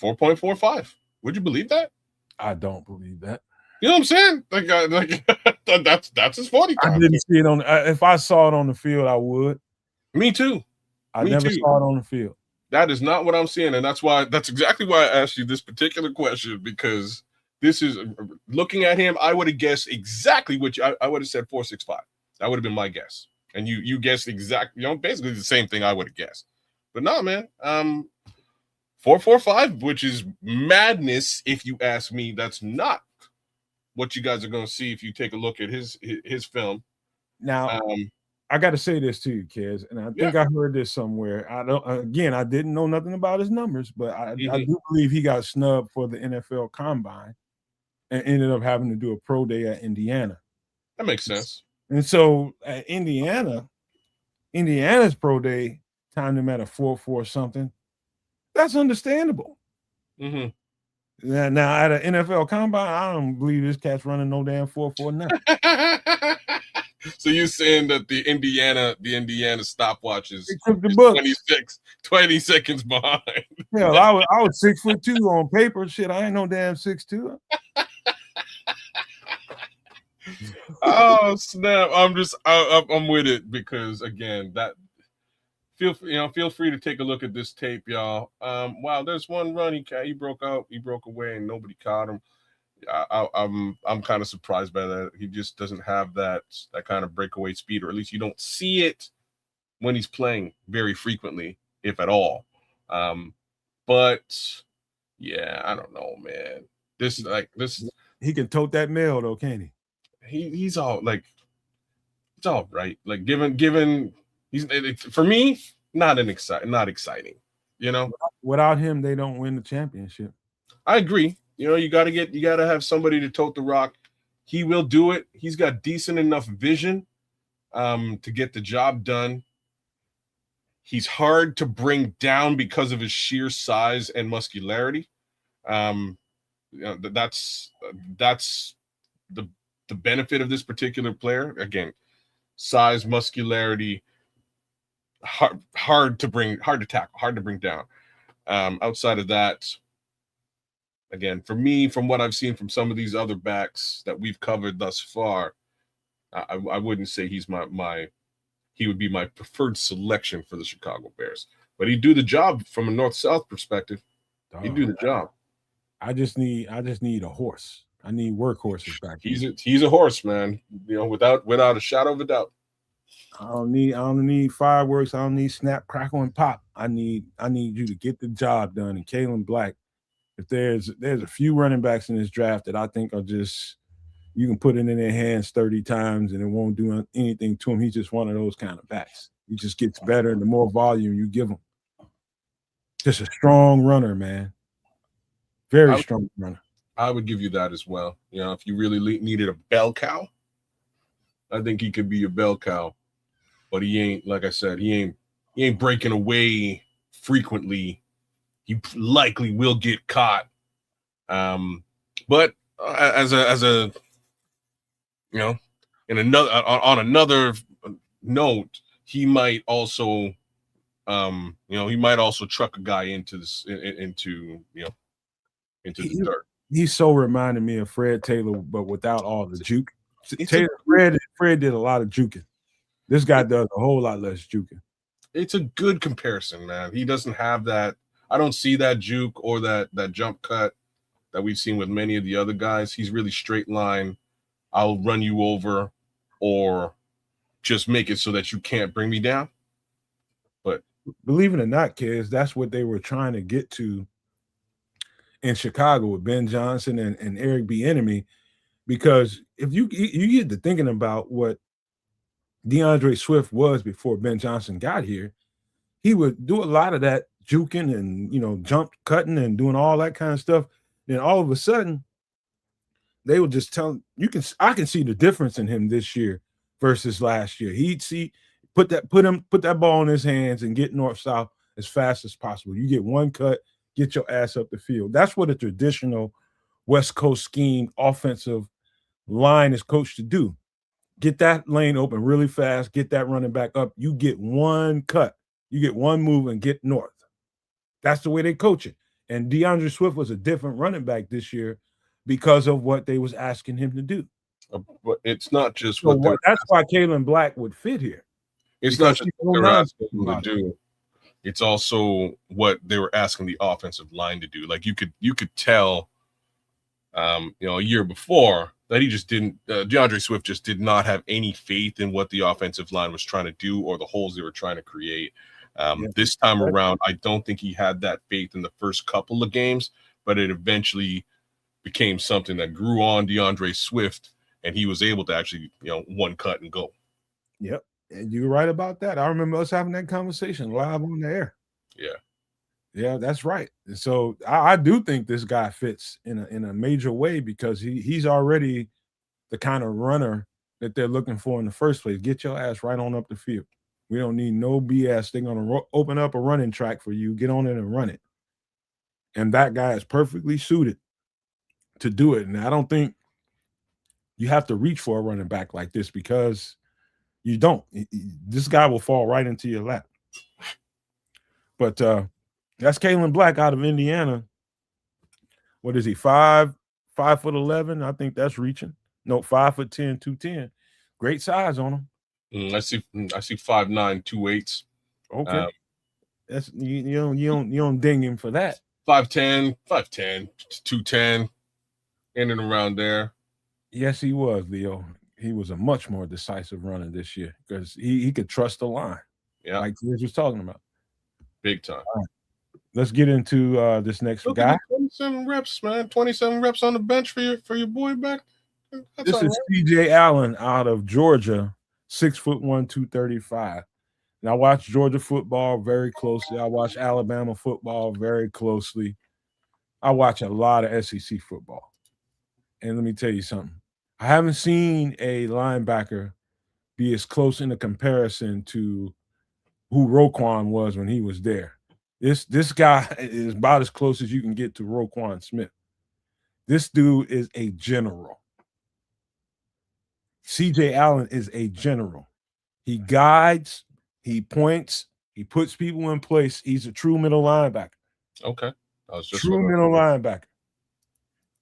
4.45. Would you believe that? I don't believe that. You know what I'm saying? Like that's his 40 time. I didn't see it if I saw it on the field, I would. Me too. I never saw it on the field. That is not what I'm seeing, and that's exactly why I asked you this particular question, because this is looking at him. I would have guessed exactly what I would have said 4.65. That would have been my guess, and you guessed exactly, basically the same thing I would have guessed. But no, man, 4.45, which is madness if you ask me. That's not what you guys are going to see if you take a look at his film. Now, I got to say this to you, kids, and I think I heard this somewhere. I didn't know nothing about his numbers, but I do believe he got snubbed for the NFL Combine and ended up having to do a pro day at Indiana. That makes sense. And so at Indiana's pro day timed him at a 4.4 something. That's understandable. Mm-hmm. Now at an NFL Combine, I don't believe this cat's running no damn 4.4 now. So you're saying that the Indiana stopwatch is 20 seconds behind? Hell, I was 6'2" on paper. Shit, I ain't no damn 6'2". Oh snap! I'm with it, because again, that feel free to take a look at this tape, y'all. Wow, there's one run he broke away and nobody caught him. I'm kind of surprised by that. He just doesn't have that kind of breakaway speed, or at least you don't see it when he's playing very frequently, if at all. But yeah, I don't know, man. This is he can tote that mail though, can't he? He's all like, it's all right. Like given he's, for me, not exciting. Without him, they don't win the championship. I agree. You got to have somebody to tote the rock. He will do it. He's got decent enough vision to get the job done. He's hard to bring down because of his sheer size and muscularity. That's the benefit of this particular player. Again, size, muscularity, hard to tackle, hard to bring down. Outside of that, again, for me, from what I've seen from some of these other backs that we've covered thus far, I wouldn't say he would be my preferred selection for the Chicago Bears. But he'd do the job from a north-south perspective. He'd do the job. I just need a horse. I need workhorses back. He's a horse, man. Without a shadow of a doubt. I don't need fireworks. I don't need snap, crackle, and pop. I need you to get the job done. And Kalen Black, if there's a few running backs in this draft that I think are just, you can put it in their hands 30 times and it won't do anything to him. He's just one of those kind of backs. He just gets better and the more volume you give him. Just a strong runner, man. Very strong runner. I would give you that as well. You know, if you really needed a bell cow, I think he could be your bell cow. But he ain't, like I said, he ain't breaking away frequently. He likely will get caught. But as a you know, in another on another note, he might also he might also truck a guy into this into the dirt. He's so reminding me of Fred Taylor, but without all the juke. Fred did a lot of juking. This guy does a whole lot less juking. It's a good comparison, man. He doesn't have that. I don't see that juke or that jump cut that we've seen with many of the other guys. He's really straight line. I'll run you over or just make it so that you can't bring me down. But believe it or not, kids, that's what they were trying to get to in Chicago with Ben Johnson and Eric Bieniemy, because if you get to thinking about what DeAndre Swift was before Ben Johnson got here, he would do a lot of that juking and jump cutting and doing all that kind of stuff. Then all of a sudden, they would just tell I can see the difference in him this year versus last year. He'd put that ball in his hands and get north-south as fast as possible. You get one cut, get your ass up the field. That's what a traditional West Coast scheme offensive line is coached to do. Get that lane open really fast, get that running back up. You get one cut, you get one move and get north. That's the way they coach it. And DeAndre Swift was a different running back this year because of what they was asking him to do. But it's not just that's why Kalen Black would fit here. It's not just what they're asking him to do. It's also what they were asking the offensive line to do. Like you could tell, a year before that he just didn't. DeAndre Swift just did not have any faith in what the offensive line was trying to do or the holes they were trying to create. This time around, I don't think he had that faith in the first couple of games, but it eventually became something that grew on DeAndre Swift, and he was able to actually, one cut and go. Yep. And you're right about that. I remember us having that conversation live on the air. Yeah, that's right. And so I do think this guy fits in a major way because he's already the kind of runner that they're looking for in the first place. Get your ass right on up the field. We don't need no BS. They're going to open up a running track for you. Get on it and run it. And that guy is perfectly suited to do it. And I don't think you have to reach for a running back like this because you don't. This guy will fall right into your lap. But that's Kalen Black out of Indiana. What is he? 5'11"? I think that's reaching. No, 5'10", 210. Great size on him. I see 5'9", 2/8. Okay. That's you don't ding him for that. 5'10", 210, in and around there. Yes, he was, Leo. He was a much more decisive runner this year because he could trust the line. Yeah, like Chris was talking about. Big time. All right. Let's get into this next guy. 27 reps, man. 27 reps on the bench for your boy back. This is C.J. Allen out of Georgia, 6'1", 235. And I watch Georgia football very closely. I watch Alabama football very closely. I watch a lot of SEC football. And let me tell you something. I haven't seen a linebacker be as close in a comparison to who Roquan was when he was there. This guy is about as close as you can get to Roquan Smith. This dude is a general. C.J. Allen is a general. He guides, he points, he puts people in place. He's a true middle linebacker. Okay. I was just true middle linebacker.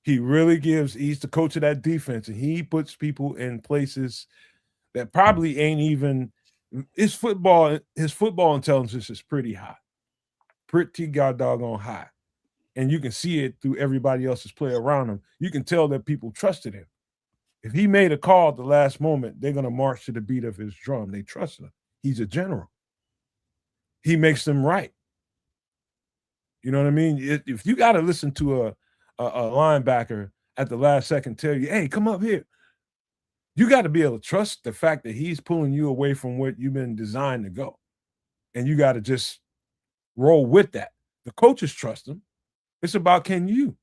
He really he's the coach of that defense, and he puts people in places that probably ain't even his football intelligence is pretty high. Pretty doggone high. And you can see it through everybody else's play around him. You can tell that people trusted him. If he made a call at the last moment, they're going to march to the beat of his drum. They trust him. He's a general. He makes them right. You know what I mean? If you got to listen to a linebacker at the last second tell you, hey, come up here. You got to be able to trust the fact that he's pulling you away from what you've been designed to go. And you got to just roll with that. The coaches trust him. It's about can you.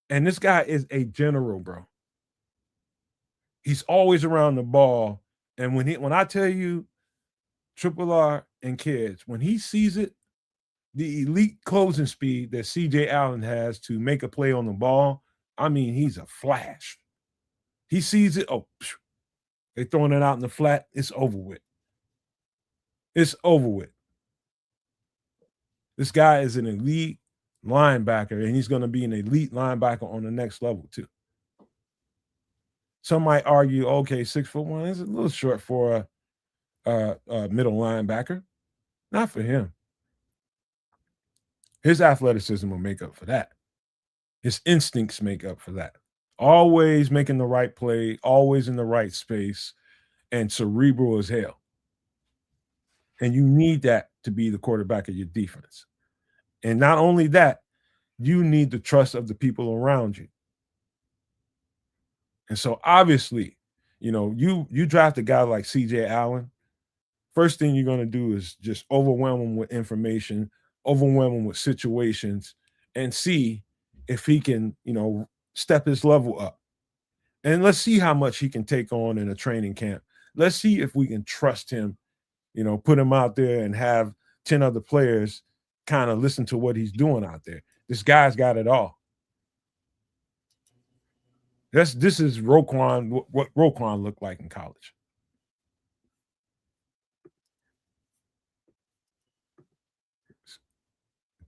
And this guy is a general, bro. He's always around the ball. And when I tell you Triple R and kids, when he sees it, the elite closing speed that CJ Allen has to make a play on the ball, I mean, he's a flash. He sees it. Oh, they throwing it out in the flat. It's over with. It's over with. This guy is an elite linebacker, and he's going to be an elite linebacker on the next level too. Some might argue, okay, 6'1" is a little short for a middle linebacker. Not for him. His athleticism will make up for that. His instincts make up for that. Always making the right play, always in the right space, and cerebral as hell. And you need that to be the quarterback of your defense. And not only that, you need the trust of the people around you. And so obviously, you draft a guy like CJ Allen, first thing you're going to do is just overwhelm him with information, overwhelm him with situations, and see if he can, step his level up. And let's see how much he can take on in a training camp. Let's see if we can trust him, put him out there and have 10 other players kind of listen to what he's doing out there. This guy's got it all. This is Roquan, what Roquan looked like in college.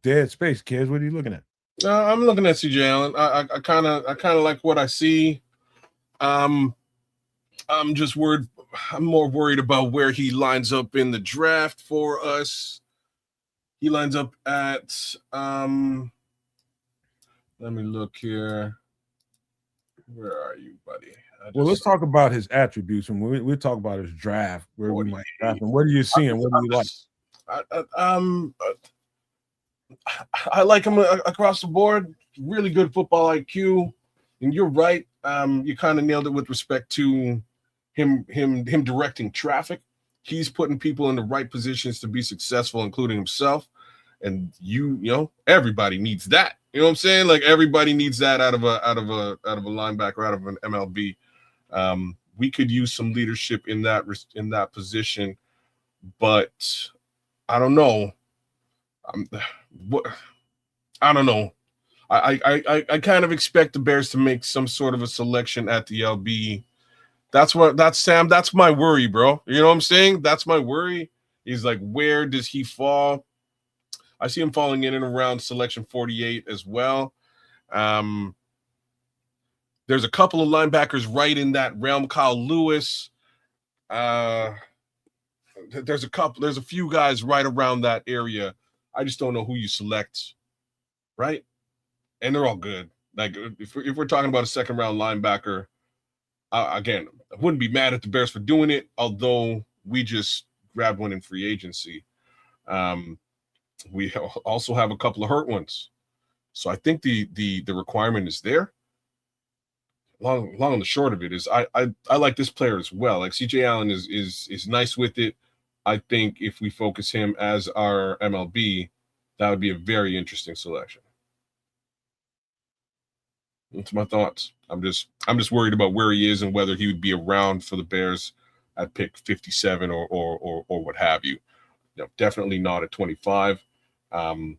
Dead space, kids. What are you looking at? I'm looking at CJ Allen. I kind of like what I see. I'm just worried. I'm more worried about where he lines up in the draft for us. He lines up at let me look here. Where are you, buddy? Well, let's talk about his attributes, and we'll talk about his draft, where we might draft him. What are you seeing? What do you like? I like him across the board. Really good football IQ, and you're right. You kind of nailed it with respect to him directing traffic. He's putting people in the right positions to be successful, including himself. And everybody needs that. You know what I'm saying? Like everybody needs that out of a linebacker, out of an MLB. We could use some leadership in that position, but I don't know. I don't know. I kind of expect the Bears to make some sort of a selection at the LB. That's Sam. That's my worry, bro. You know what I'm saying? That's my worry. Is like, where does he fall? I see him falling in and around selection 48 as well. There's a couple of linebackers right in that realm. Kyle Lewis. There's a few guys right around that area. I just don't know who you select, right? And they're all good. Like if we're talking about a second round linebacker, again, I wouldn't be mad at the Bears for doing it, although we just grabbed one in free agency. We also have a couple of hurt ones, so I think the requirement is there. Long and the short of it is, I like this player as well. Like CJ Allen is nice with it. I think if we focus him as our MLB, that would be a very interesting selection. That's my thoughts. I'm just worried about where he is and whether he would be around for the Bears at pick 57 or what have you. Definitely not at 25. I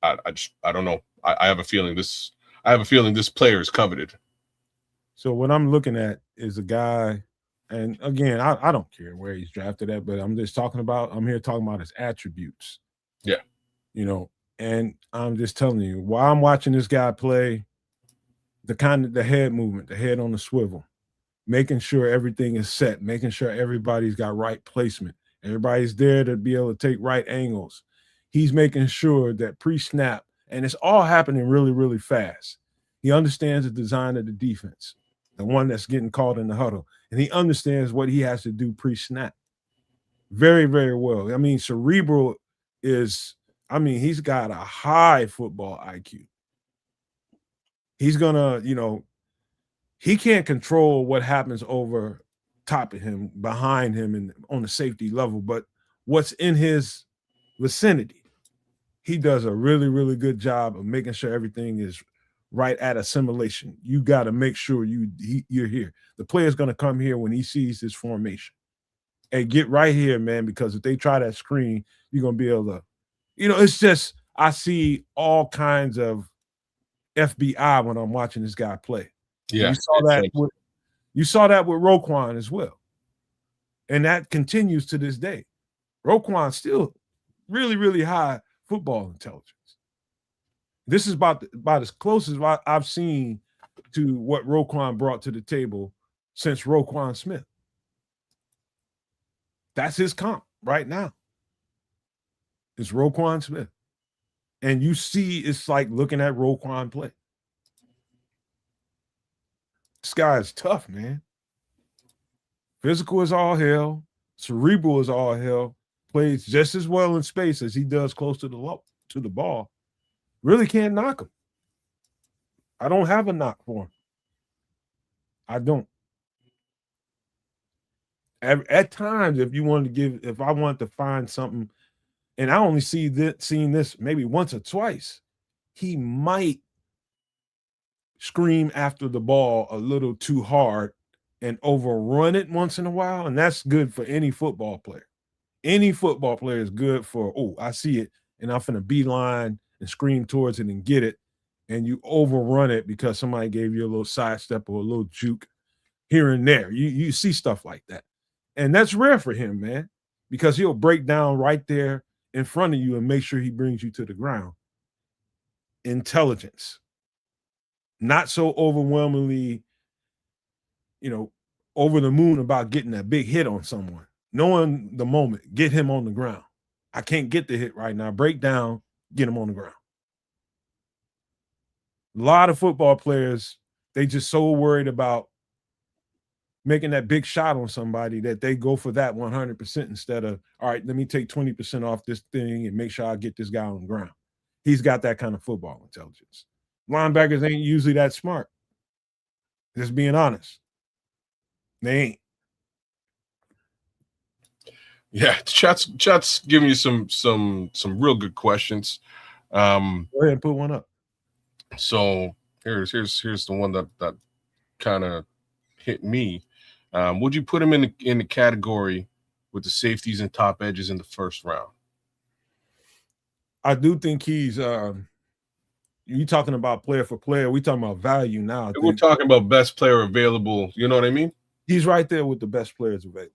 don't know. I have a feeling this player is coveted. So what I'm looking at is a guy, and again, I don't care where he's drafted at, but I'm here talking about his attributes. Yeah. And I'm just telling you, while I'm watching this guy play, the head movement, the head on the swivel, making sure everything is set, making sure everybody's got right placement, everybody's there to be able to take right angles. He's making sure that pre-snap, and it's all happening really, really fast. He understands the design of the defense, the one that's getting caught in the huddle, and he understands what he has to do pre-snap very, very well. I mean, cerebral is, he's got a high football IQ. He's gonna, he can't control what happens over top of him, behind him, and on the safety level, but what's in his vicinity, he does a really, really good job of making sure everything is right at assimilation. You got to make sure you're here. The player's going to come here when he sees his formation. Hey, get right here, man, because if they try that screen, you're going to be able to, it's just, I see all kinds of FBI when I'm watching this guy play. Yeah. You saw that with Roquan as well. And that continues to this day. Roquan's still really, really high football intelligence. This is about as close as I've seen to what Roquan brought to the table since Roquan Smith. That's his comp right now. It's Roquan Smith. And you see, it's like looking at Roquan play. This guy is tough, man. Physical as all hell. Cerebral as all hell. Plays just as well in space as he does close to the ball. Really can't knock him. I don't have a knock for him. I don't. At times, if I wanted to find something, and I only seen this maybe once or twice, he might scream after the ball a little too hard and overrun it once in a while, and that's good for any football player. Any football player is good for, I see it, and I'm finna beeline and scream towards it and get it, and you overrun it because somebody gave you a little sidestep or a little juke here and there. You see stuff like that. And that's rare for him, man, because he'll break down right there in front of you and make sure he brings you to the ground. Intelligence. Not so overwhelmingly, over the moon about getting that big hit on someone. Knowing the moment, get him on the ground. I can't get the hit right now. Break down, get him on the ground. A lot of football players, they just so worried about making that big shot on somebody that they go for that 100% instead of, all right, let me take 20% off this thing and make sure I get this guy on the ground. He's got that kind of football intelligence. Linebackers ain't usually that smart. Just being honest. They ain't. Yeah, chat's giving you some real good questions. Go ahead and put one up. So here's the one that kind of hit me. Would you put him in the category with the safeties and top edges in the first round? I do think he's you talking about player for player. We talking about value now. We're talking about best player available. You know what I mean? He's right there with the best players available.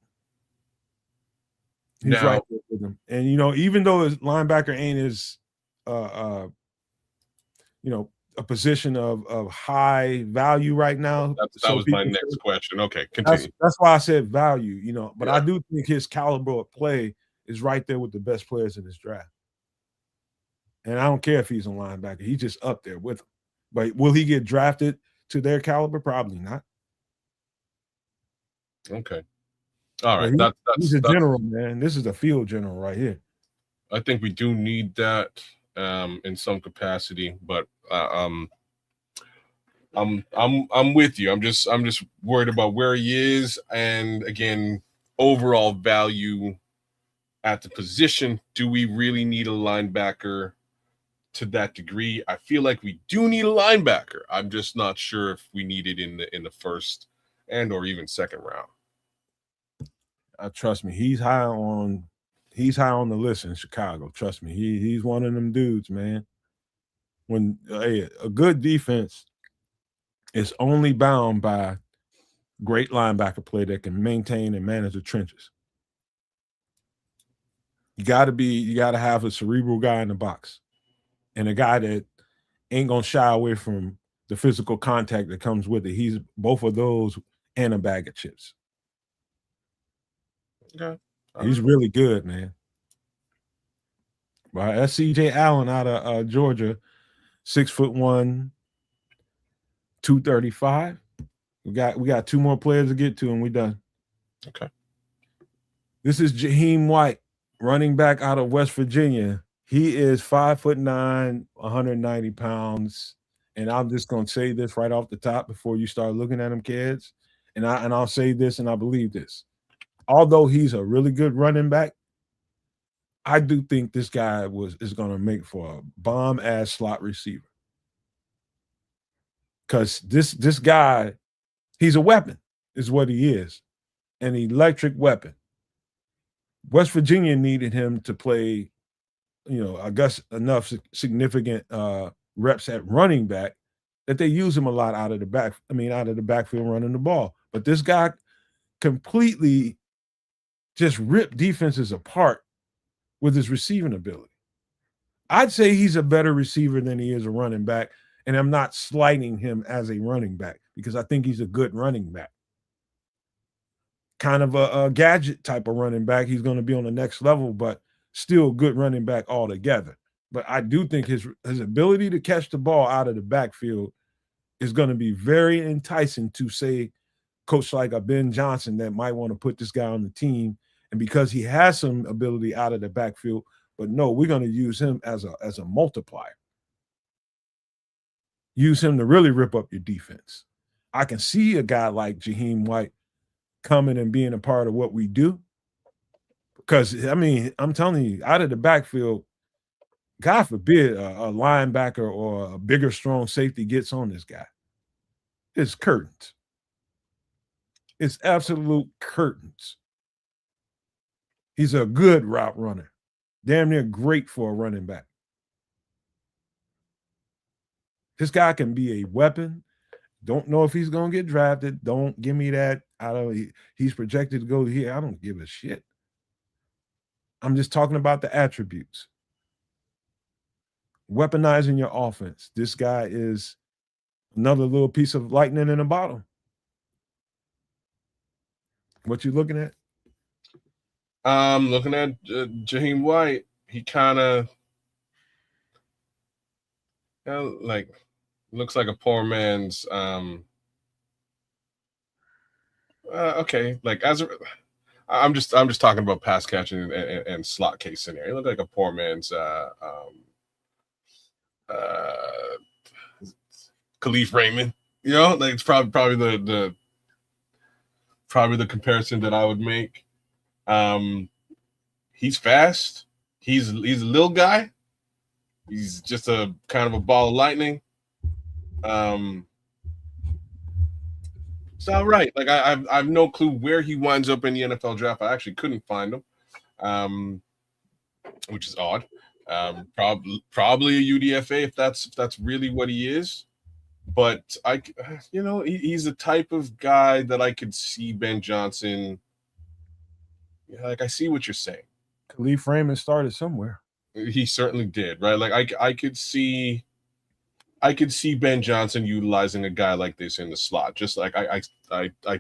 He's right there with them. And even though his linebacker ain't his a position of high value right now. That was my next question. Okay, continue. That's why I said value, but I do think his caliber of play is right there with the best players in this draft. And I don't care if he's a linebacker. He's just up there with them. But will he get drafted to their caliber? Probably not. Okay. All right. He's a general, man. This is a field general right here. I think we do need that in some capacity, but I'm with you. I'm just worried about where he is, and again, overall value at the position. Do we really need a linebacker to that degree? I feel like we do need a linebacker. I'm just not sure if we need it in the first and or even second round. Trust me, he's high on the list in Chicago. Trust me, he's one of them dudes, man. When a good defense is only bound by great linebacker play that can maintain and manage the trenches. You got to have a cerebral guy in the box, and a guy that ain't gonna shy away from the physical contact that comes with it. He's both of those and a bag of chips. Okay. He's really good, man. Well, that's C.J. Allen out of Georgia, 6'1", 235. We got two more players to get to, and we done. Okay. This is Jaheim White, running back out of West Virginia. He is 5'9", 190 pounds, and I'm just gonna say this right off the top before you start looking at them kids, and I'll say this, and I believe this. Although he's a really good running back, I do think this guy is gonna make for a bomb ass slot receiver. Because this guy, he's a weapon, is what he is, an electric weapon. West Virginia needed him to play, I guess enough significant reps at running back that they use him a lot out of the backfield running the ball. But this guy completely just ripped defenses apart with his receiving ability. I'd say he's a better receiver than he is a running back, and I'm not slighting him as a running back because I think he's a good running back. Kind of a gadget type of running back. He's going to be on the next level, but still good running back altogether. But I do think his ability to catch the ball out of the backfield is going to be very enticing to, say, coach like a Ben Johnson that might want to put this guy on the team. And because he has some ability out of the backfield, but no, we're going to use him as a multiplier. Use him to really rip up your defense. I can see a guy like Jaheim White coming and being a part of what we do. Because, I'm telling you, out of the backfield, God forbid a linebacker or a bigger, strong safety gets on this guy. It's curtains. It's absolute curtains. He's a good route runner. Damn near great for a running back. This guy can be a weapon. Don't know if he's going to get drafted. Don't give me that. He's projected to go here. I don't give a shit. I'm just talking about the attributes. Weaponizing your offense. This guy is another little piece of lightning in a bottle. What you looking at? Looking at Jaheim White. He kind of looks like a poor man's. Okay, I'm just talking about pass catching and slot case scenario. He looked like a poor man's Khalif Raymond. It's probably the comparison that I would make. He's fast. He's a little guy. He's just a kind of a ball of lightning. It's all right. I've no clue where he winds up in the NFL draft. I actually couldn't find him, which is odd. Probably a UDFA if that's really what he is. But he's the type of guy that I could see Ben Johnson. I see what you're saying. Khalif Raymond started somewhere. He certainly did, right? I could see Ben Johnson utilizing a guy like this in the slot. Just like I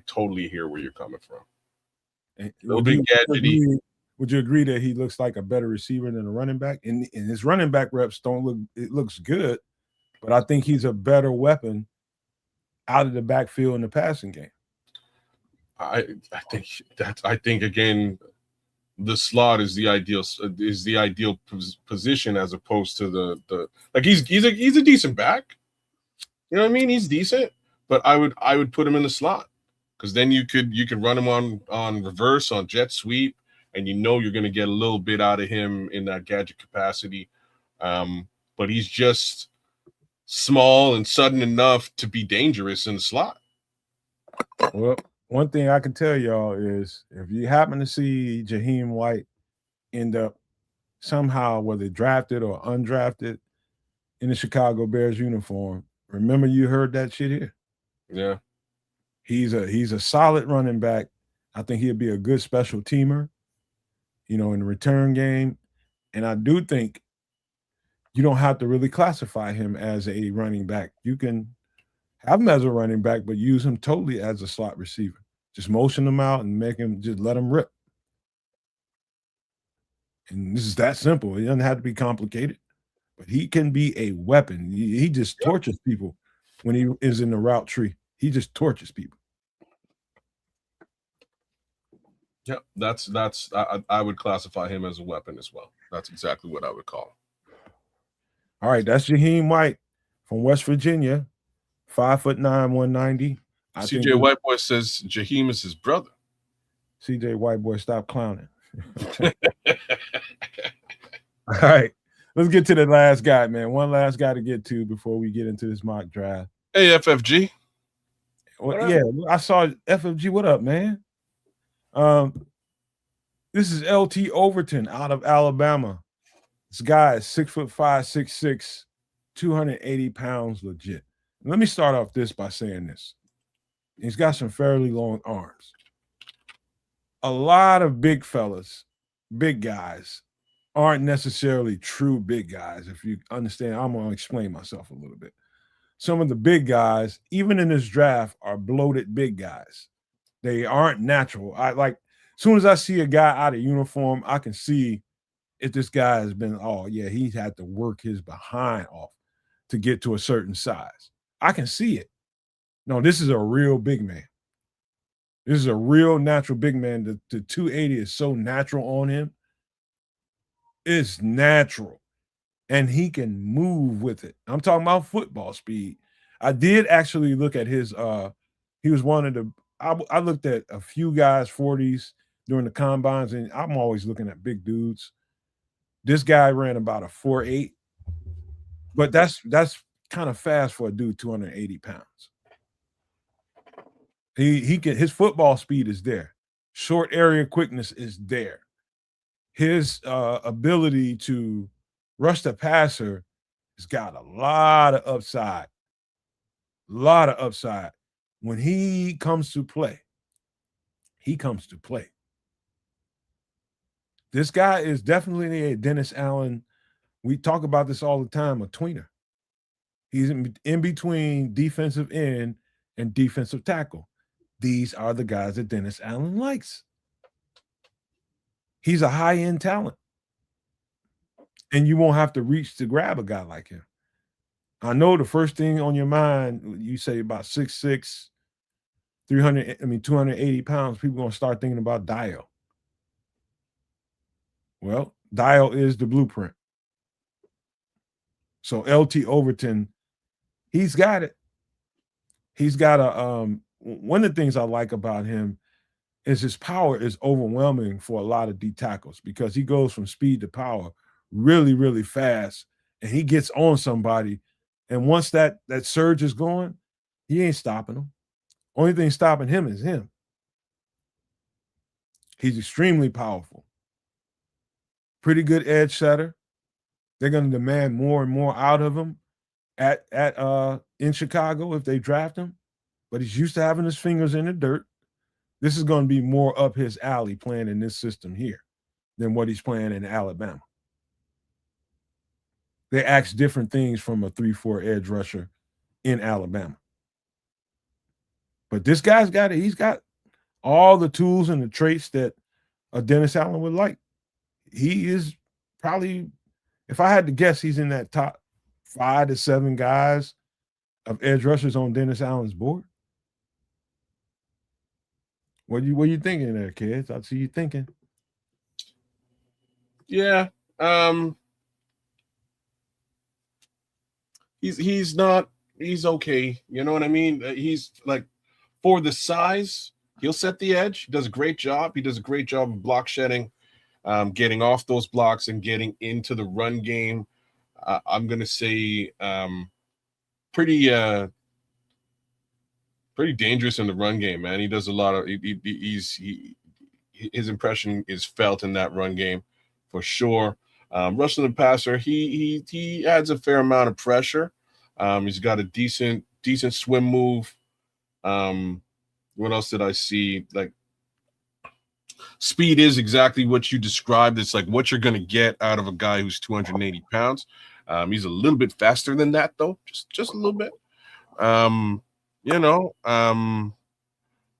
totally hear where you're coming from. Would you agree that he looks like a better receiver than a running back? And his running back reps it looks good, but I think he's a better weapon out of the backfield in the passing game. I think again, the slot is the ideal position as opposed to the he's a decent back. You know what I mean? He's decent, but I would put him in the slot because then you could run him on reverse, on jet sweep, and you're going to get a little bit out of him in that gadget capacity. But he's just small and sudden enough to be dangerous in the slot. Well, one thing I can tell y'all is if you happen to see Jaheim White end up somehow, whether drafted or undrafted, in the Chicago Bears uniform, remember you heard that shit here. Yeah. He's a solid running back. I think he'll be a good special teamer, in the return game. And I do think you don't have to really classify him as a running back. You can have him as a running back, but use him totally as a slot receiver. Just motion him out and just let him rip. And this is that simple. It doesn't have to be complicated, but he can be a weapon. He just tortures people when he is in the route tree. He just tortures people. Yeah, I would classify him as a weapon as well. That's exactly what I would call him. All right, that's Jaheim White. from West Virginia, 5'9", 190. I CJ think Whiteboy says Jaheim is his brother. CJ Whiteboy, stop clowning. All right. Let's get to the last guy, man. One last guy to get to before we get into this mock draft. Hey, FFG. Well, yeah, I saw FFG. What up, man? This is LT Overton out of Alabama. This guy is 6'5", 6'6", 280 pounds legit. Let me start off this by saying this. He's got some fairly long arms. A lot of big fellas, big guys, aren't necessarily true big guys. If you understand, I'm going to explain myself a little bit. Some of the big guys, even in this draft, are bloated big guys. They aren't natural. As soon as I see a guy out of uniform, I can see if this guy has been, he's had to work his behind off to get to a certain size. I can see it. No, this is a real big man. This is a real natural big man. The 280 is so natural on him. It's natural. And he can move with it. I'm talking about football speed. I did actually look at his he was one of the I looked at a few guys 40s during the combines, and I'm always looking at big dudes. This guy ran about a 4.8, but that's kind of fast for a dude 280 pounds. He can, his football speed is there. Short area quickness is there. His ability to rush the passer has got a lot of upside. A lot of upside. When he comes to play, he comes to play. This guy is definitely a Dennis Allen. We talk about this all the time, a tweener. He's in between defensive end and defensive tackle. These are the guys that Dennis Allen likes. He's a high-end talent. And you won't have to reach to grab a guy like him. I know the first thing on your mind, you say about 6'6", 280 pounds, people are going to start thinking about Dial. Well, Dial is the blueprint. So LT Overton, he's got it. He's got one of the things I like about him is his power is overwhelming for a lot of D tackles because he goes from speed to power really, really fast, and he gets on somebody. And once that surge is going, he ain't stopping him. Only thing stopping him is him. He's extremely powerful. Pretty good edge setter. They're going to demand more and more out of him in Chicago if they draft him. But he's used to having his fingers in the dirt. This is going to be more up his alley playing in this system here than what he's playing in Alabama. They ask different things from a 3-4 edge rusher in Alabama. But this guy's got it. He's got all the tools and the traits that a Dennis Allen would like. He is probably, if I had to guess, he's in that top 5 to 7 guys of edge rushers on Dennis Allen's board. What are you thinking there, kids? I see you thinking. Yeah. He's okay. You know what I mean? He's like, for the size, he'll set the edge. He does a great job. He does a great job of block shedding, getting off those blocks and getting into the run game. I'm going to say pretty dangerous in the run game, man. He does a lot of his impression is felt in that run game for sure. Rushing the passer, he adds a fair amount of pressure. He's got a decent swim move. What else did I see? Like, speed is exactly what you described. It's like what you're going to get out of a guy who's 280 pounds. He's a little bit faster than that, though, just a little bit. I don't know. I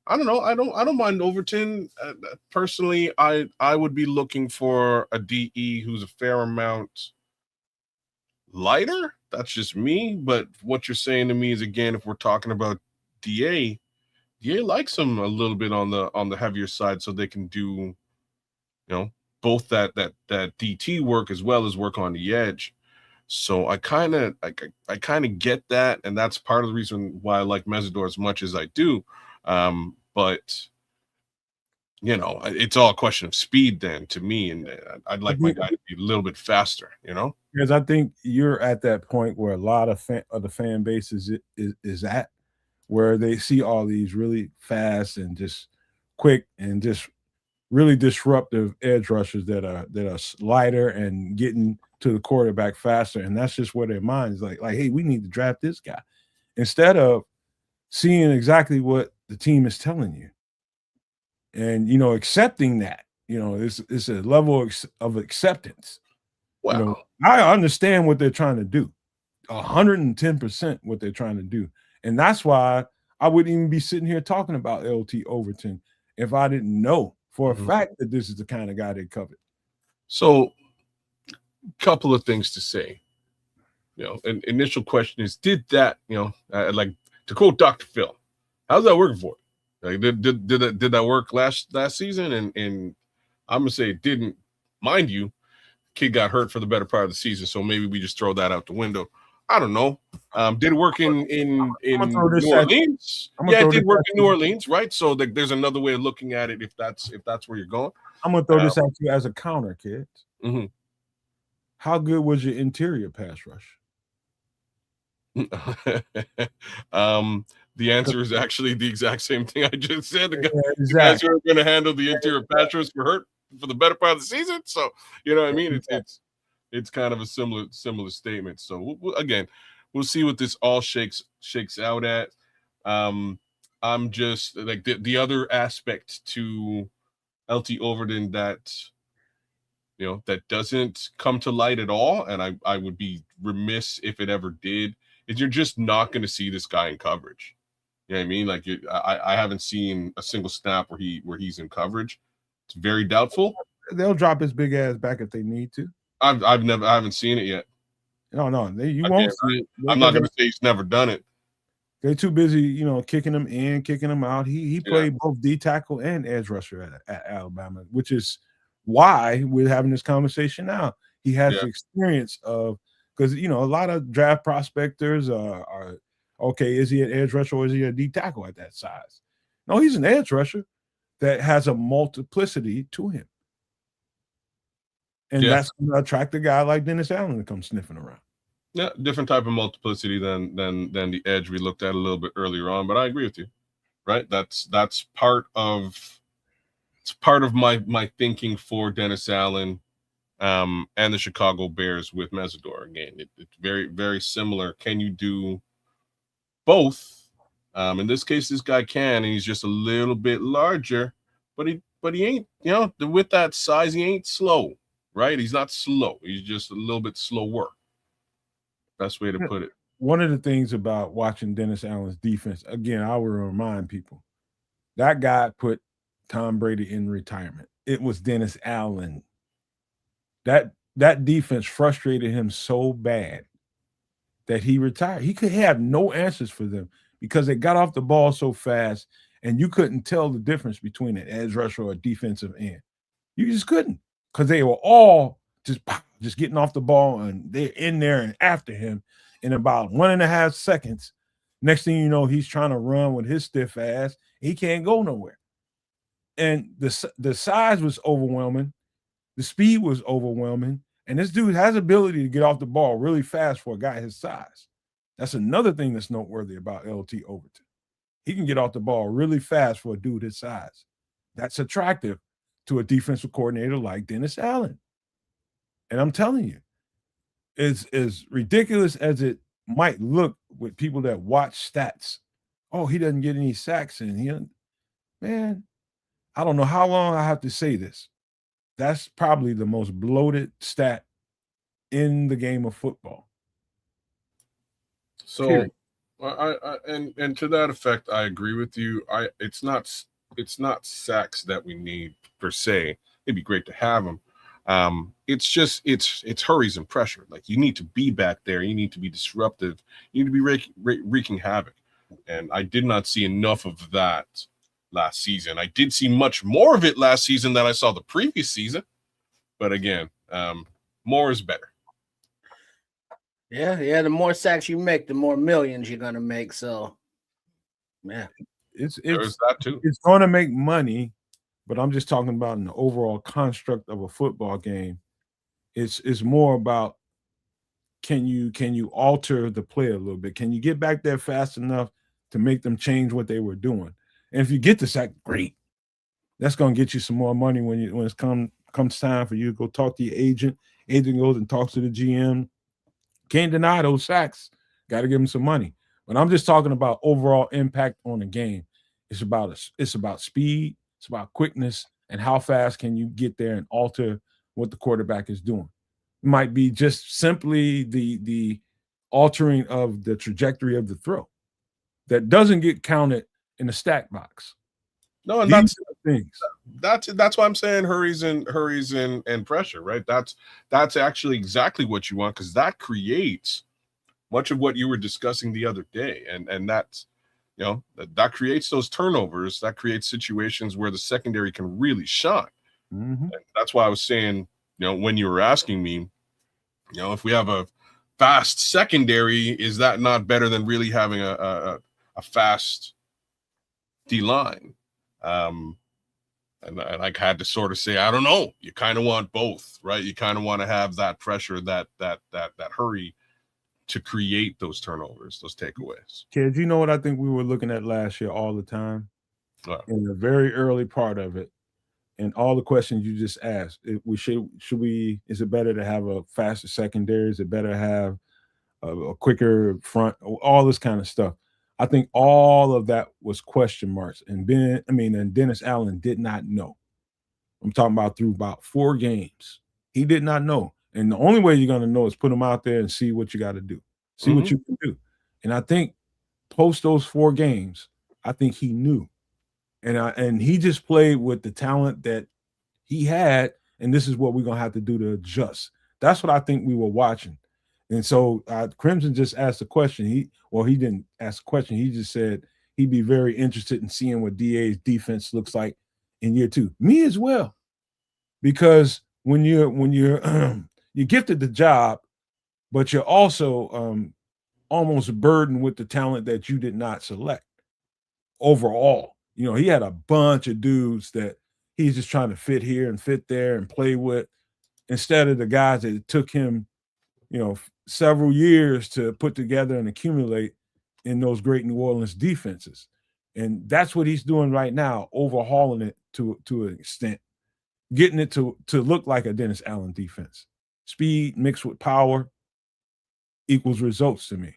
don't mind Overton. Personally, I would be looking for a DE who's a fair amount lighter. That's just me. But what you're saying to me is, again, if we're talking about DA likes him a little bit on the heavier side, so they can do, both that DT work as well as work on the edge. So I kind of get that, and that's part of the reason why I like Mesidor as much as I do. But you know, it's all a question of speed then to me, and I'd like my guy to be a little bit faster, you know? Because I think you're at that point where a lot of the fan base is at, where they see all these really fast and just quick and just really disruptive edge rushers that are lighter and getting to the quarterback faster, and that's just where their mind is like, hey, we need to draft this guy, instead of seeing exactly what the team is telling you, and accepting that. It's a level of acceptance. Wow. I understand what they're trying to do, 110% what they're trying to do, and that's why I wouldn't even be sitting here talking about LT Overton if I didn't know for a fact that this is the kind of guy they covered. So, couple of things to say. An initial question is, did that, like to quote Dr. Phil, how's that working for you? Like, did that work last season? And I'm gonna say it didn't. Mind you, kid got hurt for the better part of the season, so maybe we just throw that out the window. I don't know. Did it work in New Orleans? Yeah, it did work in New Orleans, right? So there's another way of looking at it if that's where you're going. I'm gonna throw this at you as a counter, kids. Mm-hmm. How good was your interior pass rush? The answer is actually the exact same thing I just said. The guys who are going to handle the interior pass rush were hurt for the better part of the season. So, you know what I mean? It's kind of a similar statement. So again, we'll see what this all shakes out at. I'm just like the other aspect to LT Overton that that doesn't come to light at all, and I would be remiss if it ever did, is you're just not going to see this guy in coverage. You know what I mean? Like I haven't seen a single snap where he's in coverage. It's very doubtful. They'll drop his big ass back if they need to. I haven't seen it yet. No, you won't see it. I'm not going to say he's never done it. They're too busy, kicking him in, kicking him out. He played both D tackle and edge rusher at Alabama, which is why we're having this conversation now. He has the experience of, because a lot of draft prospectors are okay, is he an edge rusher or is he a D tackle at that size? No, he's an edge rusher that has a multiplicity to him. And that's going to attract a guy like Dennis Allen to come sniffing around. Yeah, different type of multiplicity than the edge we looked at a little bit earlier on, but I agree with you. Right? That's part of my thinking for Dennis Allen and the Chicago Bears with Mesidor. Again, it's very, very similar. Can you do both? In this case, this guy can, and he's just a little bit larger, but he ain't, with that size, he ain't slow, right? He's not slow. He's just a little bit slower. Best way to put it. One of the things about watching Dennis Allen's defense, again, I will remind people, that guy put Tom Brady in retirement. It was Dennis Allen. That defense frustrated him so bad that he retired. He could have no answers for them because they got off the ball so fast, and you couldn't tell the difference between an edge rusher or a defensive end. You just couldn't, because they were all just getting off the ball, and they're in there and after him in about 1.5 seconds. Next thing you know, he's trying to run with his stiff ass. He can't go nowhere. And the size was overwhelming. The speed was overwhelming. And this dude has ability to get off the ball really fast for a guy his size. That's another thing that's noteworthy about LT Overton. He can get off the ball really fast for a dude his size. That's attractive to a defensive coordinator like Dennis Allen. And I'm telling you, as ridiculous as it might look with people that watch stats, oh, he doesn't get any sacks in. Man, I don't know how long I have to say this. That's probably the most bloated stat in the game of football. So, and to that effect, I agree with you. It's not sacks that we need per se. It'd be great to have them. It's just it's hurries and pressure. Like, you need to be back there. You need to be disruptive. You need to be wreaking havoc. And I did not see enough of that last season. I did see much more of it last season than I saw the previous season. But again, more is better. Yeah. The more sacks you make, the more millions you're gonna make. So, yeah, It's There's that too. it's going to make money, but I'm just talking about in the overall construct of a football game. It's more about can you alter the play a little bit? Can you get back there fast enough to make them change what they were doing? And if you get the sack, great. That's going to get you some more money when it comes time for you to go talk to your agent. Agent goes and talks to the GM. Can't deny those sacks. Got to give them some money. But I'm just talking about overall impact on the game. It's about speed, it's about quickness, and how fast can you get there and alter what the quarterback is doing. It might be just simply the altering of the trajectory of the throw that doesn't get counted in the stat box. No, and These are the things. that's why I'm saying hurries and pressure, right? That's actually exactly what you want, because that creates much of what you were discussing the other day, and that's that creates those turnovers, that creates situations where the secondary can really shine. Mm-hmm. That's why I was saying, when you were asking me, if we have a fast secondary, is that not better than really having a fast D line? And I had to sort of say, I don't know. You kind of want both, right? You kind of want to have that pressure, that hurry to create those turnovers, those takeaways. Kids, you know what I think we were looking at last year all the time? In the very early part of it, and all the questions you just asked, is it better to have a faster secondary? Is it better to have a quicker front? All this kind of stuff. I think all of that was question marks, and Dennis Allen did not know. I'm talking about through about 4 games. He did not know. And the only way you're going to know is put him out there and see what you got to do. See what you can do. And I think post those 4 games, I think he knew. And he just played with the talent that he had, and this is what we're going to have to do to adjust. That's what I think we were watching. And so Crimson just asked a question. He didn't ask a question. He just said he'd be very interested in seeing what DA's defense looks like in year 2. Me as well, because when you're you're gifted the job, but you're also almost burdened with the talent that you did not select overall. He had a bunch of dudes that he's just trying to fit here and fit there and play with, instead of the guys that it took him, several years to put together and accumulate in those great New Orleans defenses. And that's what he's doing right now, overhauling it to an extent, getting it to look like a Dennis Allen defense. Speed mixed with power equals results to me.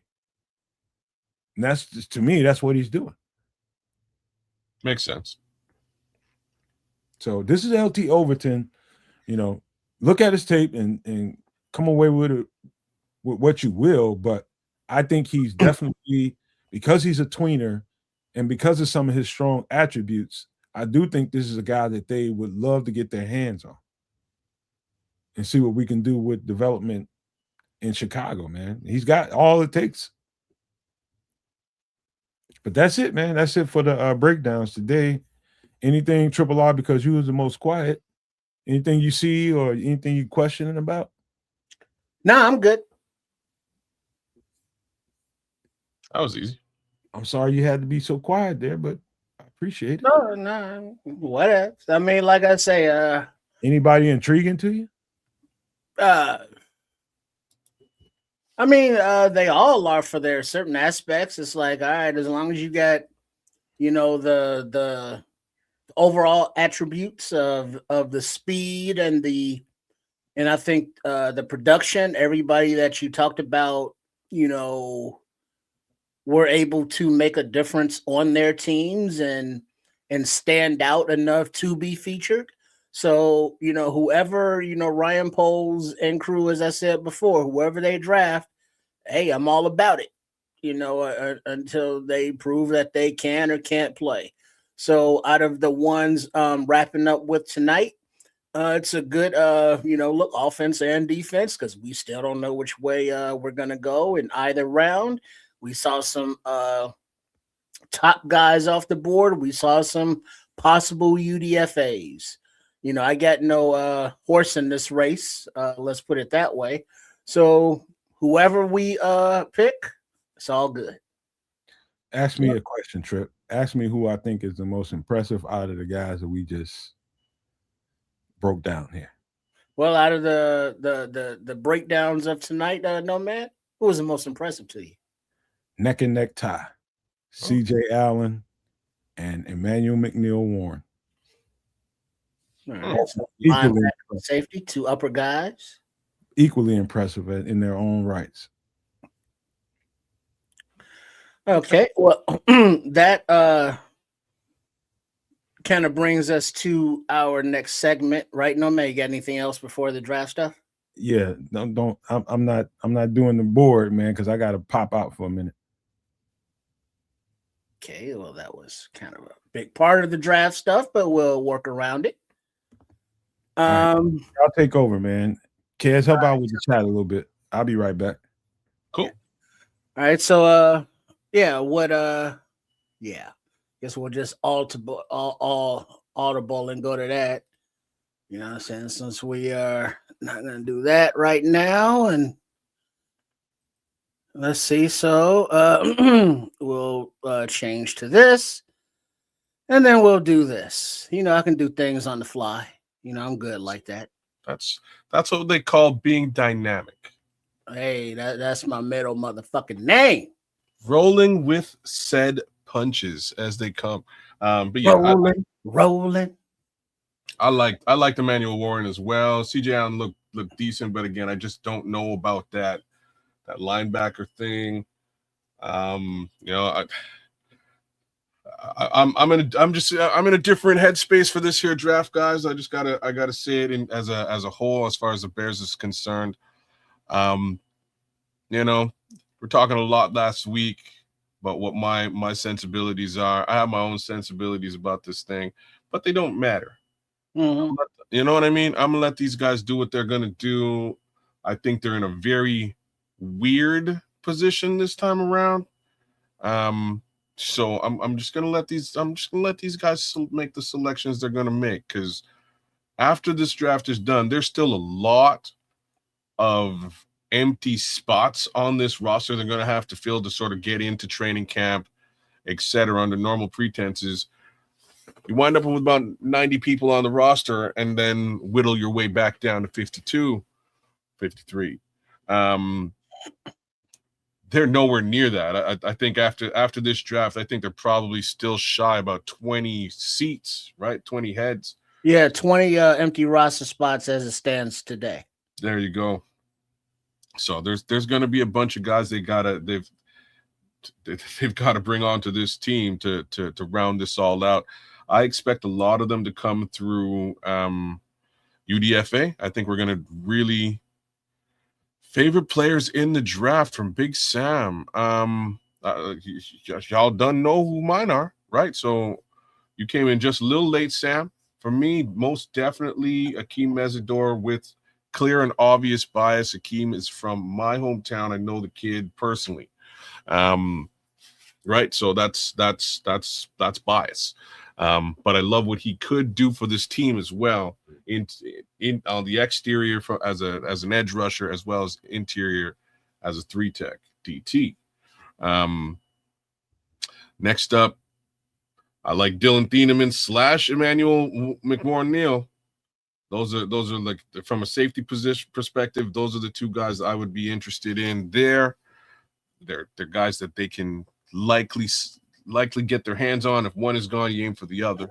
And that's just, to me, that's what he's doing. Makes sense. So this is LT Overton. Look at his tape and come away with it with what you will. But I think he's definitely, because he's a tweener and because of some of his strong attributes, I do think this is a guy that they would love to get their hands on and see what we can do with development in Chicago, man. He's got all it takes. But that's it, man. That's it for the breakdowns today. Anything, Triple R, because you was the most quiet? Anything you see or anything you questioning about? No, I'm good. That was easy. I'm sorry you had to be so quiet there, but I appreciate it. No, whatever. I mean, like I say, anybody intriguing to you? I mean, they all are for their certain aspects. It's like, all right, as long as you got, the overall attributes of the speed and I think the production, everybody that you talked about, were able to make a difference on their teams and stand out enough to be featured. So, whoever, Ryan Poles and crew, as I said before, whoever they draft, hey, I'm all about it, until they prove that they can or can't play. So out of the ones wrapping up with tonight, it's a good, look, offense and defense, because we still don't know which way we're going to go in either round. We saw some top guys off the board. We saw some possible UDFAs. I got no horse in this race. Let's put it that way. So whoever we pick, it's all good. Ask me a question, Trip. Ask me who I think is the most impressive out of the guys that we just broke down here. Well, out of the breakdowns of tonight, Nomad, who was the most impressive to you? Neck and neck tie. CJ Allen and Emmanuel McNeil Warren. All right, so Equally, safety, two upper guys. Equally impressive in their own rights. Okay, well, that kind of brings us to our next segment, right? Nomad, you got anything else before the draft stuff? Yeah, don't. I'm not doing the board, man, because I got to pop out for a minute. Okay, well, that was kind of a big part of the draft stuff, but we'll work around it. Right. I'll take over, man. Kez, help out with the chat a little bit. I'll be right back. Cool. Yeah. All right, so guess we'll just audible and go to that. You know what I'm saying? Since we are not gonna do that right now, and let's see. So we'll change to this, and then we'll do this. You know, I can do things on the fly. You know, I'm good like that. That's what they call being dynamic. Hey, that's my middle motherfucking name. Rolling with said punches as they come. But yeah, rolling. I like Emmanuel Warren as well. CJ Allen looked decent, but again, I just don't know about that linebacker thing. You know, I'm in a different headspace for this here draft, guys. I gotta say it as a whole as far as the Bears is concerned. You know, we're talking a lot last week about what my sensibilities are. I have my own sensibilities about this thing, but they don't matter. Mm-hmm. You know what I mean? I'm gonna let these guys do what they're gonna do. I think they're in a very weird position this time around. So I'm just gonna let these guys make the selections they're gonna make, because after this draft is done, there's still a lot of empty spots on this roster they're gonna have to fill to sort of get into training camp, etc. Under normal pretenses. You wind up with about 90 people on the roster and then whittle your way back down to 52, 53. They're nowhere near that. I think after this draft, I think they're probably still shy about 20 seats, right? 20 heads. Yeah, 20 empty roster spots as it stands today. There you go. So there's going to be a bunch of guys they've got to bring onto this team to round this all out. I expect a lot of them to come through UDFA. I think we're going to really favorite players in the draft from Big Sam. Y'all done know who mine are, right? So you came in just a little late, Sam. For me, most definitely Akeem Mesidor with clear and obvious bias. Akeem is from my hometown. I know the kid personally. Right. So that's bias. But I love what he could do for this team as well in on the exterior as an edge rusher, as well as interior as a 3-tech DT. Next up, I like Dylan Thieneman / Emmanuel McMorneal. Those are like, from a safety position perspective, those are the two guys I would be interested in there. They're guys that they can likely get their hands on. If one is gone, you aim for the other.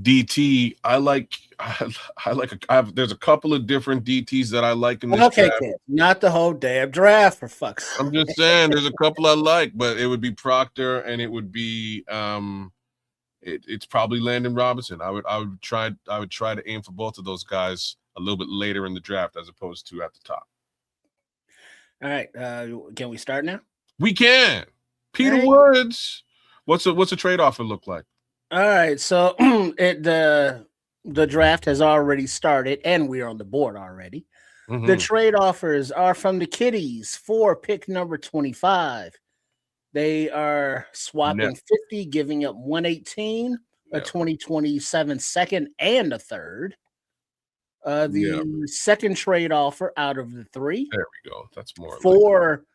DT, there's a couple of different DTs that I like in this draft. Kid, not the whole damn draft, for fuck's sake. I'm just saying there's a couple I like, but it would be Proctor and it would be it's probably Landon Robinson. I would try to aim for both of those guys a little bit later in the draft as opposed to at the top. All right, can we start now? We can. Peter Woods. What's a trade offer look like? All right, so the draft has already started, and we're on the board already. Mm-hmm. The trade offers are from the Kitties for pick number 25. They are swapping 50, giving up 118, a 2027 second, and a third. The second trade offer out of the 3. There we go. That's more. For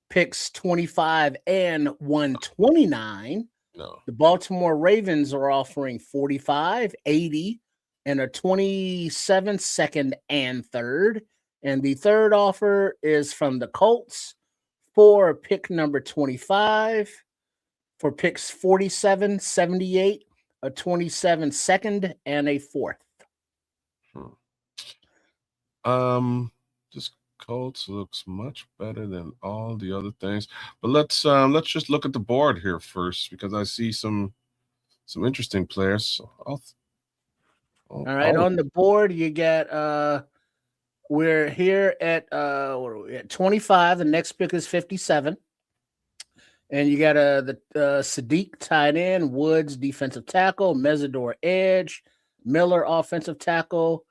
picks 25 and 129. No. The Baltimore Ravens are offering 45, 80, and a 27 second and third. And the third offer is from the Colts for pick number 25 for picks 47, 78, a 27 second, and a fourth. This Colts looks much better than all the other things. But let's just look at the board here first, because I see some interesting players. So all right, on the board you get we're here at what are we at 25. The next pick is 57. And you got the Sadiq tight end, Woods defensive tackle, Mesidor edge, Miller offensive tackle,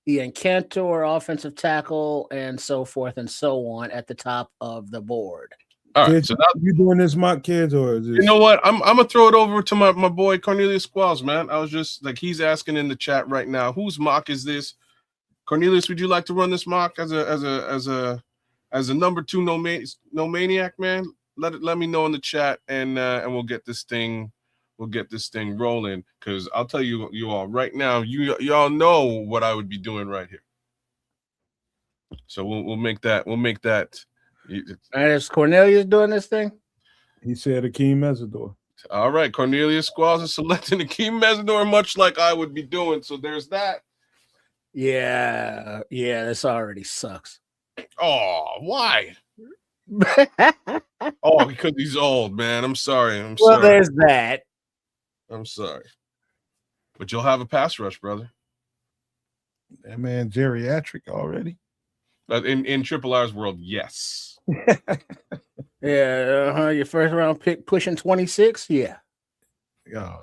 Ian Cantor offensive tackle, and so forth and so on at the top of the board. All right, kids, so now you doing this mock, kids, or is this... You know what? I'm gonna throw it over to my boy Cornelius Squalls, man. I was just like, he's asking in the chat right now, whose mock is this? Cornelius, would you like to run this mock as a number 2 no maniac, man? Let me know in the chat, and we'll get this thing rolling. Because I'll tell you all right now, y'all know what I would be doing right here. So we'll make that. All right, is Cornelius doing this thing? He said Akeem Mesidor. All right, Cornelius Squalls is selecting Akeem Mesidor, much like I would be doing. So there's that. Yeah, this already sucks. Oh, why? Oh, because he's old, man. I'm sorry. Well, there's that. I'm sorry. But you'll have a pass rush, brother. That man geriatric already. In Triple R's world, yes. Yeah, your first round pick pushing 26. Yeah.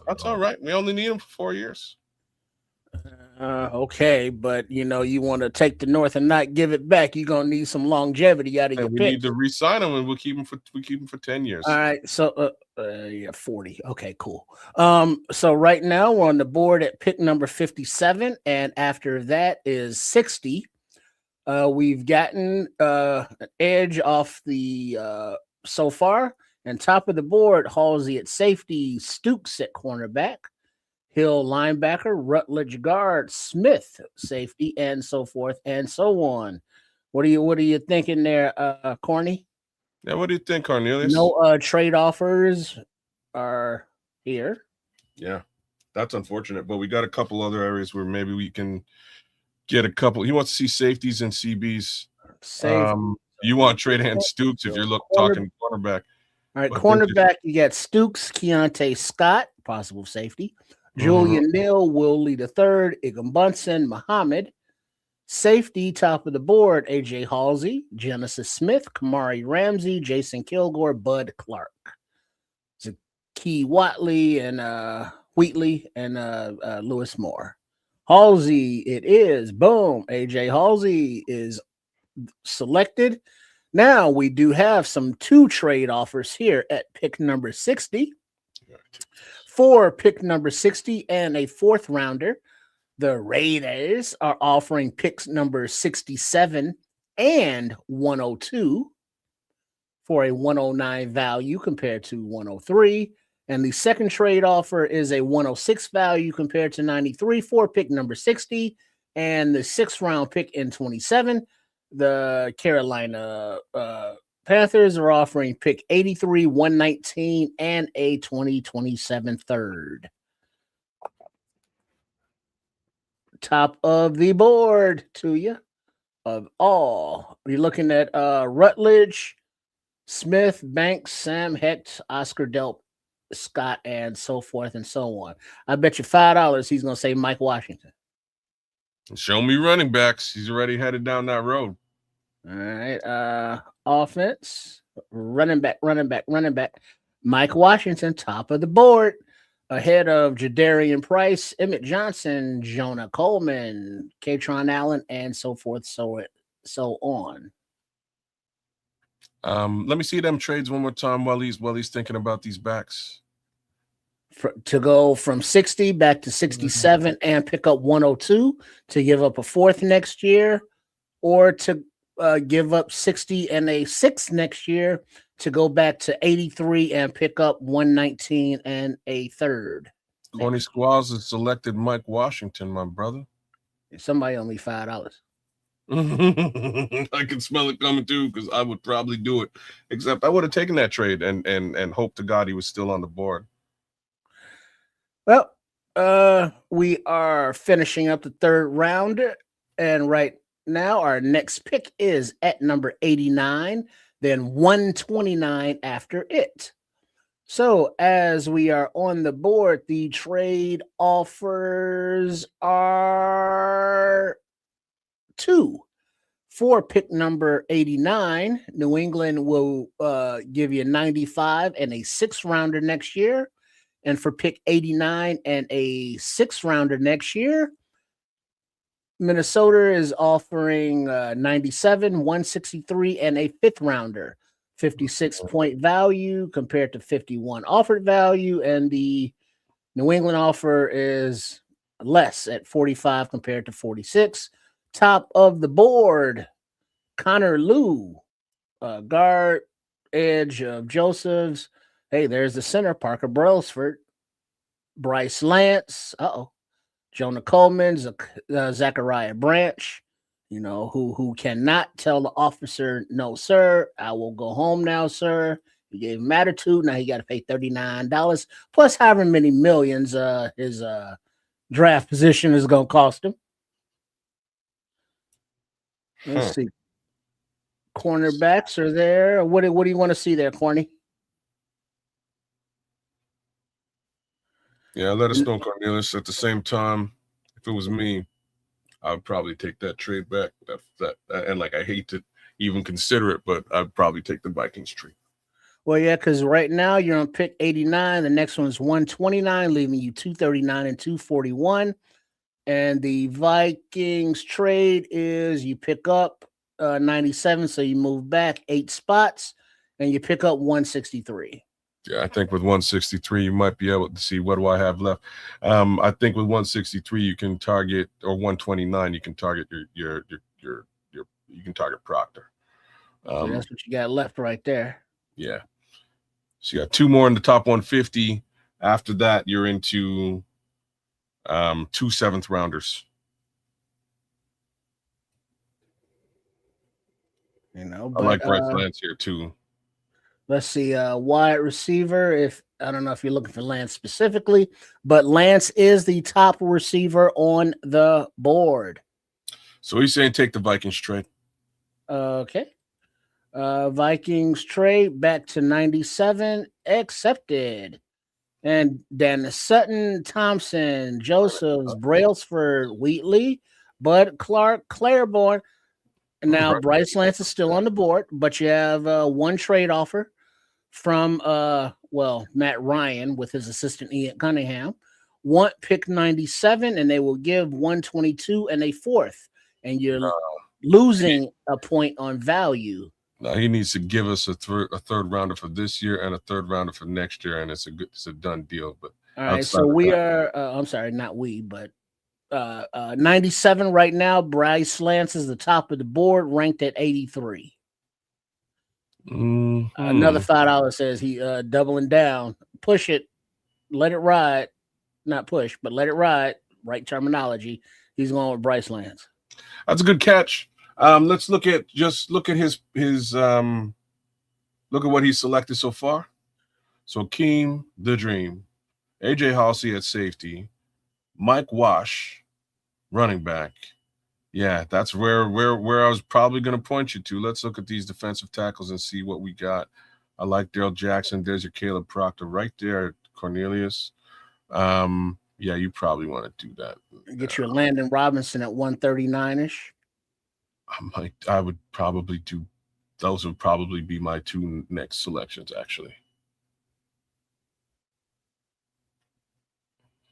That's all right. We only need him for 4 years. Okay, but you want to take the North and not give it back. You're gonna need some longevity out of your pick. We need to re-sign him, and we'll keep him for 10 years. All right, so 40. Okay, cool. So right now we're on the board at pick number 57, and after that is 60. We've gotten an edge off the so far, and top of the board, Halsey at safety, Stooks at cornerback, Hill linebacker, Rutledge guard, Smith safety, and so forth and so on. What are you thinking there, Corny? Yeah, what do you think, Cornelius? No trade offers are here. Yeah, that's unfortunate, but we got a couple other areas where maybe we can get a couple. He wants to see safeties and CBs. You want trade hand Stooks if you're talking cornerback. All right, cornerback, you got Stooks, Keontae Scott, possible safety. Julian Neal, Willie III, Igam Bunsen, Muhammad. Safety, top of the board, AJ Halsey, Genesis Smith, Kamari Ramsey, Jason Kilgore, Bud Clark. Key Whatley and Wheatley and Lewis Moore. Halsey, it is. Boom. AJ Halsey is selected. Now we do have some 2 trade offers here at pick number 60. For pick number 60 and a 4th rounder, the Raiders are offering picks number 67 and 102 for a 109 value compared to 103. And the second trade offer is a 106 value compared to 93 for pick number 60. And the 6th round pick in 27, the Carolina Panthers are offering pick 83, 119, and a 2027 third. Top of the board to you of all. You're looking at Rutledge, Smith, Banks, Sam Hecht, Oscar Delp, Scott, and so forth and so on. I bet you $5 he's going to say Mike Washington. Show me running backs. He's already headed down that road. All right. Offense, running back. Mike Washington, top of the board, ahead of Jadarian Price, Emmett Johnson, Jonah Coleman, Katron Allen, and so forth, so on. Let me see them trades one more time while he's thinking about these backs. to go from 60 back to 67 and pick up 102 to give up a fourth next year, or to give up 60 and a sixth next year to go back to 83 and pick up 119 and a third. Corny Squalls has selected Mike Washington, my brother. Somebody owe me $5. I can smell it coming too, because I would probably do it. Except I would have taken that trade and hope to God he was still on the board. Well, we are finishing up the third round, and right now our next pick is at number 89, then 129 after it. So as we are on the board, the trade offers are 2. For pick number 89, New England will give you 95 and a 6-rounder next year. And for pick 89 and a 6-rounder next year, Minnesota is offering 97, 163, and a 5th-rounder. 56-point value compared to 51 offered value. And the New England offer is less at 45 compared to 46. Top of the board, Connor Liu, guard, edge of Joseph's. Hey, there's the center, Parker Brailsford, Bryce Lance, Jonah Coleman, Zachariah Branch, who cannot tell the officer, no, sir, I will go home now, sir. You gave him attitude. Now he got to pay $39 plus however many millions his draft position is going to cost him. Let's see. Cornerbacks are there. What do you want to see there, Corny? Yeah, let us know, Cornelius. At the same time, if it was me, I would probably take that trade back. And I hate to even consider it, but I'd probably take the Vikings trade. Well, yeah, because right now you're on pick 89. The next one's 129, leaving you 239 and 241. And the Vikings trade is you pick up 97, so you move back 8 spots, and you pick up 163. Yeah, I think with 163, you might be able to see what do I have left. I think with 163, you can target, or 129, you can target you can target Proctor. So that's what you got left right there. Yeah. So you got 2 more in the top 150. After that, you're into 2 7th rounders. But, I like Bryce Lance here too. Let's see, wide receiver. I don't know if you're looking for Lance specifically, but Lance is the top receiver on the board. So he's saying take the Vikings trade. Okay. Vikings trade back to 97, accepted. And then Sutton, Thompson, Josephs, Brailsford, Wheatley, Bud Clark, Claiborne. And now Bryce Lance is still on the board, but you have one trade offer from Matt Ryan with his assistant Ian Cunningham. Want pick 97, and they will give 122 and a 4th. And you're losing a point on value. No, he needs to give us a third rounder for this year and a 3rd rounder for next year, and it's a done deal. But all right, so we are. I'm sorry, not we, but 97 right now. Bryce Lance is the top of the board, ranked at 83. Another $5 says he doubling down. Push it, let it ride. Not push, but let it ride. Right terminology. He's going with Bryce Lance. That's a good catch. Let's look at his look at what he's selected so far. So Keem, the Dream, AJ Halsey at safety, Mike Wash, running back. Yeah, that's where I was probably going to point you to. Let's look at these defensive tackles and see what we got. I like Daryl Jackson. There's your Caleb Proctor right there, Cornelius. Yeah, you probably want to do that. Get your Landon Robinson at 139-ish. I would probably do. Those would probably be my 2 next selections, actually.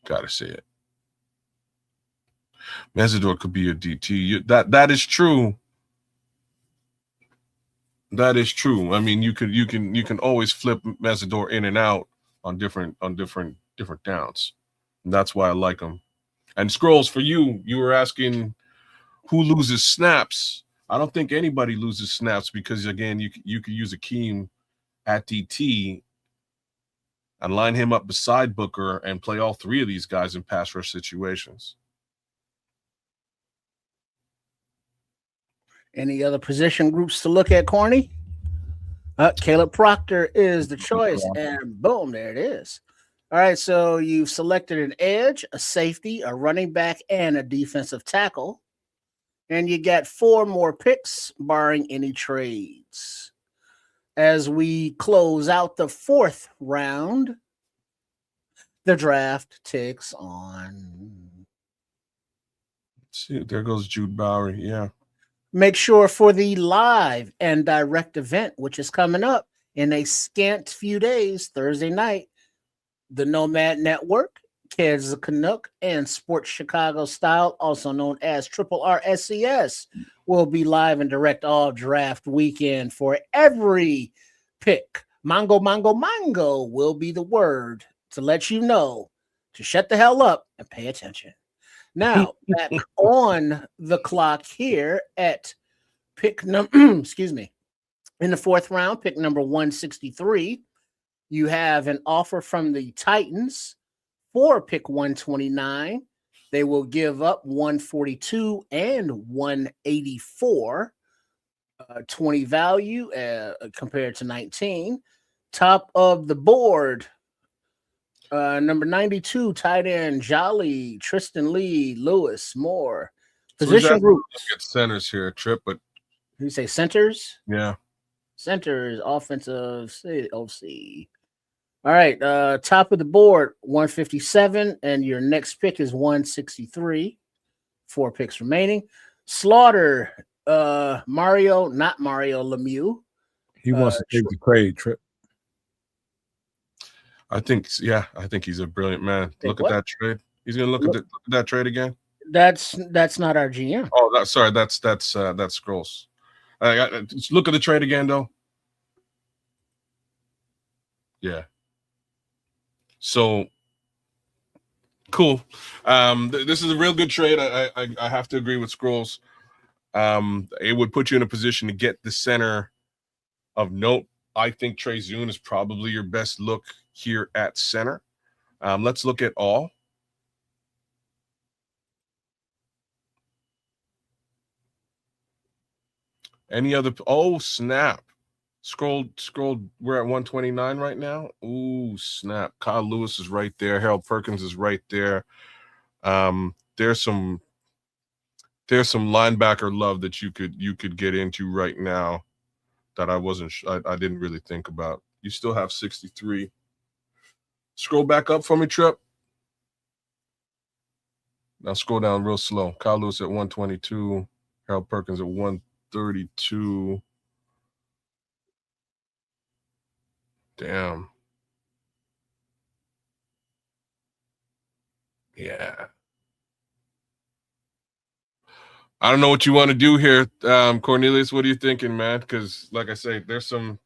Gotta say it. Mesidor could be a DT. That is true. That is true. I mean, you can always flip Mesidor in and out on different downs. And that's why I like him. And Scrolls, for you were asking who loses snaps. I don't think anybody loses snaps because, again, you could use Akeem at DT and line him up beside Booker and play all three of these guys in pass rush situations. Any other position groups to look at, Corny? Caleb Proctor is the choice, and boom, there it is. All right, so you've selected an edge, a safety, a running back, and a defensive tackle. And you got 4 more picks, barring any trades. As we close out the 4th round, the draft ticks on. Let's see, there goes Jude Bowery. Yeah. Make sure for the live and direct event, which is coming up in a scant few days, Thursday night, the Nomad Network, Kids the Canuck, and Sports Chicago Style, also known as Triple RSCS, will be live and direct all draft weekend for every pick. Mango will be the word to let you know to shut the hell up and pay attention. Now, back on the clock here at pick number, excuse me, in the 4th round, pick number 163, you have an offer from the Titans for pick 129. They will give up 142 and 184, 20 value compared to 19. Top of the board, number 92, tight end, Jolly, Tristan Lee, Lewis, Moore. Position group. Get centers here, Trip, but you say centers? Yeah. Centers, offensive, OC. All right, top of the board, 157, and your next pick is 163. 4 picks remaining. Slaughter, Mario, not Mario Lemieux. He wants to take the trade, Trip. I think he's a brilliant man. Look at that trade. He's gonna look at that trade again. That's not our GM. Oh, that's Scrolls. Look at the trade again, though. Yeah. So cool. This is a real good trade. I have to agree with Scrolls. It would put you in a position to get the center of note. I think Trey Zune is probably your best look here at center. Let's look at all. Any other? Oh, snap. Scroll. We're at 129 right now. Ooh, snap. Kyle Lewis is right there. Harold Perkins is right there. There's some linebacker love that you could get into right now that I didn't really think about. You still have 63. Scroll back up for me, Trip. Now scroll down real slow. Kyle Lewis at 122. Harold Perkins at 132. Damn. Yeah. I don't know what you want to do here, Cornelius. What are you thinking, man? Because, like I say, there's some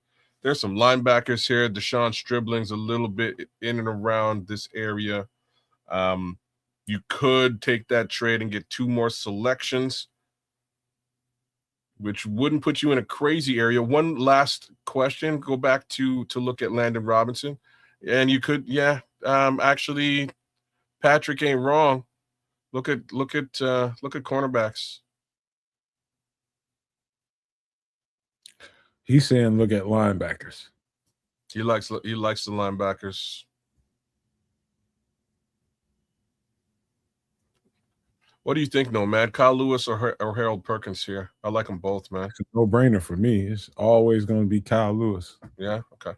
linebackers here. Deshaun Stribling's a little bit in and around this area. You could take that trade and get 2 more selections, which wouldn't put you in a crazy area. One last question. Go back to look at Landon Robinson, and you could, actually, Patrick ain't wrong. Look at cornerbacks. He's saying look at linebackers. He likes the linebackers. What do you think, Nomad? Kyle Lewis or Harold Perkins here? I like them both, man. It's a no-brainer for me. It's always going to be Kyle Lewis. Yeah. Okay.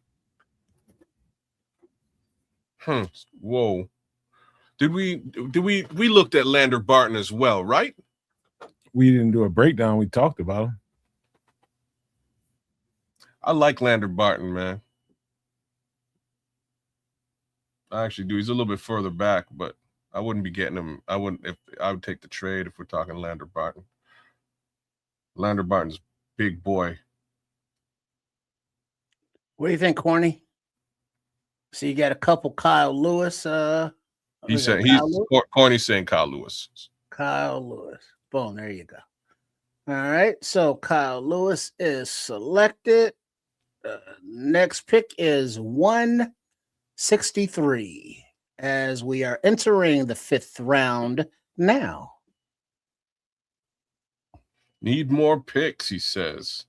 Whoa. Did we looked at Lander Barton as well, right? We didn't do a breakdown. We talked about him. I like Lander Barton, man. I actually do. He's a little bit further back, but I wouldn't be getting him. I would take the trade if we're talking Lander Barton. Lander Barton's big boy. What do you think, Corny? So you got a couple Kyle Lewis. He Was that said Kyle he's Lewis? Corny saying Kyle Lewis. Kyle Lewis. Boom, there you go. All right. So Kyle Lewis is selected. Next pick is 163 as we are entering the 5th round now. Need more picks, he says.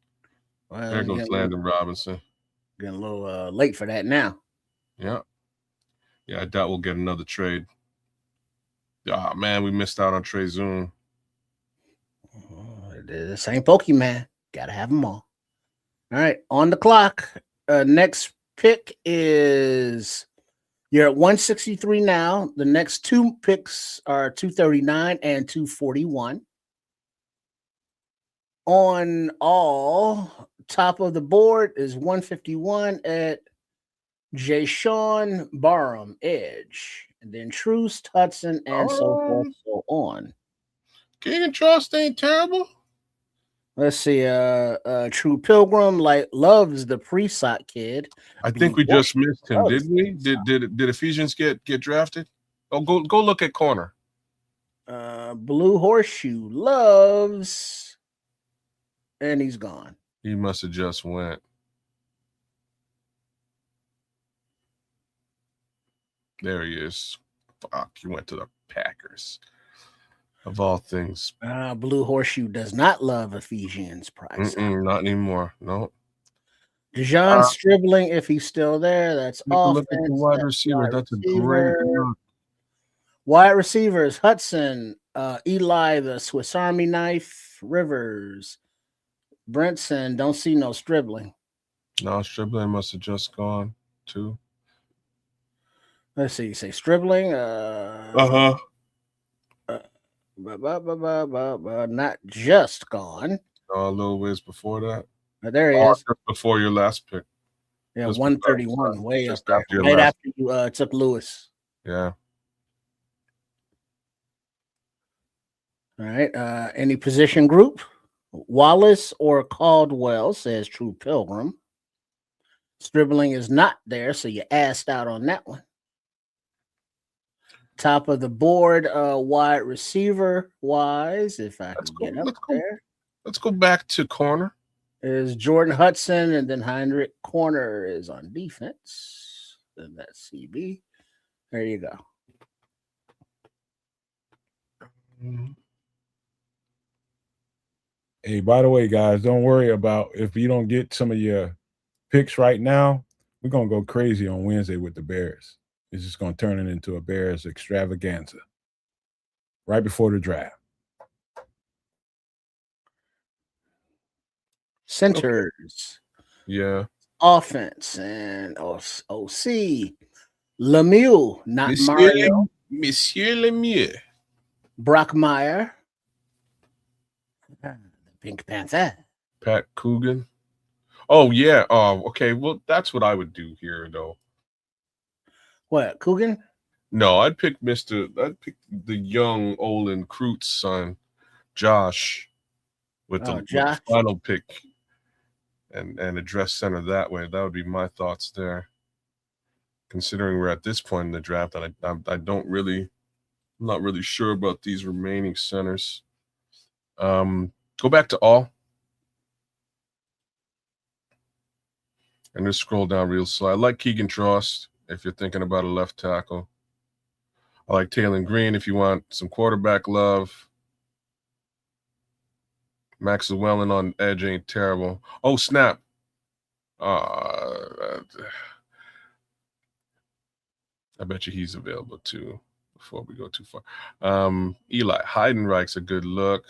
Well, There goes Landon Robinson. Getting a little late for that now. Yeah. Yeah, I doubt we'll get another trade. Ah, man, we missed out on Trey Zoom. The same Pokemon. Gotta have them all. All right, on the clock. Next pick is you're at 163 now. The next 2 picks are 239 and 241. On all, top of the board is 151 at Jay-Sean Barham, Edge, and then Truce, Hudson, and so forth, so on. King and Trust ain't terrible. Let's see. True Pilgrim loves the pre-sock kid. I think we just missed him, didn't we? Did Ephesians get drafted? Oh, go look at corner. Blue Horseshoe loves, and he's gone. He must have just went. There he is. Fuck, he went to the Packers. Of all things. Blue Horseshoe does not love Ephesians Price. Not anymore. No. Dejon Stribling, if he's still there, that's offense. Look at the wide receiver. That's a great look. Wide receivers, Hudson, Eli, the Swiss Army knife, Rivers, Brentson. Don't see no Stribling. No, Stribling must have just gone too. Let's see. You say Stribling? Not just gone. A little ways before that. There he is. Just before your last pick. Yeah, just 131, way up there. After right after you took Lewis. Yeah. All right. Any position group? Wallace or Caldwell, says True Pilgrim. Stribling is not there, so you asked out on that one. Top of the board, wide receiver wise, if I can get up there. Let's go back to corner. Is Jordan Hudson, and then Heinrich Corner is on defense. And that's CB. There you go. Hey, by the way, guys, don't worry about if you don't get some of your picks right now. We're going to go crazy on Wednesday with the Bears. It's just going to turn it into a Bears extravaganza right before the draft. Centers. Okay. Yeah. Offense and OC. Lemieux, not Monsieur Mario. Monsieur Lemieux. Brockmeyer. The Pink Panther. Pat Coogan. Oh, yeah. Okay. Well, that's what I would do here, though. What, Coogan? No, I'd pick the young Olin Krut's son, Josh, with the final pick and address center that way. That would be my thoughts there. Considering we're at this point in the draft, and I'm not really sure about these remaining centers. Go back to all. And just scroll down real slow. I like Keegan Trost if you're thinking about a left tackle. I like Taylor Green if you want some quarterback love. Max Llewellyn on edge ain't terrible. Oh, snap. I bet you he's available too before we go too far. Eli Heidenreich's a good look.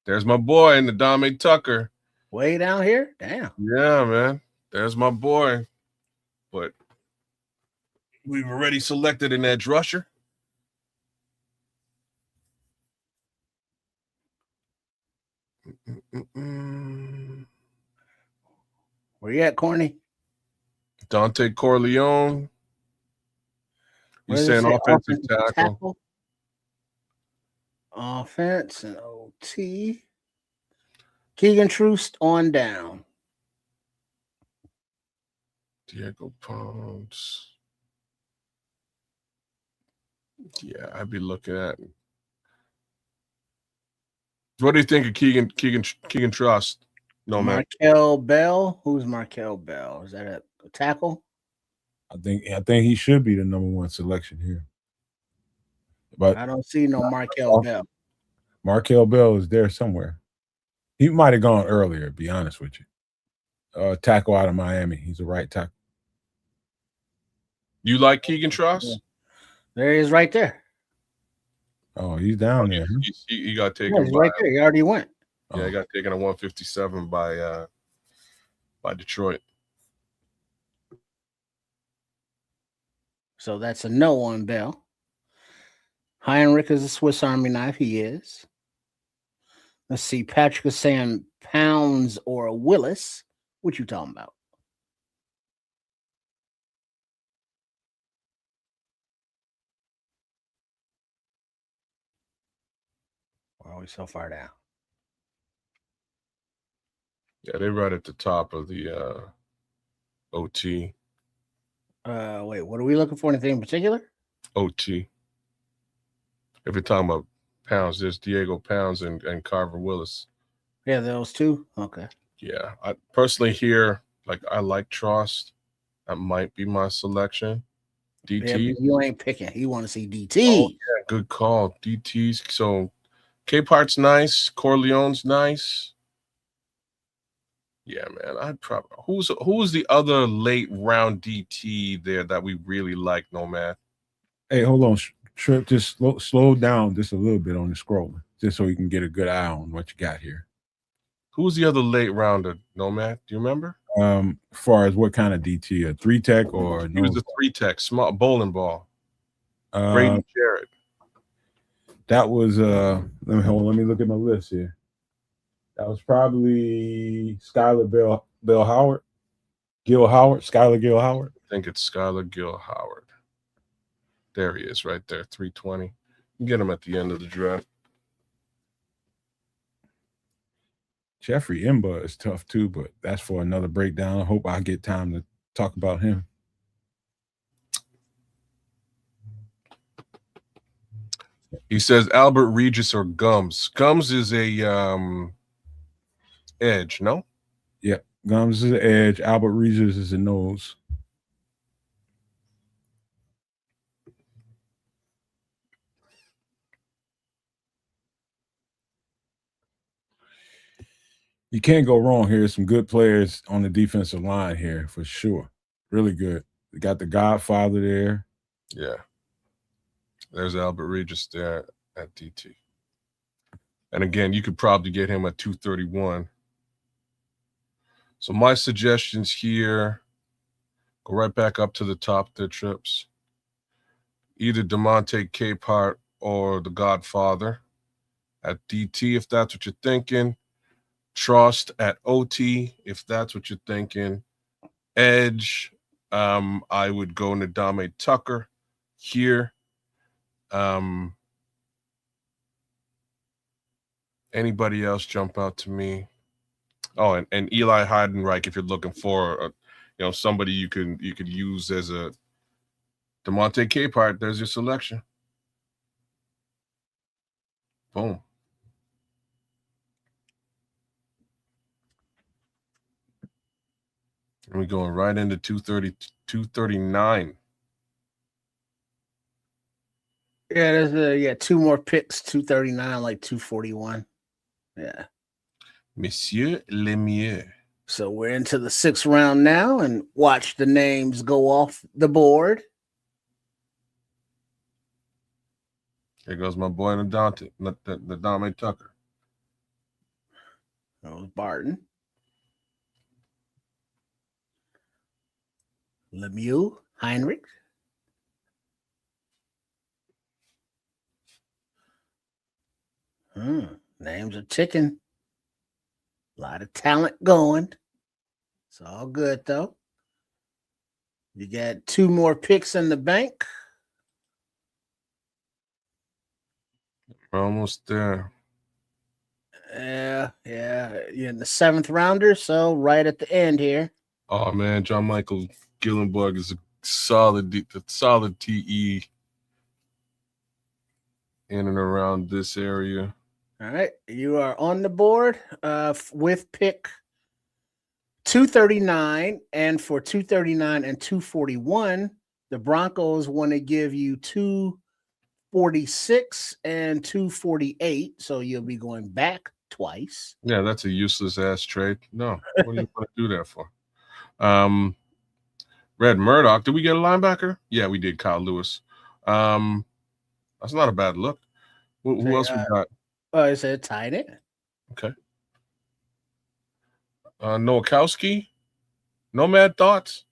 There's my boy, Ndame Tucker. Way down here? Damn. Yeah, man. There's my boy. But we've already selected an edge rusher. Where you at, Corny? Dante Corleone. He's saying offensive tackle. Offense and OT. Keegan Troost on down. Diego Pons. Yeah, I'd be looking at. What do you think of Keegan Trust? No, man. Markel Bell. Who's Markel Bell? Is that a tackle? I think he should be the number 1 selection here. But I don't see no Markel Bell. Markel Bell is there somewhere. He might have gone earlier, to be honest with you. Tackle out of Miami. He's a right tackle. You like Keegan Trust? There he is right there. Oh, he's down there. He got taken he's by, right there. He already went. Yeah, he got taken at 157 by Detroit. So that's a no on Bell. Heinrich is a Swiss Army knife. He is. Let's see. Patrick is saying Pounds or Willis. What you talking about? Why are we so far down? Yeah, they're right at the top of the OT. Wait, what are we looking for? Anything in particular? OT. If you're talking about Pounds, there's Diego Pounds and Carver Willis. Yeah, those two. Okay. Yeah, I personally here, I like Trust. That might be my selection. DT. Yeah, you ain't picking. You want to see DT. Oh, yeah, good call. DTs. So K-Part's nice. Corleone's nice. Yeah, man. I'd probably who's the other late round DT there that we really like, Nomad? Hey, hold on. Trip, just slow down just a little bit on the scrolling, just so you can get a good eye on what you got here. Who's the other late rounder, Nomad? Do you remember? As far as what kind of DT, a 3-tech or he was a 3-tech, small bowling ball. Braden Jarrett. That was let me look at my list here. That was probably Skylar Gil Howard. Skylar Gil Howard. I think it's Skylar Gil Howard. There he is, right there, 320. You can get him at the end of the draft. Jeffrey Imba is tough too, but that's for another breakdown. I hope I get time to talk about him. He says Albert Regis or Gums. Gums is a edge, no? Yeah, Gums is an edge. Albert Regis is a nose. You can't go wrong here. Some good players on the defensive line here for sure. Really good. They got the Godfather there. Yeah. There's Albert Regis there at DT. And again, you could probably get him at 231. So my suggestions here, go right back up to the top there, Trips. Either DeMonte Capehart or the Godfather at DT, if that's what you're thinking. Trust at OT, if that's what you're thinking. Edge, I would go Ndame Tucker here. Anybody else jump out to me? Oh, and Eli Heidenreich, if you're looking for somebody you could use as a DeMonte Capehart, there's your selection. Boom. And we're going right into 239. Yeah, there's two more picks, 239, like 241. Yeah. Monsieur Lemieux. So we're into the 6th round now, and watch the names go off the board. Here goes my boy Ndame Tucker. That was Barton. Lemieux, Heinrich. Names are ticking. A lot of talent going. It's all good, though. You got 2 more picks in the bank. We're almost there. Yeah. You're in the 7th rounder, so right at the end here. Oh, man, John Michael Gillenborg is a solid TE in and around this area. All right, you are on the board with pick 239, and for 239 and 241, the Broncos want to give you 246 and 248, so you'll be going back twice. Yeah, that's a useless ass trade. No, what do you want to do that for? Red Murdoch. Did we get a linebacker? Yeah, we did. Kyle Lewis. That's not a bad look. Who else we got? Oh, is it tight end? Okay. Nowakowski, Nomad Thoughts,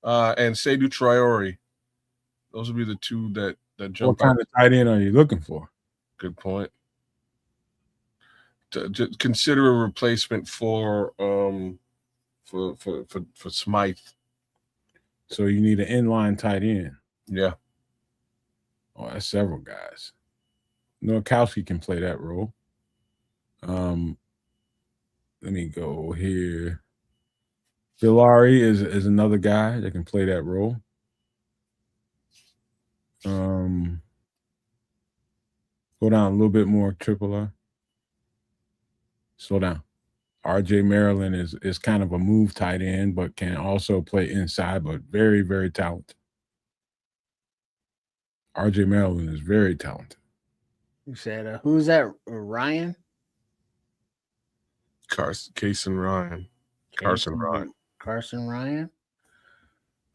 and Seydou Traore. Those would be the two that jump What kind of tight end are you looking for? Good point. To consider a replacement for Smythe. So you need an inline tight end. Yeah. Oh, that's several guys. Nowakowski can play that role. Let me go here. Villari is another guy that can play that role. Go down a little bit more, Triple R. Slow down. RJ Maryland is kind of a move tight end, but can also play inside, but very, very talented. RJ Maryland is very talented. You said, who's that? Ryan? Carson Ryan. Carson Ryan. Carson Ryan.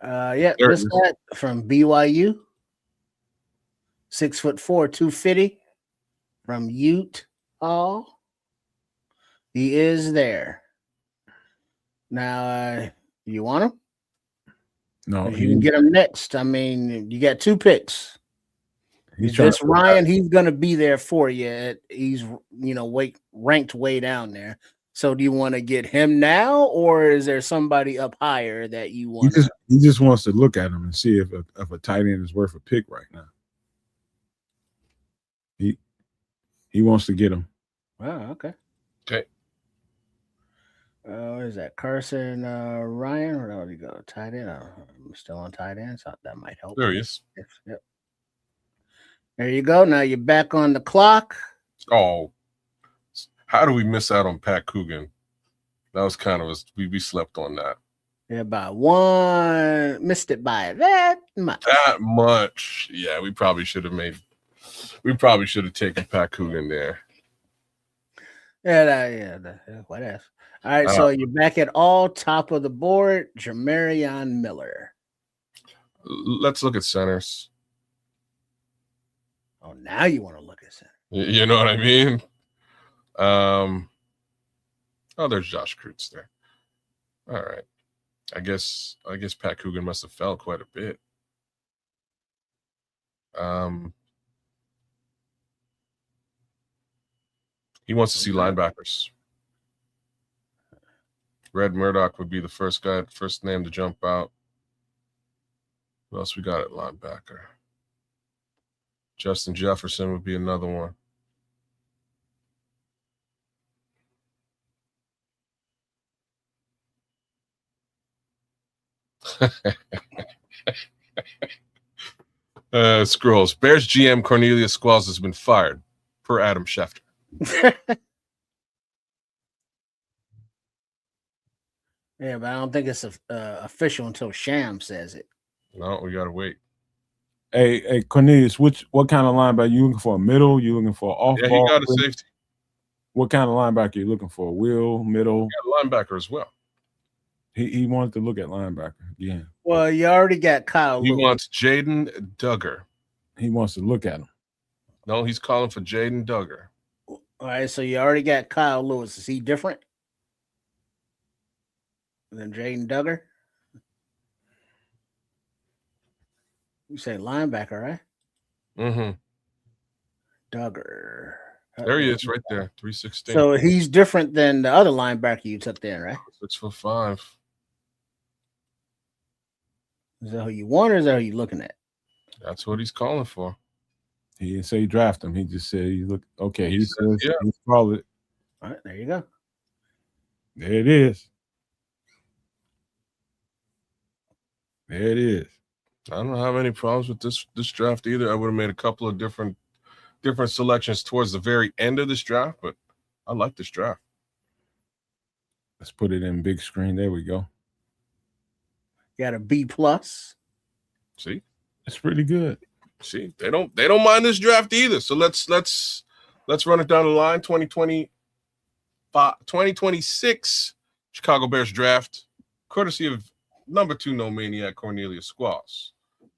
Yeah, this guy from BYU. 6'4", 250 from Utah. He is there. Now, you want him? No, you can get him next. I mean, you got 2 picks. This Ryan, he's gonna be there for you. He's ranked way down there. So do you want to get him now, or is there somebody up higher that you want? He just wants to look at him and see if a tight end is worth a pick right now. He wants to get him. Oh, okay. Okay. What is that? Carson Ryan? Where did he go? Tight end. I'm still on tight end, so that might help. There he is. Yep. There you go. Now you're back on the clock. Oh, how do we miss out on Pat Coogan? That was kind of we slept on that. Yeah, by one. Missed it by that much. That much. Yeah, we probably should have taken Pat Coogan there. Yeah, what else? All right, so you're back at all top of the board. Jamarion Miller. Let's look at centers. Oh, now you want to look at center. You know what I mean? There's Josh Kreutz there. All right. I guess Pat Coogan must have fell quite a bit. He wants to see linebackers. Red Murdoch would be the first name to jump out. What else we got at linebacker? Justin Jefferson would be another one. Scrolls. Bears GM Cornelius Squalls has been fired, per Adam Schefter. Yeah, but I don't think it's official until Sham says it. No, we gotta wait. Hey, Cornelius, what kind of linebacker you looking for? A middle? You looking for off ball? Yeah, he got a safety. What kind of linebacker you looking for? Wheel, middle? He got a linebacker as well. He wanted to look at linebacker again. Well, you already got Kyle. He wants Jaden Duggar. He wants to look at him. No, he's calling for Jaden Duggar. All right, so you already got Kyle Lewis. Is he different than Jaden Duggar? You say linebacker, right? Mm-hmm. Duggar. There he is, right there, 316. So he's different than the other linebacker you took there, right? 6'5". Is that who you want, or is that who you looking at? That's what he's calling for. He didn't say draft him. He just said he look okay. He says yeah. He's solid. All right, there you go. There it is. There it is. I don't have any problems with this draft either. I would have made a couple of different selections towards the very end of this draft, but I like this draft. Let's put it in big screen. There we go. Got a B plus. See, it's pretty good. See, they don't mind this draft either. So let's run it down the line. 2026 Chicago Bears draft, courtesy of number 2 No Maniac Cornelius Squalls.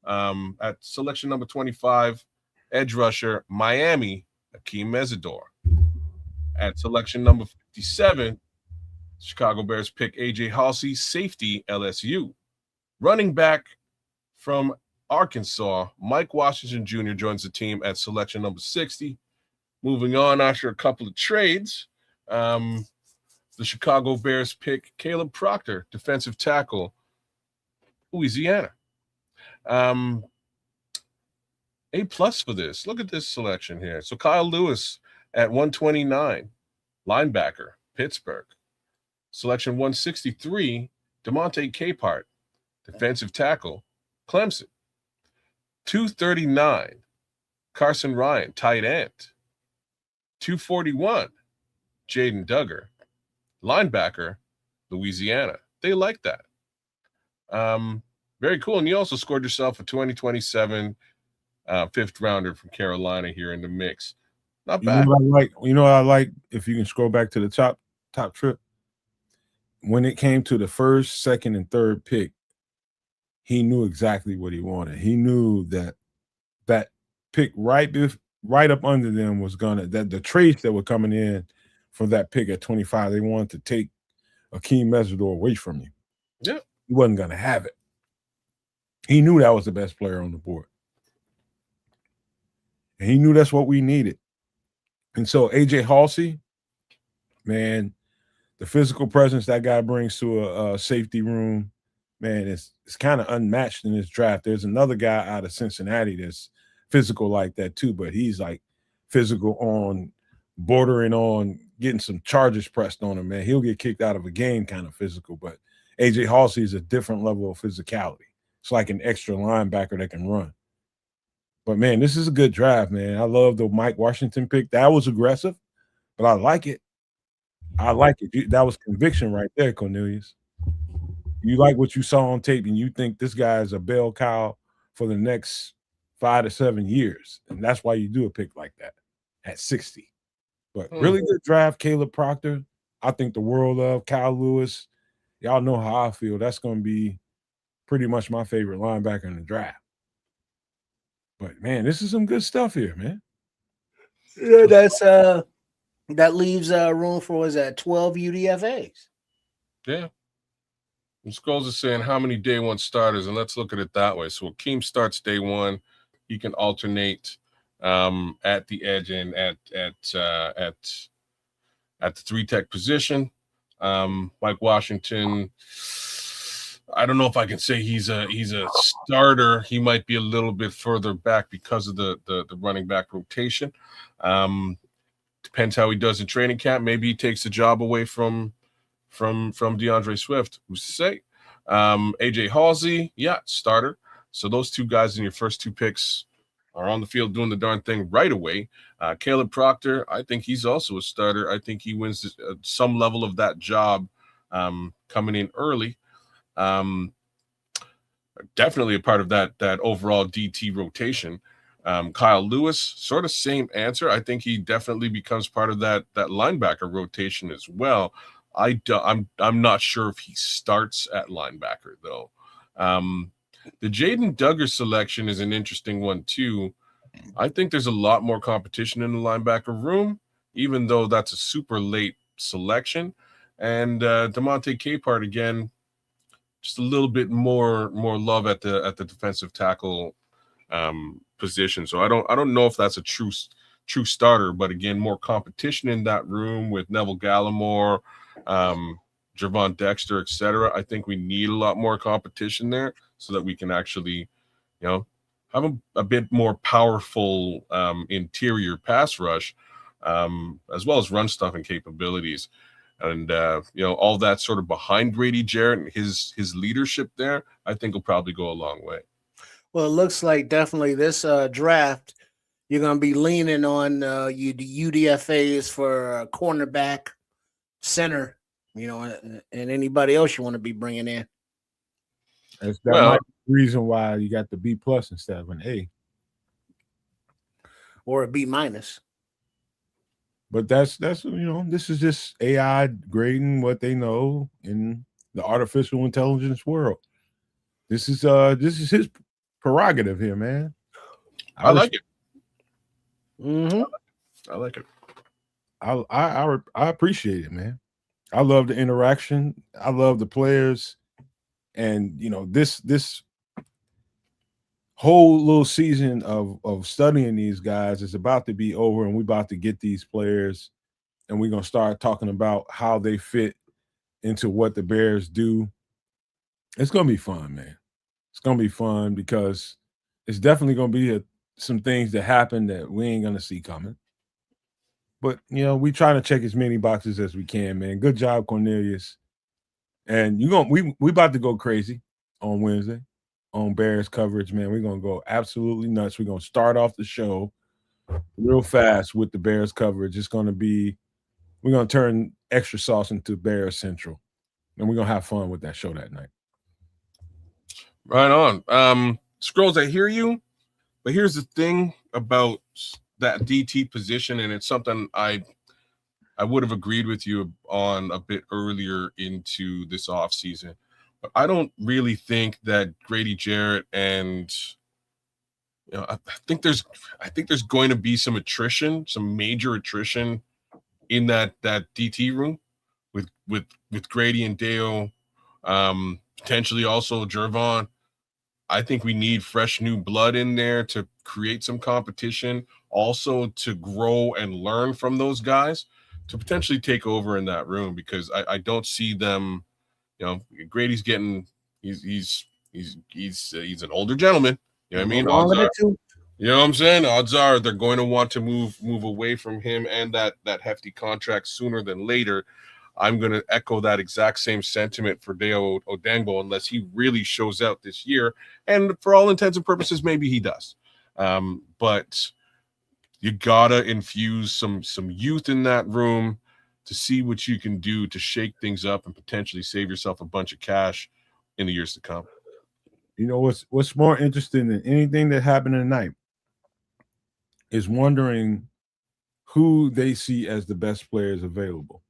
At selection number 25, edge rusher Miami Akeem Mesidor. At selection number 57, Chicago Bears pick AJ Halsey, safety LSU. Running back from Arkansas, Mike Washington Jr. joins the team at selection number 60. Moving on after a couple of trades, the Chicago Bears pick Caleb Proctor, defensive tackle, Louisiana. A+ for this. Look at this selection here. So Kyle Lewis at 129, linebacker, Pittsburgh. Selection 163, DeMonte Capehart, defensive tackle, Clemson. 239, Carson Ryan, tight end. 241, Jaden Duggar, linebacker, Louisiana. They like that. Very cool. And you also scored yourself a 2027 fifth rounder from Carolina here in the mix. Not bad. You know what I like? If you can scroll back to the top trip. When it came to the first, second, and third pick, he knew exactly what he wanted. He knew that pick right up under them was that the traits that were coming in from that pick at 25, they wanted to take Akeem Mesidor away from you. Yeah. He wasn't going to have it. He knew that was the best player on the board. And he knew that's what we needed. And so AJ Halsey, man, the physical presence that guy brings to a safety room, man, it's kind of unmatched in this draft. There's another guy out of Cincinnati that's physical like that too, but he's like physical on bordering on getting some charges pressed on him, man. He'll get kicked out of a game kind of physical, but AJ Halsey is a different level of physicality. It's like an extra linebacker that can run. But, man, this is a good draft, man. I love the Mike Washington pick. That was aggressive, but I like it. I like it. That was conviction right there, Cornelius. You like what you saw on tape, and you think this guy is a bell cow for the next 5 to 7 years, and that's why you do a pick like that at 60. But really good draft, Caleb Proctor. I think the world of Kyle Lewis. Y'all know how I feel. That's going to be pretty much my favorite linebacker in the draft. But, man, this is some good stuff here, man. Yeah, that leaves room for, was that 12 UDFAs? Yeah. And Skulls is saying how many day one starters, and let's look at it that way. So Akeem starts day one. He can alternate at the edge and at the 3-tech position. Mike Washington, I don't know if I can say he's a starter. He might be a little bit further back because of the running back rotation. Depends how he does in training camp. Maybe he takes the job away from DeAndre Swift. Who's to say? AJ Halsey, yeah, starter. So those two guys in your first 2 picks are on the field doing the darn thing right away. Caleb Proctor, I think he's also a starter. I think he wins some level of that job coming in early. Definitely a part of that overall DT rotation. Kyle Lewis, sort of same answer. I think he definitely becomes part of that linebacker rotation as well. I'm not sure if he starts at linebacker though. The Jaden Duggar selection is an interesting one too. I think there's a lot more competition in the linebacker room, even though that's a super late selection. And DeMonte Capehart again, just a little bit more love at the defensive tackle position. So I don't know if that's a true starter, but again, more competition in that room with Neville Gallimore, Javon Dexter, etc. I think we need a lot more competition there so that we can actually, have a bit more powerful interior pass rush, as well as run stuffing capabilities. and all that sort of behind Grady Jarrett and his leadership there, I think will probably go a long way. Well, it looks like definitely this draft, you're going to be leaning on UDFAs for cornerback, center, and anybody else you want to be bringing in. That might be the reason why you got the B+ instead of an A. Or a B-. But that's this is just AI grading what they know in the artificial intelligence world. This is his prerogative here, man. I like it. Mm-hmm. I like it. I appreciate it, man. I love the interaction. I love the players, and this whole little season of studying these guys is about to be over, and we're about to get these players, and we're gonna start talking about how they fit into what the Bears do. It's gonna be fun, man. It's gonna be fun because it's definitely gonna be some things that happen that we ain't gonna see coming. But we trying to check as many boxes as we can, man. Good job, Cornelius. And we about to go crazy on Wednesday on Bears coverage, man. We're gonna go absolutely nuts. We're gonna start off the show real fast with the Bears coverage. We're gonna turn extra sauce into Bears Central, and we're gonna have fun with that show that night. Right on. Scrolls, I hear you, but here's the thing about that DT position, and it's something I would have agreed with you on a bit earlier into this offseason. But I don't really think that Grady Jarrett and I think there's going to be some attrition, some major attrition in that DT room with Grady and Deo, potentially also Jervon. I think we need fresh new blood in there to create some competition, also to grow and learn from those guys to potentially take over in that room, because I don't see them. Grady's he's an older gentleman. You know what I mean? You know what I'm saying? Odds are they're going to want to move away from him and that hefty contract sooner than later. I'm going to echo that exact same sentiment for Deo Odangbo unless he really shows out this year. And for all intents and purposes, maybe he does. But you got to infuse some youth in that room to see what you can do to shake things up and potentially save yourself a bunch of cash in the years to come. What's more interesting than anything that happened tonight is wondering who they see as the best players available.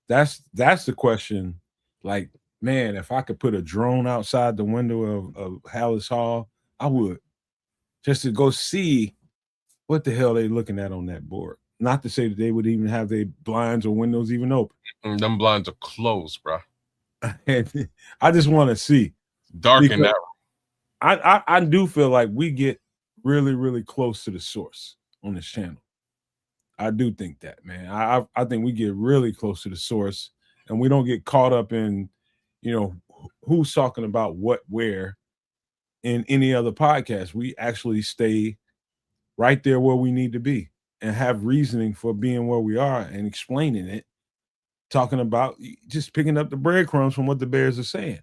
That's the question. Like, man, if I could put a drone outside the window of Hallis Hall, I would, just to go see what the hell they looking at on that board. Not to say that they would even have their blinds or windows even open. Them blinds are closed, bro. And I just want to see. Dark in that room. I do feel like we get really, really close to the source on this channel. I do think that, man. I think we get really close to the source, and we don't get caught up in, who's talking about what, where in any other podcast. We actually stay right there where we need to be and have reasoning for being where we are and explaining it, talking about just picking up the breadcrumbs from what the Bears are saying.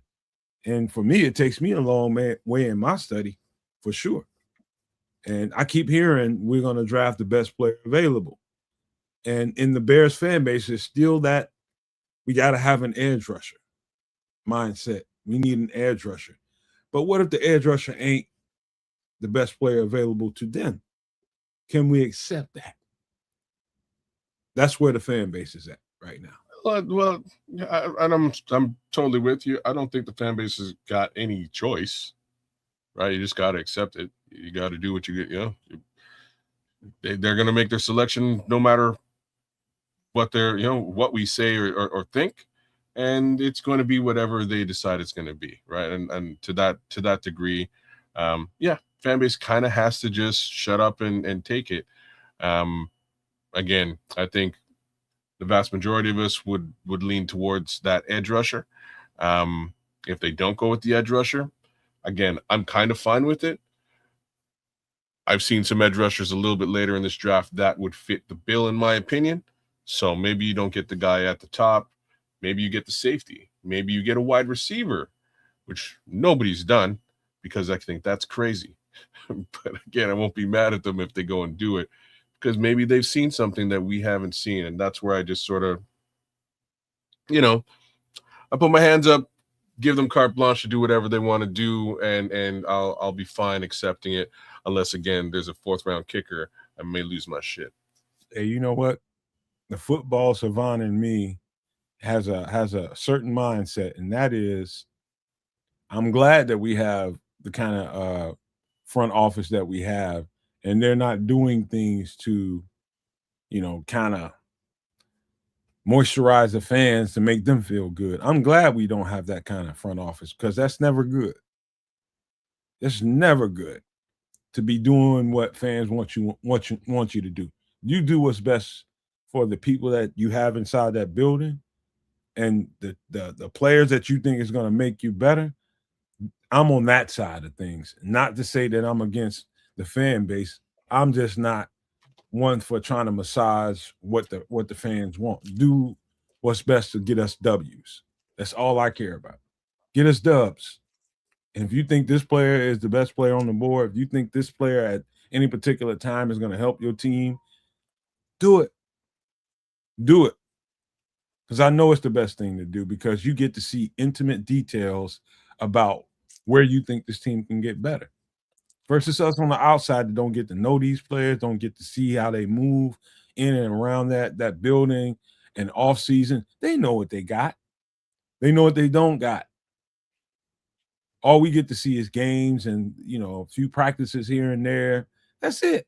And for me, it takes me a long way in my study, for sure. And I keep hearing we're going to draft the best player available. And in the Bears fan base, it's still that we got to have an edge rusher mindset. We need an edge rusher. But what if the edge rusher ain't the best player available to them? Can we accept that? That's where the fan base is at right now. Well, and I'm totally with you. I don't think the fan base has got any choice, right? You just got to accept it. You got to do what you get. They're going to make their selection no matter what they're, what we say or think, and it's going to be whatever they decide it's going to be, right? And to that degree, fan base kind of has to just shut up and take it. Again, I think the vast majority of us would lean towards that edge rusher. If they don't go with the edge rusher, again, I'm kind of fine with it. I've seen some edge rushers a little bit later in this draft that would fit the bill, in my opinion. So maybe you don't get the guy at the top. Maybe you get the safety. Maybe you get a wide receiver, which nobody's done because I think that's crazy. But again, I won't be mad at them if they go and do it because maybe they've seen something that we haven't seen. And that's where I just sort of, I put my hands up, give them carte blanche to do whatever they want to do, and I'll be fine accepting it, unless again there's a 4th-round kicker. I may lose my shit. Hey, you know what? The football savant in me has a certain mindset, and that is, I'm glad that we have the kind of front office that we have, and they're not doing things to, kind of moisturize the fans to make them feel good. I'm glad we don't have that kind of front office because that's never good. It's never good to be doing what fans want you to do. You do what's best for the people that you have inside that building and the players that you think is going to make you better. I'm on that side of things. Not to say that I'm against the fan base. I'm just not one for trying to massage what the fans want. Do what's best to get us W's. That's all I care about. Get us dubs. And if you think this player is the best player on the board, if you think this player at any particular time is going to help your team, do it. Do it. Because I know it's the best thing to do because you get to see intimate details about where you think this team can get better. Versus us on the outside that don't get to know these players, don't get to see how they move in and around that building and off season. They know what they got. They know what they don't got. All we get to see is games and a few practices here and there. That's it.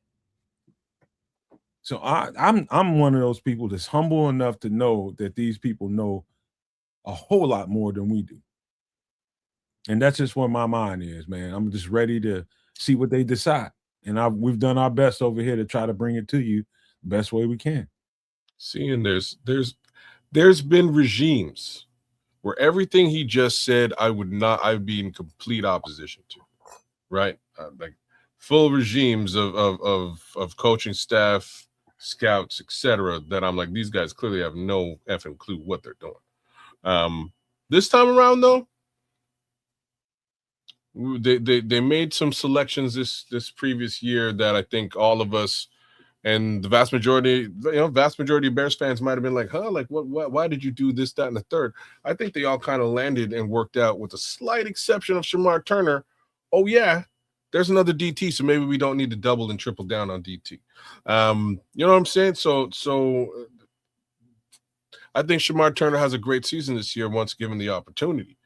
So I'm one of those people that's humble enough to know that these people know a whole lot more than we do. And that's just where my mind is, man. I'm just ready to see what they decide. And we've done our best over here to try to bring it to you the best way we can. See, and there's been regimes where everything he just said I'd be in complete opposition to, right? Like full regimes of coaching staff, scouts, etc. That I'm like, these guys clearly have no effing clue what they're doing. This time around, though, they made some selections this previous year that I think all of us and the vast majority of Bears fans might have been like, huh, like what why did you do this, that, and the third? I think they all kind of landed and worked out with a slight exception of Shamar Turner. Oh yeah, there's another DT, so maybe we don't need to double and triple down on DT. You know what I'm saying? So I think Shamar Turner has a great season this year once given the opportunity.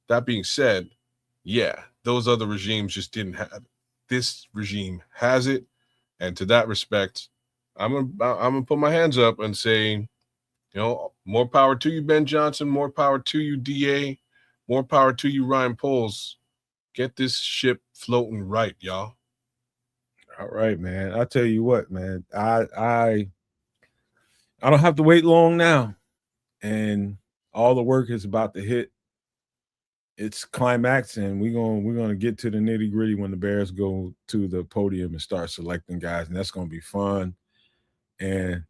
That being said, yeah, those other regimes just didn't have it. This regime has it. And to that respect, I'm gonna put my hands up and say, more power to you, Ben Johnson. More power to you, DA. More power to you, Ryan Poles. Get this ship floating right, y'all. All right, man. I tell you what, man. I don't have to wait long now, and all the work is about to hit its climax, and we're gonna get to the nitty gritty when the Bears go to the podium and start selecting guys, and that's gonna be fun. And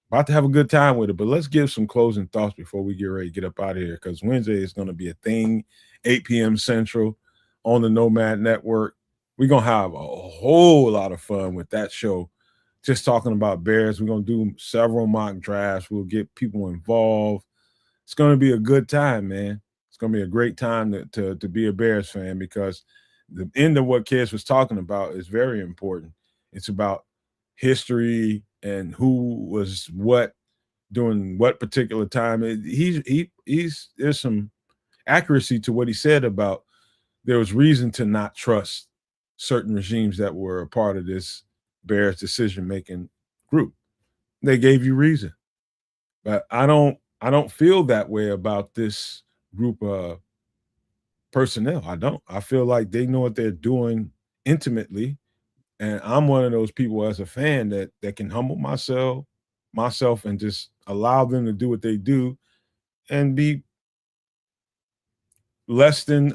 about to have a good time with it. But let's give some closing thoughts before we get ready to get up out of here, because Wednesday is going to be a thing, 8 p.m. Central on the Nomad Network. We're going to have a whole lot of fun with that show, just talking about Bears. We're going to do several mock drafts. We'll get people involved. It's going to be a good time, man. It's going to be a great time to be a Bears fan, because the end of what Kids was talking about is very important. It's about history and who was what during what particular time. There's some accuracy to what he said about there was reason to not trust certain regimes that were a part of this Bears decision-making group. They gave you reason. But I don't feel that way about this group of personnel. I don't. I feel like they know what they're doing intimately. And I'm one of those people as a fan that can humble myself and just allow them to do what they do and be less than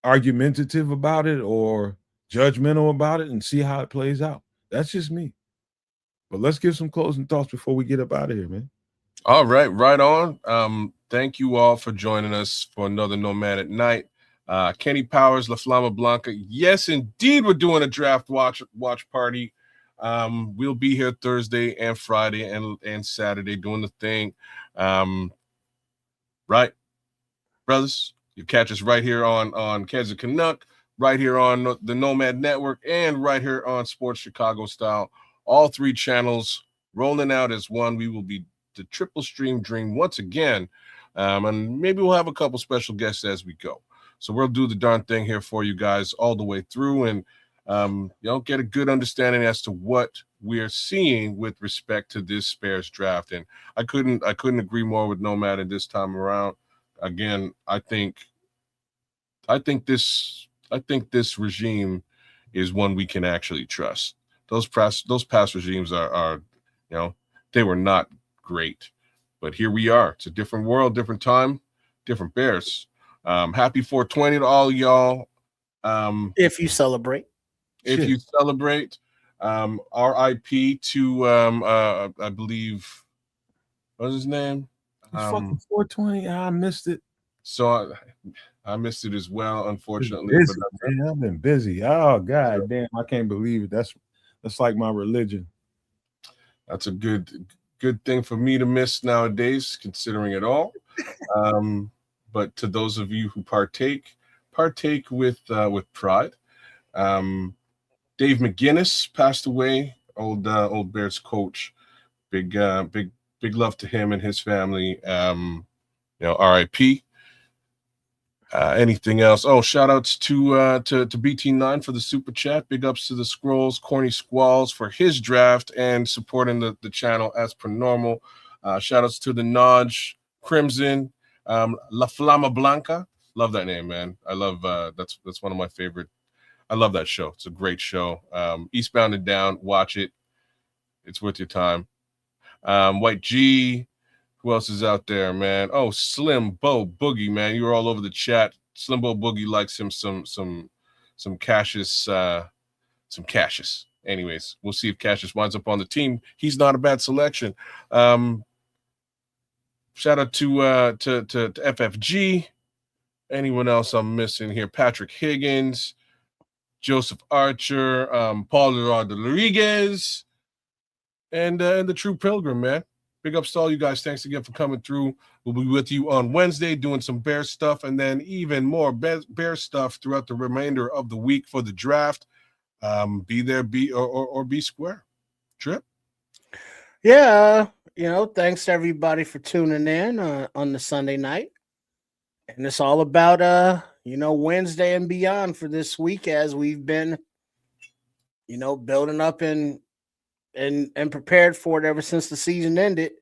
argumentative about it or judgmental about it and see how it plays out. That's just me. But let's give some closing thoughts before we get up out of here, man. All right, right on. Thank you all for joining us for another Nomad at Night. Kenny Powers, La Flama Blanca. Yes, indeed, we're doing a draft watch party. We'll be here Thursday and Friday and Saturday doing the thing. Right, brothers? You catch us right here on Kansas Canuck, right here on the Nomad Network, and right here on Sports Chicago Style. All 3 channels rolling out as one. We will be the triple stream dream once again. And maybe we'll have a couple special guests as we go. So we'll do the darn thing here for you guys all the way through and get a good understanding as to what we're seeing with respect to this Bears draft. And I couldn't agree more with Nomad at this time around. Again, I think this regime is one we can actually trust. Those past regimes are they were not great, but here we are. It's a different world, different time, different Bears. Happy 420 to all y'all. If you celebrate, you celebrate, RIP to I believe, what's his name? Fucking 420. I missed it. So I missed it as well, unfortunately. Busy, man. I've been busy. Oh god damn, I can't believe it. That's like my religion. That's a good thing for me to miss nowadays, considering it all. But to those of you who partake with pride. Dave McGinnis passed away, old Bears coach. Big love to him and his family. RIP. Anything else? Oh, shout outs to BT9 for the super chat. Big ups to the Scrolls, Corny Squalls for his draft and supporting the channel as per normal. Shout outs to the Nodge, Crimson, La Flama Blanca. Love that name, man. I love that's one of my favorite. I love that show. It's a great show. Eastbound and Down, watch it. It's worth your time. White G. Who else is out there, man? Oh, Slim Bo Boogie, man. You were all over the chat. Slim Bo Boogie likes him some Cassius. Anyways, we'll see if Cassius winds up on the team. He's not a bad selection. Shout out to FFG. Anyone else I'm missing here? Patrick Higgins, Joseph Archer, Paul Rodriguez, and the True Pilgrim, man. Big ups to all you guys. Thanks again for coming through. We'll be with you on Wednesday doing some Bear stuff and then even more Bear stuff throughout the remainder of the week for the draft. Be there, be square. Trip? Yeah. Thanks to everybody for tuning in on the Sunday night. And it's all about, Wednesday and beyond for this week as we've been, building up and prepared for it ever since the season ended.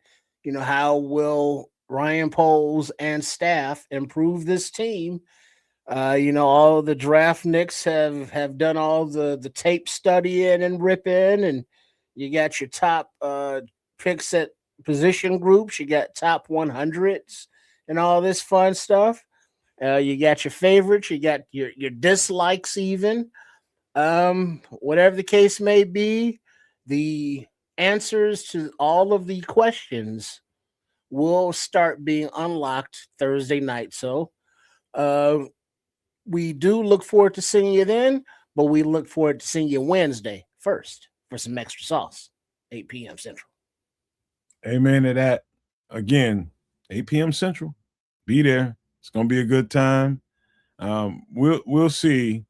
How will Ryan Poles and staff improve this team? All the draft nicks have done all the tape studying and ripping, and you got your top picks at position groups. You got top 100s and all this fun stuff. You got your favorites. You got your dislikes even. Whatever the case may be, the answers to all of the questions will start being unlocked Thursday night. So we do look forward to seeing you then, but we look forward to seeing you Wednesday first for some extra sauce, 8 p.m. Central. Amen to that. Again, 8 p.m. Central. Be there. It's going to be a good time. We'll see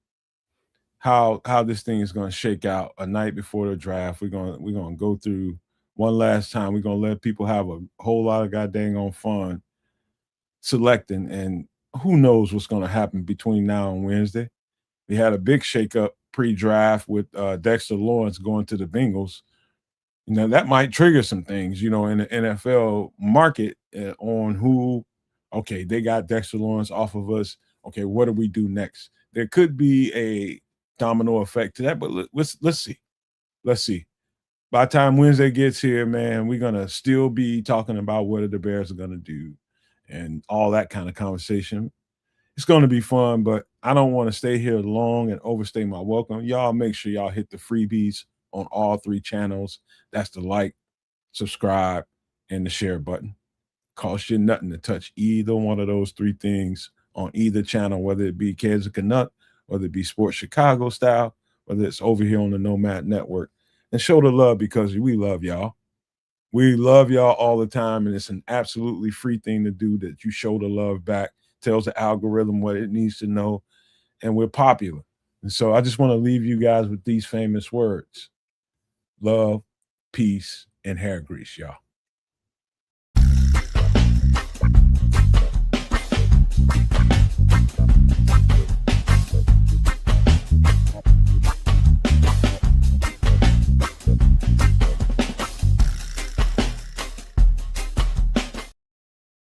how this thing is going to shake out a night before the draft. We're going to go through one last time. We're going to let people have a whole lot of goddamn on fun selecting, and who knows what's going to happen between now and Wednesday. We had a big shakeup pre-draft with Dexter Lawrence going to the Bengals. That might trigger some things, in the NFL market on who, okay, they got Dexter Lawrence off of us. Okay, what do we do next? There could be a domino effect to that, but let's see. Let's see. By the time Wednesday gets here, man, we're going to still be talking about what the Bears are going to do and all that kind of conversation. It's going to be fun, but I don't want to stay here long and overstay my welcome. Y'all make sure y'all hit the freebies on all 3 channels. That's the like, subscribe, and the share button. Cost you nothing to touch either one of those 3 things on either channel, whether it be Kids of Canuck, whether it be Sports Chicago style, whether it's over here on the Nomad Network. And show the love, because we love y'all. We love y'all all the time, and it's an absolutely free thing to do, that you show the love back, tells the algorithm what it needs to know, and we're popular. And so I just want to leave you guys with these famous words: love, peace, and hair grease, y'all.